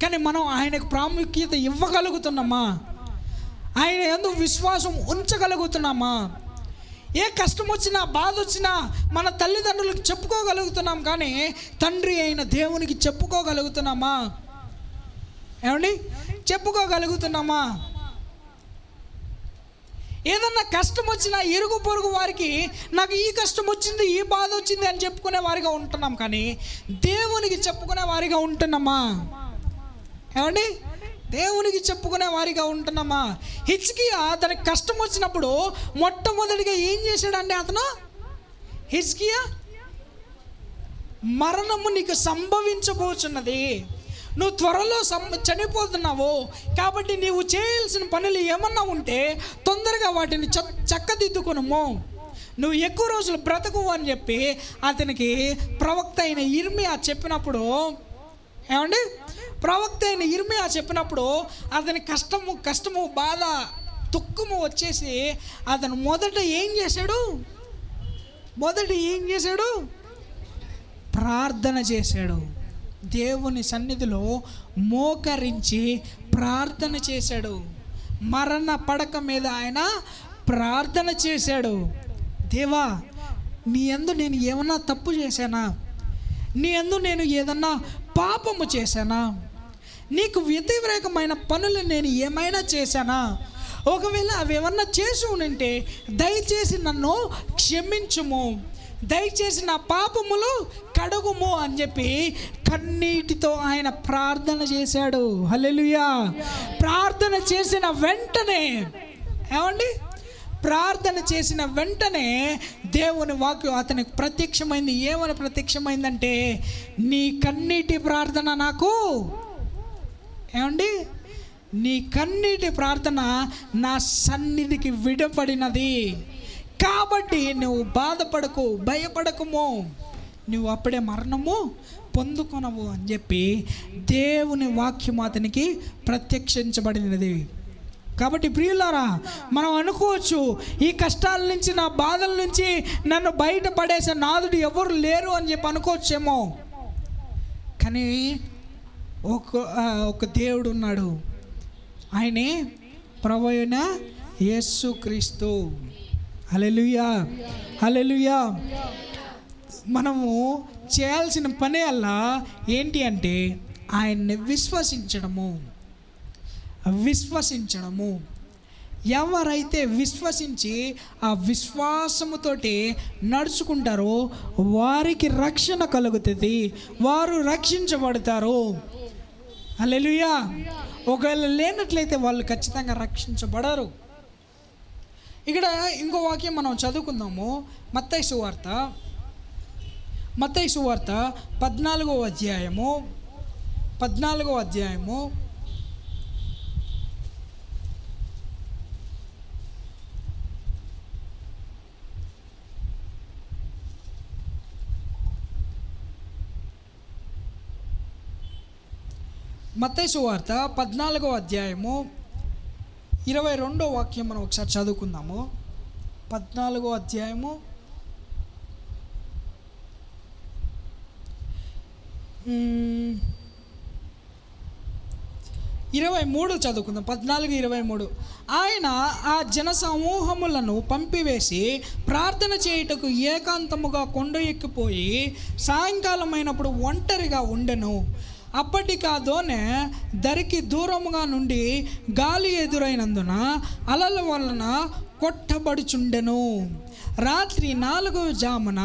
కానీ మనం ఆయనకు ప్రాముఖ్యత ఇవ్వగలుగుతున్నామా? ఆయన యందు విశ్వాసం ఉంచగలుగుతున్నామా? ఏ కష్టం వచ్చినా, బాధ వచ్చినా మన తల్లిదండ్రులకు చెప్పుకోగలుగుతున్నాం, కానీ తండ్రి అయిన దేవునికి చెప్పుకోగలుగుతున్నామా? ఏమండి, చెప్పుకోగలుగుతున్నామా? ఏదన్నా కష్టం వచ్చినా ఇరుగు పొరుగు వారికి నాకు ఈ కష్టం వచ్చింది, ఈ బాధ వచ్చింది అని చెప్పుకునే వారిగా ఉంటున్నాం, కానీ దేవునికి చెప్పుకునే వారిగా ఉంటున్నామా? ఏమండి, దేవునికి చెప్పుకునే వారిగా ఉంటున్నామా? హిజ్కియా తనకి కష్టం వచ్చినప్పుడు మొట్టమొదటిగా ఏం చేశాడంటే హిజ్కియా, మరణము నీకు సంభవించబోచున్నది, నువ్వు త్వరలో చనిపోతున్నావు, కాబట్టి నీవు చేయాల్సిన పనులు ఏమన్నా ఉంటే తొందరగా వాటిని చక్కదిద్దుకునము, నువ్వు ఎక్కువ రోజులు బ్రతకు అని చెప్పి అతనికి ప్రవక్త అయిన ఇర్మియా చెప్పినప్పుడు, ఏమండి, ప్రవక్త అయిన ఇర్మియా చెప్పినప్పుడు అతని కష్టము బాధ దుఃఖము వచ్చేసి అతను మొదట ఏం చేశాడు? ప్రార్థన చేశాడు. దేవుని సన్నిధిలో మోకరించి ప్రార్థన చేశాడు. మరణ పడక మీద ఆయన ప్రార్థన చేశాడు. దేవా, నీ యందు నేను ఏమన్నా తప్పు చేశానా? నీ యందు నేను ఏదన్నా పాపము చేశానా? నీకు వ్యతిరేకమైన పనులు నేను ఏమైనా చేశానా? ఒకవేళ అవి ఏమన్నా చేసి ఉంటే దయచేసి నన్ను క్షమించుము, దయచేసి నా పాపములు కడుగుము అని చెప్పి కన్నీటితో ఆయన ప్రార్థన చేశాడు. హల్లెలూయా. ప్రార్థన చేసిన వెంటనే, ఏమండి, ప్రార్థన చేసిన వెంటనే దేవుని వాక్యం అతనికి ప్రత్యక్షమైంది. ఏమని ప్రత్యక్షమైందంటే, నీ కన్నీటి ప్రార్థన నాకు, ఏమండి, నీ కన్నీటి ప్రార్థన నా సన్నిధికి విడపడినది, కాబట్టి నువ్వు బాధపడకు, భయపడకుము, నువ్వు అప్పుడే మరణము పొందుకొనవు అని చెప్పి దేవుని వాక్యం అతనికి ప్రత్యక్షించబడినది. కాబట్టి ప్రియులారా, మనం అనుకోవచ్చు ఈ కష్టాల నుంచి, నా బాధల నుంచి నన్ను బయటపడేసే నాదుడు ఎవరు లేరు అని చెప్పి అనుకోవచ్చేమో, కానీ ఒక దేవుడు ఉన్నాడు. ఆయనే ప్రభువైన యేసుక్రీస్తు. హల్లెలూయా, హల్లెలూయా. మనము చేయాల్సిన పని అలా ఏంటి అంటే ఆయన్ని విశ్వసించడము. ఎవరైతే విశ్వసించి ఆ విశ్వాసముతోటి నడుచుకుంటారో వారికి రక్షణ కలుగుతుంది, వారు రక్షించబడతారు. హల్లెలూయా. ఒకవేళ లేనట్లయితే వాళ్ళు ఖచ్చితంగా రక్షించబడరు. ఇక్కడ ఇంకో వాక్యం మనం చదువుకుందాము. మత్తయి సువార్త 14వ అధ్యాయము 22వ వాక్యం మనం ఒకసారి చదువుకుందాము. 14వ అధ్యాయము 23 చదువుకుందాం. 14:23. ఆయన ఆ జన సమూహములను పంపివేసి ప్రార్థన చేయుటకు ఏకాంతముగా కొండ ఎక్కిపోయి సాయంకాలమైనప్పుడు ఒంటరిగా ఉండెను. అప్పటికా దోణె దరికి దూరముగా నుండి గాలి ఎదురైనందున అలల వలన కొట్టబడుచుండెను. రాత్రి 4వ జామున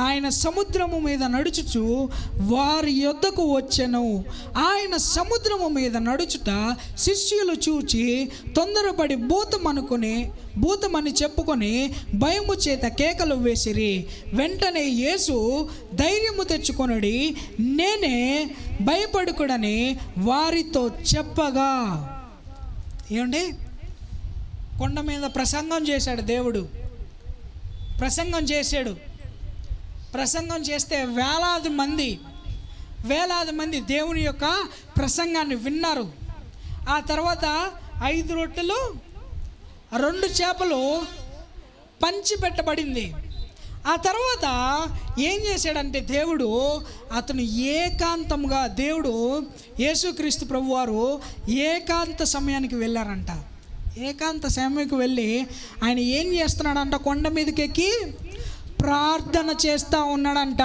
ఆయన సముద్రము మీద నడుచుచు వారి యొద్దకు వచ్చెను. ఆయన సముద్రము మీద నడుచుట శిష్యులు చూచి తొందరపడి భూతమని చెప్పుకొని భయము చేత కేకలు వేసిరి. వెంటనే యేసు ధైర్యము తెచ్చుకొనుడి, నేనే, భయపడుకుడని వారితో చెప్పగా. ఏమండి, కొండ మీద ప్రసంగం చేశాడు దేవుడు. ప్రసంగం చేస్తే వేలాది మంది దేవుని యొక్క ప్రసంగాన్ని విన్నారు. ఆ తర్వాత 5 రొట్టెలు 2 చేపలు పంచిపెట్టబడింది. ఆ తర్వాత ఏం చేశాడంటే దేవుడు, అతను ఏకాంతంగా, దేవుడు యేసుక్రీస్తు ప్రభువారు ఏకాంత సమయానికి వెళ్ళారంట. ఏకాంత సమయంకి వెళ్ళి ఆయన ఏం చేస్తున్నాడంట? కొండ మీదకి ఎక్కి ప్రార్థన చేస్తూ ఉన్నాడంట.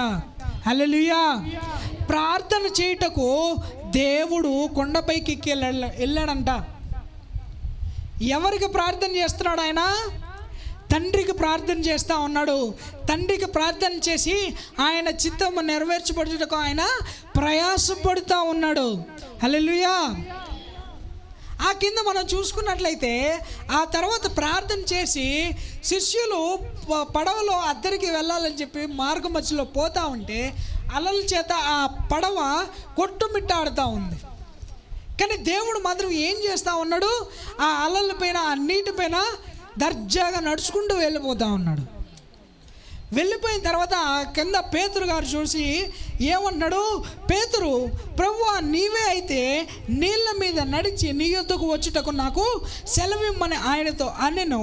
హల్లెలూయా. ప్రార్థన చేయుటకు దేవుడు కొండపైకి ఎక్కి వెళ్ళాడంట. ఎవరికి ప్రార్థన చేస్తున్నాడు ఆయన? తండ్రికి ప్రార్థన చేస్తూ ఉన్నాడు. తండ్రికి ప్రార్థన చేసి ఆయన చిత్తము నెరవేర్చబడుటకు ఆయన ప్రయాసపడుతూ ఉన్నాడు. హల్లెలూయా. ఆ కింద మనం చూసుకున్నట్లయితే ఆ తర్వాత ప్రార్థన చేసి శిష్యులు పడవలో అద్దరికి వెళ్ళాలని చెప్పి మార్గ మధ్యలో పోతూ ఉంటే అలల చేత ఆ పడవ కొట్టుమిట్టాడుతూ ఉంది. కానీ దేవుడు మాత్రం ఏం చేస్తూ ఉన్నాడు? ఆ అలల పైన, ఆ నీటి పైన దర్జాగా నడుచుకుంటూ వెళ్ళిపోతూ ఉన్నాడు. వెళ్ళిపోయిన తర్వాత కింద పేతురు గారు చూసి ఏమన్నాడు? పేతురు, ప్రభువా, నీవే అయితే నీళ్ళ మీద నడిచి నీ యొద్దకు వచ్చుటకు నాకు సెలవిమ్మని ఆయనతో అనెను.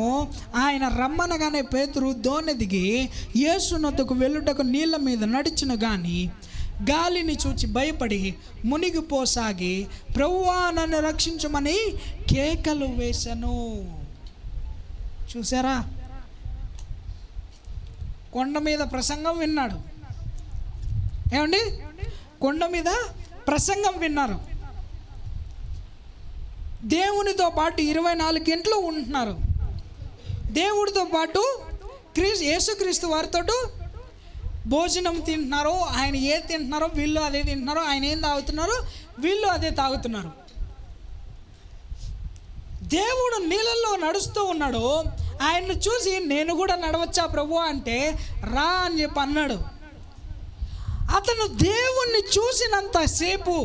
ఆయన రమ్మనగానే పేతురు దోణి దిగి యేసు నొద్దకు వెళ్ళుటకు నీళ్ళ మీద నడిచిన కానీ గాలిని చూచి భయపడి మునిగిపోసాగి ప్రభువా నన్ను రక్షించమని కేకలు వేశాను. చూసారా? కొండ మీద ప్రసంగం విన్నాడు. ఏమండి? కొండ మీద ప్రసంగం విన్నారు. దేవునితో పాటు 24 గంటలు ఉంటున్నారు. దేవుడితో పాటు యేసుక్రీస్తు వారితో భోజనం తింటున్నారు. ఆయన ఏది తింటున్నారో వీళ్ళు అదే తింటున్నారు. ఆయన ఏం తాగుతున్నారో వీళ్ళు అదే తాగుతున్నారు. దేవుడు నీళ్ళల్లో నడుస్తూ ఉన్నాడు. ఆయన్ని చూసి నేను కూడా నడవచ్చా ప్రభు అంటే రా అని చెప్పి అన్నాడు. అతను దేవుణ్ణి చూసినంతసేపు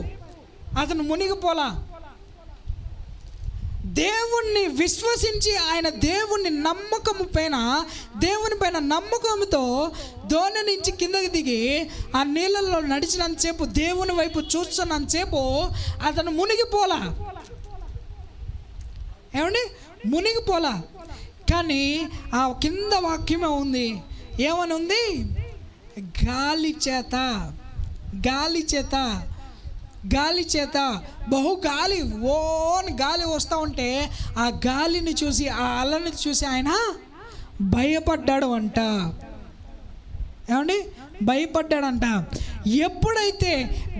అతను మునిగిపోలా. దేవుణ్ణి విశ్వసించి ఆయన దేవుని నమ్మకము పైన, దేవుని పైన నమ్మకంతో దోణి నుంచి కిందకి దిగి ఆ నీళ్ళల్లో నడిచినంతసేపు, దేవుని వైపు చూస్తున్నంతసేపు అతను మునిగిపోలా. ఏమండి? మునిగిపోలా. కానీ ఆ కింద వాక్యమే ఉంది. ఏమని ఉంది? గాలి చేత, గాలి చేత, గాలి చేత, బహు గాలి, ఓన్ గాలి వస్తూ ఉంటే ఆ గాలిని చూసి, ఆ అలని చూసి ఆయన భయపడ్డాడు అంట. ఏమండి? భయపడ్డాడంట. ఎప్పుడైతే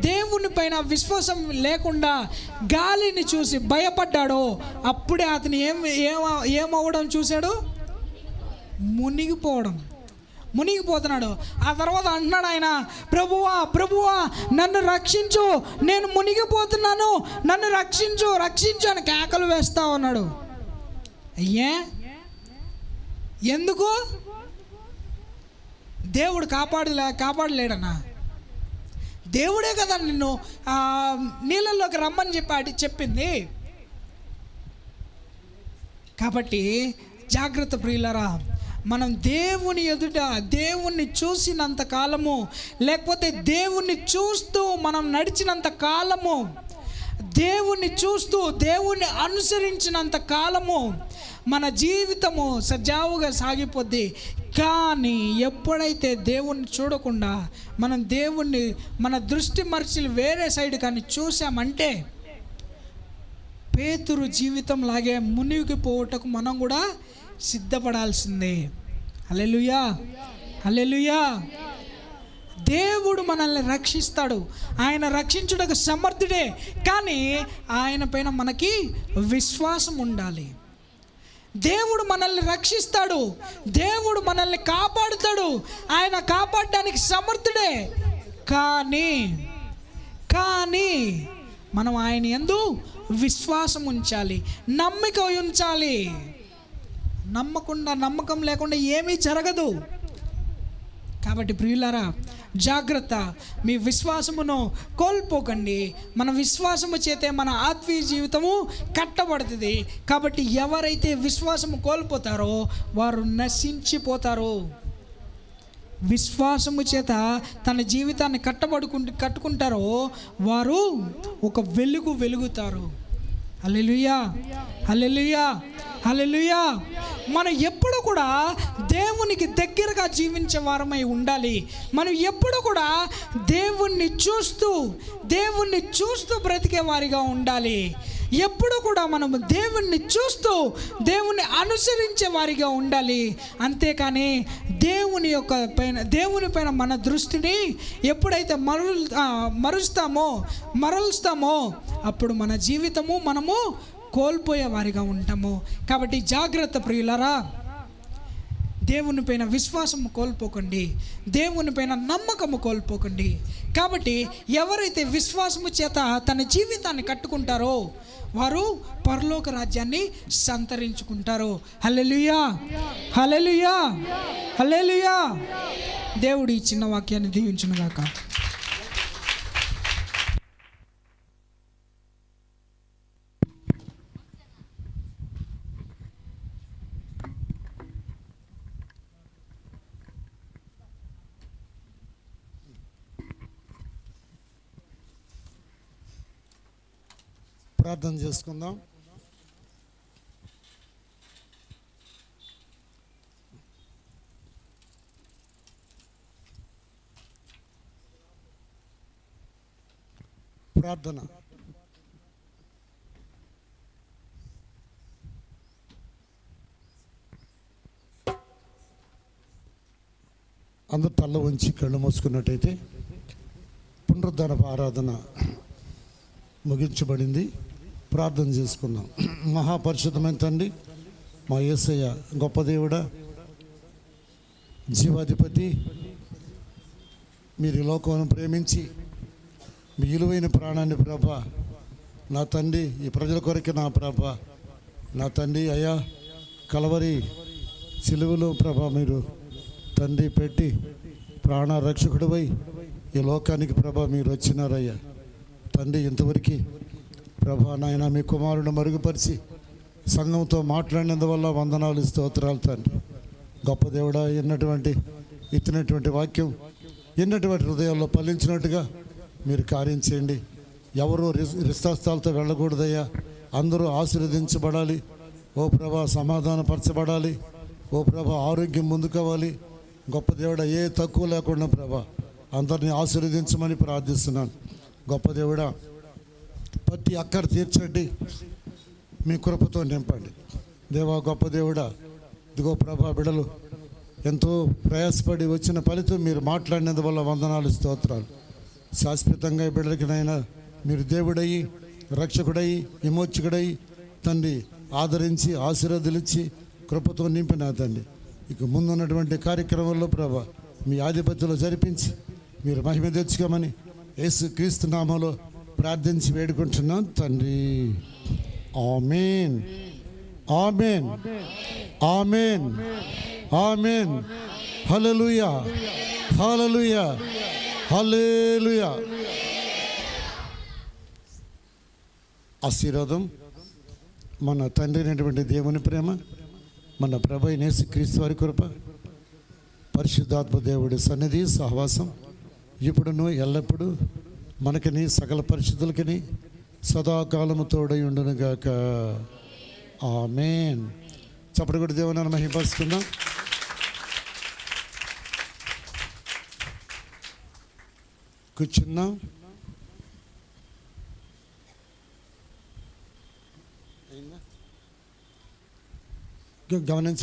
దేవుని పైన విశ్వాసం లేకుండా గాలిని చూసి భయపడ్డాడో అప్పుడే అతను ఏమవ్వడం చూశాడు? మునిగిపోతున్నాడు. ఆ తర్వాత అంటున్నాడు ఆయన, ప్రభువా, ప్రభువా, నన్ను రక్షించు, నేను మునిగిపోతున్నాను, నన్ను రక్షించు, రక్షించు అని కేకలు వేస్తా ఉన్నాడు. అయ్యే, ఎందుకు? దేవుడు కాపాడలేడన్నా? దేవుడే కదా నిన్ను నీళ్ళల్లోకి రమ్మని చెప్పింది. కాబట్టి జాగ్రత్త ప్రియులరా. మనం దేవుని ఎదుట దేవుణ్ణి చూసినంత కాలము, లేకపోతే దేవుణ్ణి చూస్తూ మనం నడిచినంత కాలము, దేవుణ్ణి చూస్తూ దేవుణ్ణి అనుసరించినంత కాలము మన జీవితము సజావుగా సాగిపోద్ది. కానీ ఎప్పుడైతే దేవుణ్ణి చూడకుండా మనం దేవుణ్ణి, మన దృష్టి మరచి వేరే సైడ్ కానీ చూసామంటే పేతురు జీవితం లాగే మునిగిపోవటకు మనం కూడా సిద్ధపడాల్సిందే. హల్లెలూయా, హల్లెలూయా. దేవుడు మనల్ని రక్షిస్తాడు. ఆయన రక్షించుటకు సమర్థుడే. కానీ ఆయన పైన మనకి విశ్వాసం ఉండాలి. దేవుడు మనల్ని రక్షిస్తాడు, దేవుడు మనల్ని కాపాడుతాడు, ఆయన కాపాడడానికి సమర్థుడే. కానీ మనం ఆయన యందు విశ్వాసం ఉంచాలి, నమ్మిక ఉంచాలి. నమ్మకం లేకుండా ఏమీ జరగదు. కాబట్టి ప్రియులారా, జాగ్రత్త, మీ విశ్వాసమును కోల్పోకండి. మన విశ్వాసము చేతే మన ఆత్మీయ జీవితము కట్టబడుతుంది. కాబట్టి ఎవరైతే విశ్వాసము కోల్పోతారో వారు నశించిపోతారు. విశ్వాసము చేత తన జీవితాన్ని కట్టుకుంటారో వారు ఒక వెలుగుతారు. హల్లెలూయా, హల్లెలూయా, హల్లెలూయా. మనం ఎప్పుడు కూడా దేవునికి దగ్గరగా జీవించే వారమై ఉండాలి. మనం ఎప్పుడు కూడా దేవుణ్ణి చూస్తూ బ్రతికే వారిగా ఉండాలి. ఎప్పుడు కూడా మనము దేవుణ్ణి చూస్తూ దేవుణ్ణి అనుసరించే వారిగా ఉండాలి. అంతేకాని దేవుని పైన మన దృష్టిని ఎప్పుడైతే మరలుస్తామో అప్పుడు మన జీవితము మనము కోల్పోయే వారిగా ఉంటాము. కాబట్టి జాగ్రత్త ప్రియులారా, దేవుని పైన విశ్వాసము కోల్పోకండి, దేవుని పైన నమ్మకము కోల్పోకండి. కాబట్టి ఎవరైతే విశ్వాసము చేత తన జీవితాన్ని కట్టుకుంటారో వారు పరలోక రాజ్యాన్ని సంతరించుకుంటారు. హల్లెలూయా, హల్లెలూయా, హల్లెలూయా. దేవుడు ఈ చిన్న వాక్యాన్ని దీవించునుగాక. ప్రార్థన చేసుకుందాం. ప్రార్థన. అందరూ తల్ల ఉంచి కళ్ళు మూసుకున్నట్టయితే పునరుద్ధరణ ఆరాధన ముగించబడింది. ప్రార్థన చేసుకుందాం. మహాపరిశుద్ధమైన తండ్రి, మా యేసయ్య గొప్ప దేవుడా, జీవాధిపతి, మీరు ఈ లోకమును ప్రేమించి మీ విలువైన ప్రాణాన్ని ప్రభా నా తండ్రి ఈ ప్రజల కొరకు నా ప్రభా నా తండ్రి అయ్యా కలవరి సిలువలో ప్రభా మీరు తండ్రి పెట్టి ప్రాణ రక్షకుడివై ఈ లోకానికి ప్రభా మీరు వచ్చినారయ్యా తండ్రి. ఇంతవరకు ప్రభా నాయన మీ కుమారుని మరుగుపరిచి సంఘంతో మాట్లాడినందువల్ల వందనాలు, స్తోత్రాలు తండ్రి. గొప్ప దేవుడా, ఇచ్చినటువంటి వాక్యం ఎన్నటువంటి హృదయాల్లో ఫలించినట్టుగా మీరు కార్యం చేయండి. ఎవరు రిస్తాస్థాలతో వెళ్ళకూడదయ్యా, అందరూ ఆశీర్వదించబడాలి. ఓ ప్రభా సమాధానపరచబడాలి. ఓ ప్రభా ఆరోగ్యం ముందుకోవాలి. గొప్ప దేవుడా, ఏ తక్కువ లేకుండా ప్రభా అందరినీ ఆశీర్వదించమని ప్రార్థిస్తున్నాను. గొప్ప దేవుడా, ప్రతి అక్కర తీర్చండి, మీ కృపతో నింపండి. దేవా గొప్ప దేవుడా, ఇదిగో ప్రభా బిడలు ఎంతో ప్రయాసపడి వచ్చిన ఫలితం మీరు మాట్లాడినందువల్ల వందనాలు, స్తోత్రాలు. శాశ్వతంగా ఈ బిడ్డలకినైనా మీరు దేవుడయ్యి, రక్షకుడయ్యి, విమోచకుడయ్యి తండ్రి ఆదరించి ఆశీర్వాదాలిచ్చి కృపతో నింపిన తండ్రి. ఇక ముందున్నటువంటి కార్యక్రమంలో ప్రభా మీ ఆధిపత్యంలో జరిపించి మీరు మహిమ తెచ్చుకోమని యేసు క్రీస్తు నామములో ప్రార్థించి వేడుకుంటున్నాం తండ్రి. ఆమేన్, ఆమేన్, ఆమేన్, ఆమేన్. హల్లెలూయా, హల్లెలూయా, హల్లెలూయా. ఆశీర్వాదం మన తండ్రి అయినటువంటి దేవుని ప్రేమ, మన ప్రభు యేసు క్రీస్తు వారి కృప, పరిశుద్ధాత్మ దేవుడి సన్నిధి సహవాసం ఇప్పుడును ఎల్లప్పుడూ మనకిని సకల పరిశుద్ధులకిని సదాకాలము తోడై ఉండునుగాక. ఆమేన్. చప్పటి కూడా దేవుని మహిమపరుచుకుందాం. కూర్చుందాం. గమనించ